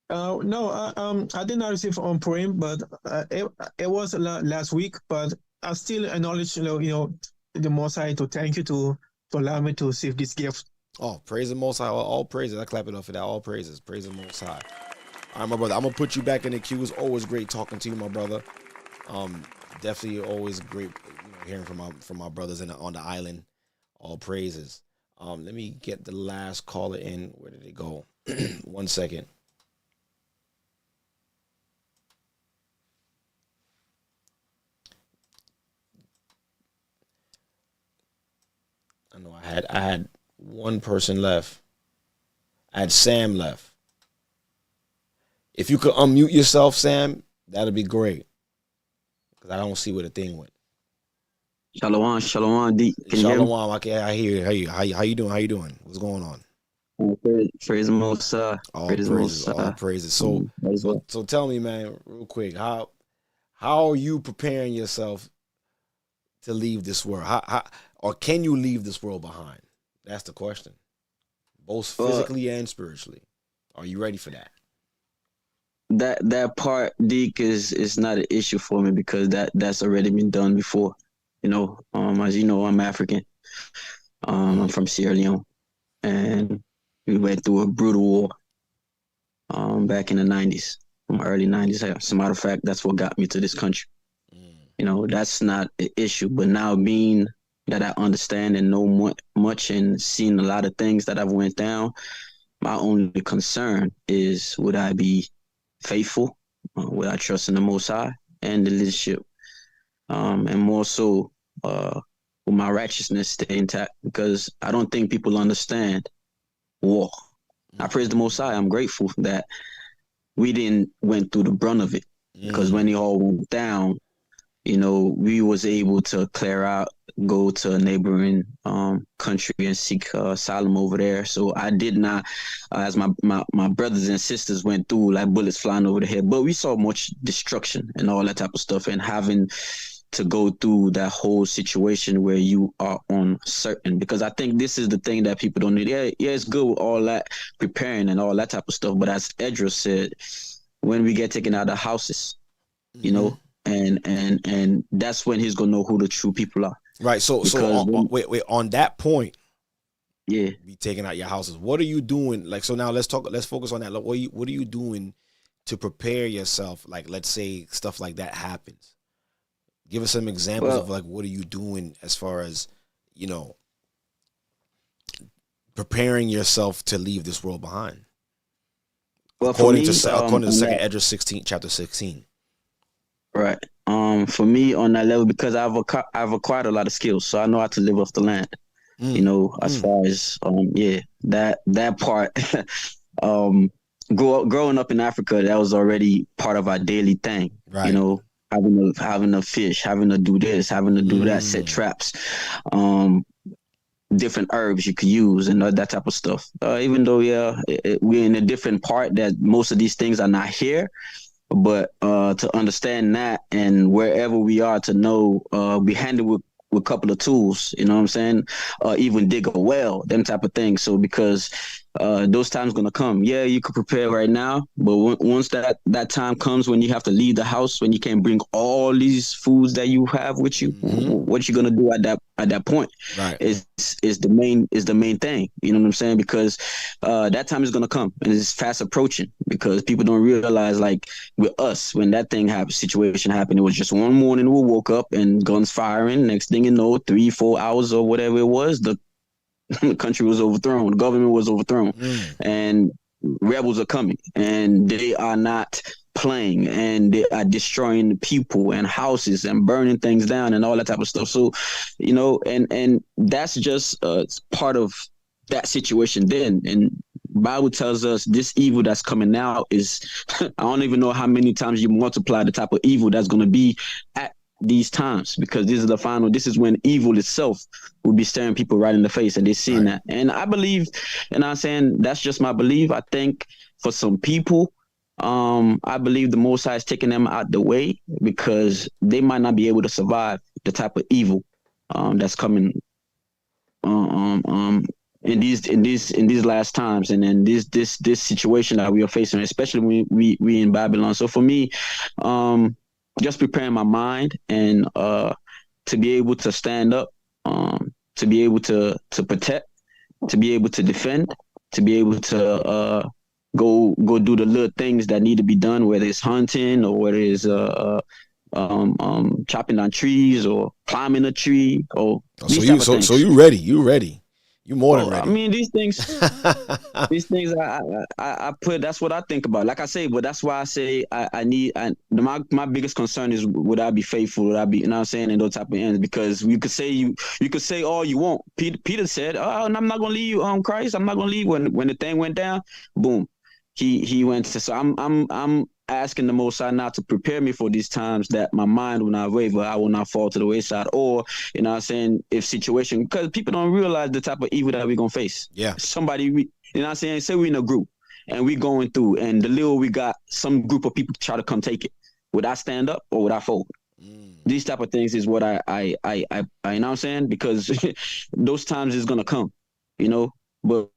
No, I did not receive on Purim, but it was last week. But I still acknowledge, you know, the Most High to thank you to allow me to receive this gift. Oh, praise the Most High! All praises. I clap it up for that. All praises. Praise the Most High. All right, my brother. I'm gonna put you back in the queue. It's always great talking to you, my brother. Definitely always great, you know, hearing from my brothers on the island. All praises. Let me get the last caller in. Where did it go? 1 second. I know I had one person left. I had Sam left. If you could unmute yourself, Sam, that'd be great. Because I don't see where the thing went. Shalom, D. Shalom, I hear you. How you doing? How you doing? What's going on? Praise the Most High. All praises. So tell me, man, real quick, how are you preparing yourself to leave this world? How or can you leave this world behind? That's the question. Both physically and spiritually. Are you ready for that? That part, Deke, is not an issue for me because that's already been done before. You know, as you know, I'm African. I'm from Sierra Leone, and we went through a brutal war back in the 90s, early 90s. As a matter of fact, that's what got me to this country. You know, that's not an issue. But now, being that I understand and know much and seen a lot of things that I've went down, my only concern is, would I be faithful? Would I trust in the Most High and the leadership? And more so, will my righteousness stay intact? Because I don't think people understand war. I praise the Most High. I'm grateful that we didn't went through the brunt of it. Because when it all went down, you know, we was able to clear out, go to a neighboring country and seek asylum over there. So I did not, as my brothers and sisters went through, like bullets flying over the head. But we saw much destruction and all that type of stuff, and having to go through that whole situation where you are uncertain. Because I think this is the thing that people don't need. Yeah, it's good with all that preparing and all that type of stuff. But as Edra said, when we get taken out of the houses, you know, and that's when he's gonna know who the true people are. Right. So wait, on that point, yeah, be taking out your houses. What are you doing? Like, so now let's focus on that. Like, what are you doing to prepare yourself? Like, let's say stuff like that happens. Give us some examples of like, what are you doing as far as, you know, preparing yourself to leave this world behind? Well, according to 2nd Esdras 16, chapter 16. Right. For me on that level, because I've acquired a lot of skills, so I know how to live off the land. You know, as far as that part. Growing up in Africa, that was already part of our daily thing. Right. You know, having a fish, having to do this, having to do that, set traps, different herbs you could use and that type of stuff. Even though we're in a different part that most of these things are not here, But to understand that, and wherever we are, to know we handle with a couple of tools, you know what I'm saying? Even dig a well, them type of things. So because those times gonna come. Yeah, you could prepare right now, but once that time comes when you have to leave the house, when you can't bring all these foods that you have with you, what you gonna do at that point? Right. Is the main thing. You know what I'm saying? Because that time is gonna come, and it's fast approaching. Because people don't realize, like with us, when that situation happened, it was just one morning we woke up and guns firing. Next thing you know, 3-4 hours or whatever it was, the country was overthrown, the government was overthrown, and rebels are coming, and they are not playing, and they are destroying the people and houses and burning things down and all that type of stuff. So, you know, and that's just part of that situation then. And Bible tells us this evil that's coming now is I don't even know how many times you multiply the type of evil that's going to be at these times, because this is when evil itself will be staring people right in the face, and they're seeing that. And I believe, and I'm saying that's just my belief. I think for some people, I believe the Most High is taking them out the way because they might not be able to survive the type of evil that's coming in these last times, and then this situation that we are facing, especially when we in Babylon. So for me, just preparing my mind and to be able to stand up, to be able to protect, to be able to defend, to be able to go do the little things that need to be done, whether it's hunting or whether it's chopping down trees or climbing a tree or so you ready. You more than ready. I mean, these things I put, that's what I think about. Like I say, but that's why I say my biggest concern is, would I be faithful? Would I be, you know what I'm saying, in those type of ends? Because you could say all you want. Peter said, "Oh, and I'm not gonna leave you, Christ. I'm not gonna leave." When the thing went down, boom, he went to. So I'm asking the Most High not to prepare me for these times, that my mind will not waver, I will not fall to the wayside, or, you know what I'm saying, if situation, because people don't realize the type of evil that we're going to face. Yeah. Somebody, you know what I'm saying, say we're in a group and we going through, and the little we got, some group of people try to come take it. Would I stand up or would I fold? These type of things is what I you know what I'm saying, because those times is going to come, you know, but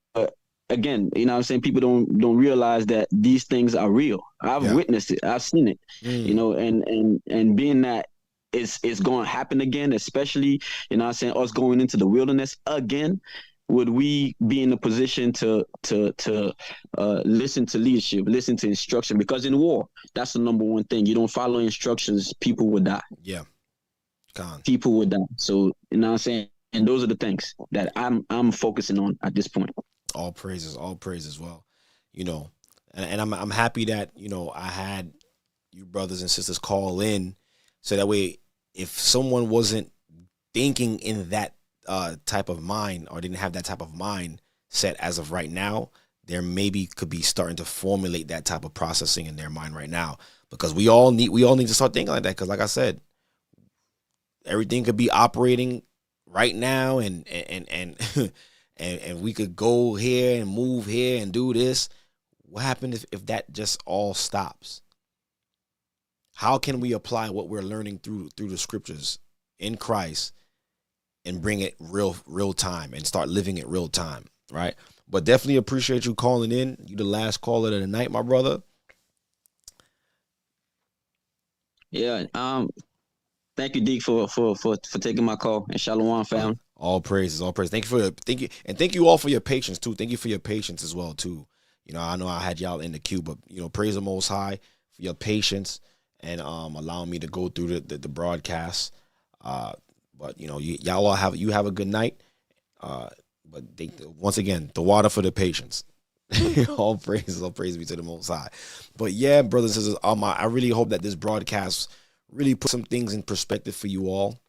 again, you know what I'm saying, people don't realize that these things are real. I've witnessed it. I've seen it. You know, and being that it's going to happen again, especially, you know what I'm saying, us going into the wilderness again, would we be in a position to listen to leadership, listen to instruction? Because in war, that's the number one thing. You don't follow instructions, people will die. Yeah. People will die. So, you know what I'm saying? And those are the things that I'm focusing on at this point. All praises. Well, you know, and I'm happy that, you know, I had you brothers and sisters call in, so that way, if someone wasn't thinking in that type of mind, or didn't have that type of mind set as of right now, there maybe could be starting to formulate that type of processing in their mind right now, because we all need to start thinking like that. Because like I said, everything could be operating right now, and and we could go here and move here and do this. What happens if that just all stops? How can we apply what we're learning through the scriptures in Christ and bring it real time and start living it real time, right? But definitely appreciate you calling in. You the last caller of the night, my brother. Yeah. Thank you, Deke, for taking my call, and Shalom, family. All praises. Thank you all for your patience too. Thank you for your patience as well too. You know, I know I had y'all in the queue, but you know, praise the Most High for your patience and allowing me to go through the broadcast. But you know, y'all all have a good night. But once again, the water for the patience. all praise be to the Most High. But yeah, brothers and sisters, I really hope that this broadcast really put some things in perspective for you all,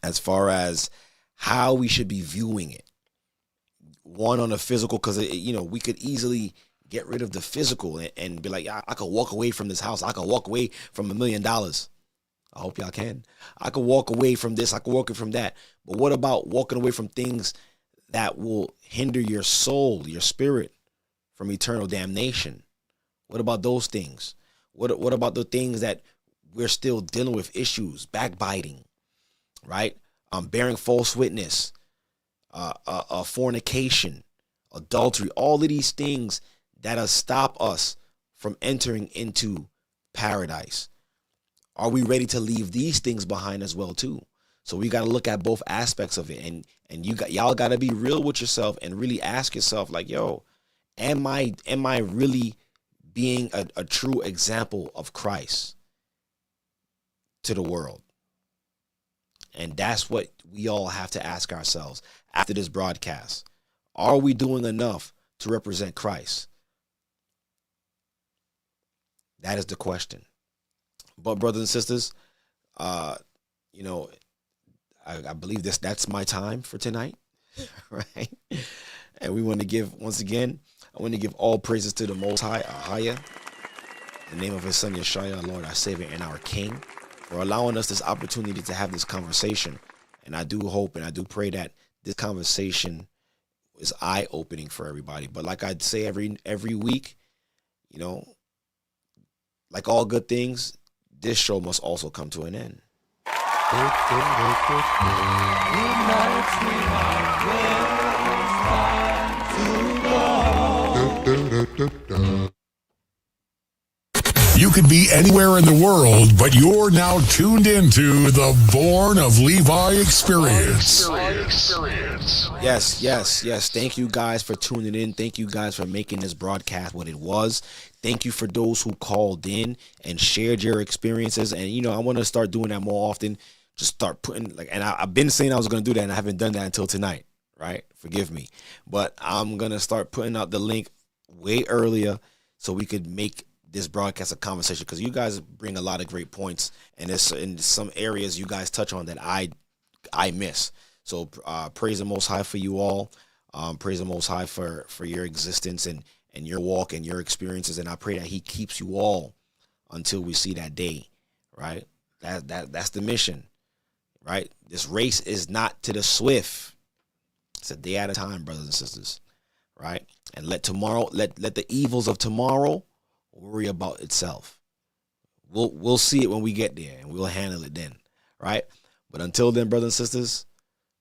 as far as how we should be viewing it. One, on the physical, because you know, we could easily get rid of the physical and be like, I could walk away from this house. I could walk away from $1 million. I hope y'all can. I could walk away from this. I could walk away from that. But what about walking away from things that will hinder your soul, your spirit, from eternal damnation? What about those things? What about the things that we're still dealing with? Issues, backbiting, right? Bearing false witness, fornication, adultery, all of these things that'll stop us from entering into paradise. Are we ready to leave these things behind as well too? So we got to look at both aspects of it, and y'all got to be real with yourself and really ask yourself, like, yo, am I really being a true example of Christ to the world? And that's what we all have to ask ourselves after this broadcast. Are we doing enough to represent Christ? That is the question. But brothers and sisters, you know, I believe that's my time for tonight, right? And we want to give, once again, I want to give all praises to the Most High, Ahaya, in the name of his son, Yeshua, our Lord, our Savior, and our King, for allowing us this opportunity to have this conversation. And I do hope and I do pray that this conversation is eye-opening for everybody. But like I say every week, you know, like all good things, this show must also come to an end. You could be anywhere in the world, but you're now tuned into the Born of Levi Experience. Yes. Thank you guys for tuning in. Thank you guys for making this broadcast what it was. Thank you for those who called in and shared your experiences. And, you know, I want to start doing that more often. Just start putting, like, and I've been saying I was going to do that, and I haven't done that until tonight, right? Forgive me. But I'm going to start putting out the link way earlier so we could make this broadcast a conversation, because you guys bring a lot of great points, and there's in some areas you guys touch on that I miss. So praise the Most High for you all. Praise the Most High for your existence and your walk and your experiences, and I pray that he keeps you all until we see that day, right? That's the mission, right? This race is not to the swift. It's a day at a time, brothers and sisters, right? And let the evils of tomorrow worry about itself. We'll see it when we get there, and we'll handle it then, right? But until then, brothers and sisters,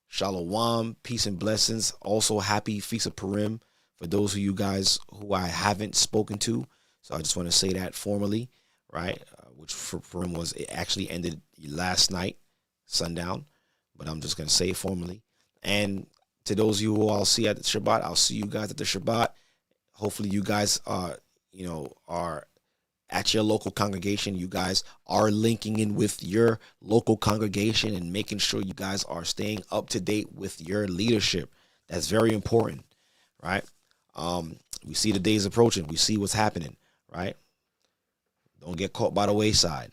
shalom, peace and blessings. Also, happy Feast of Purim for those of you guys who I haven't spoken to. So I just want to say that formally, right? Which for Purim it actually ended last night, sundown. But I'm just going to say it formally. And to those of you who I'll see at the Shabbat, I'll see you guys at the Shabbat. Hopefully you guys are at your local congregation. You guys are linking in with your local congregation and making sure you guys are staying up to date with your leadership. That's very important, right? We see the days approaching. We see what's happening, right? Don't get caught by the wayside.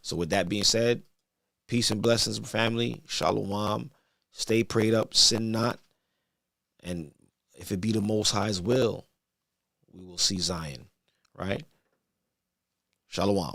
So with that being said, peace and blessings, family. Shalom. Stay prayed up, sin not. And if it be the Most High's will, we will see Zion, right? Shalom.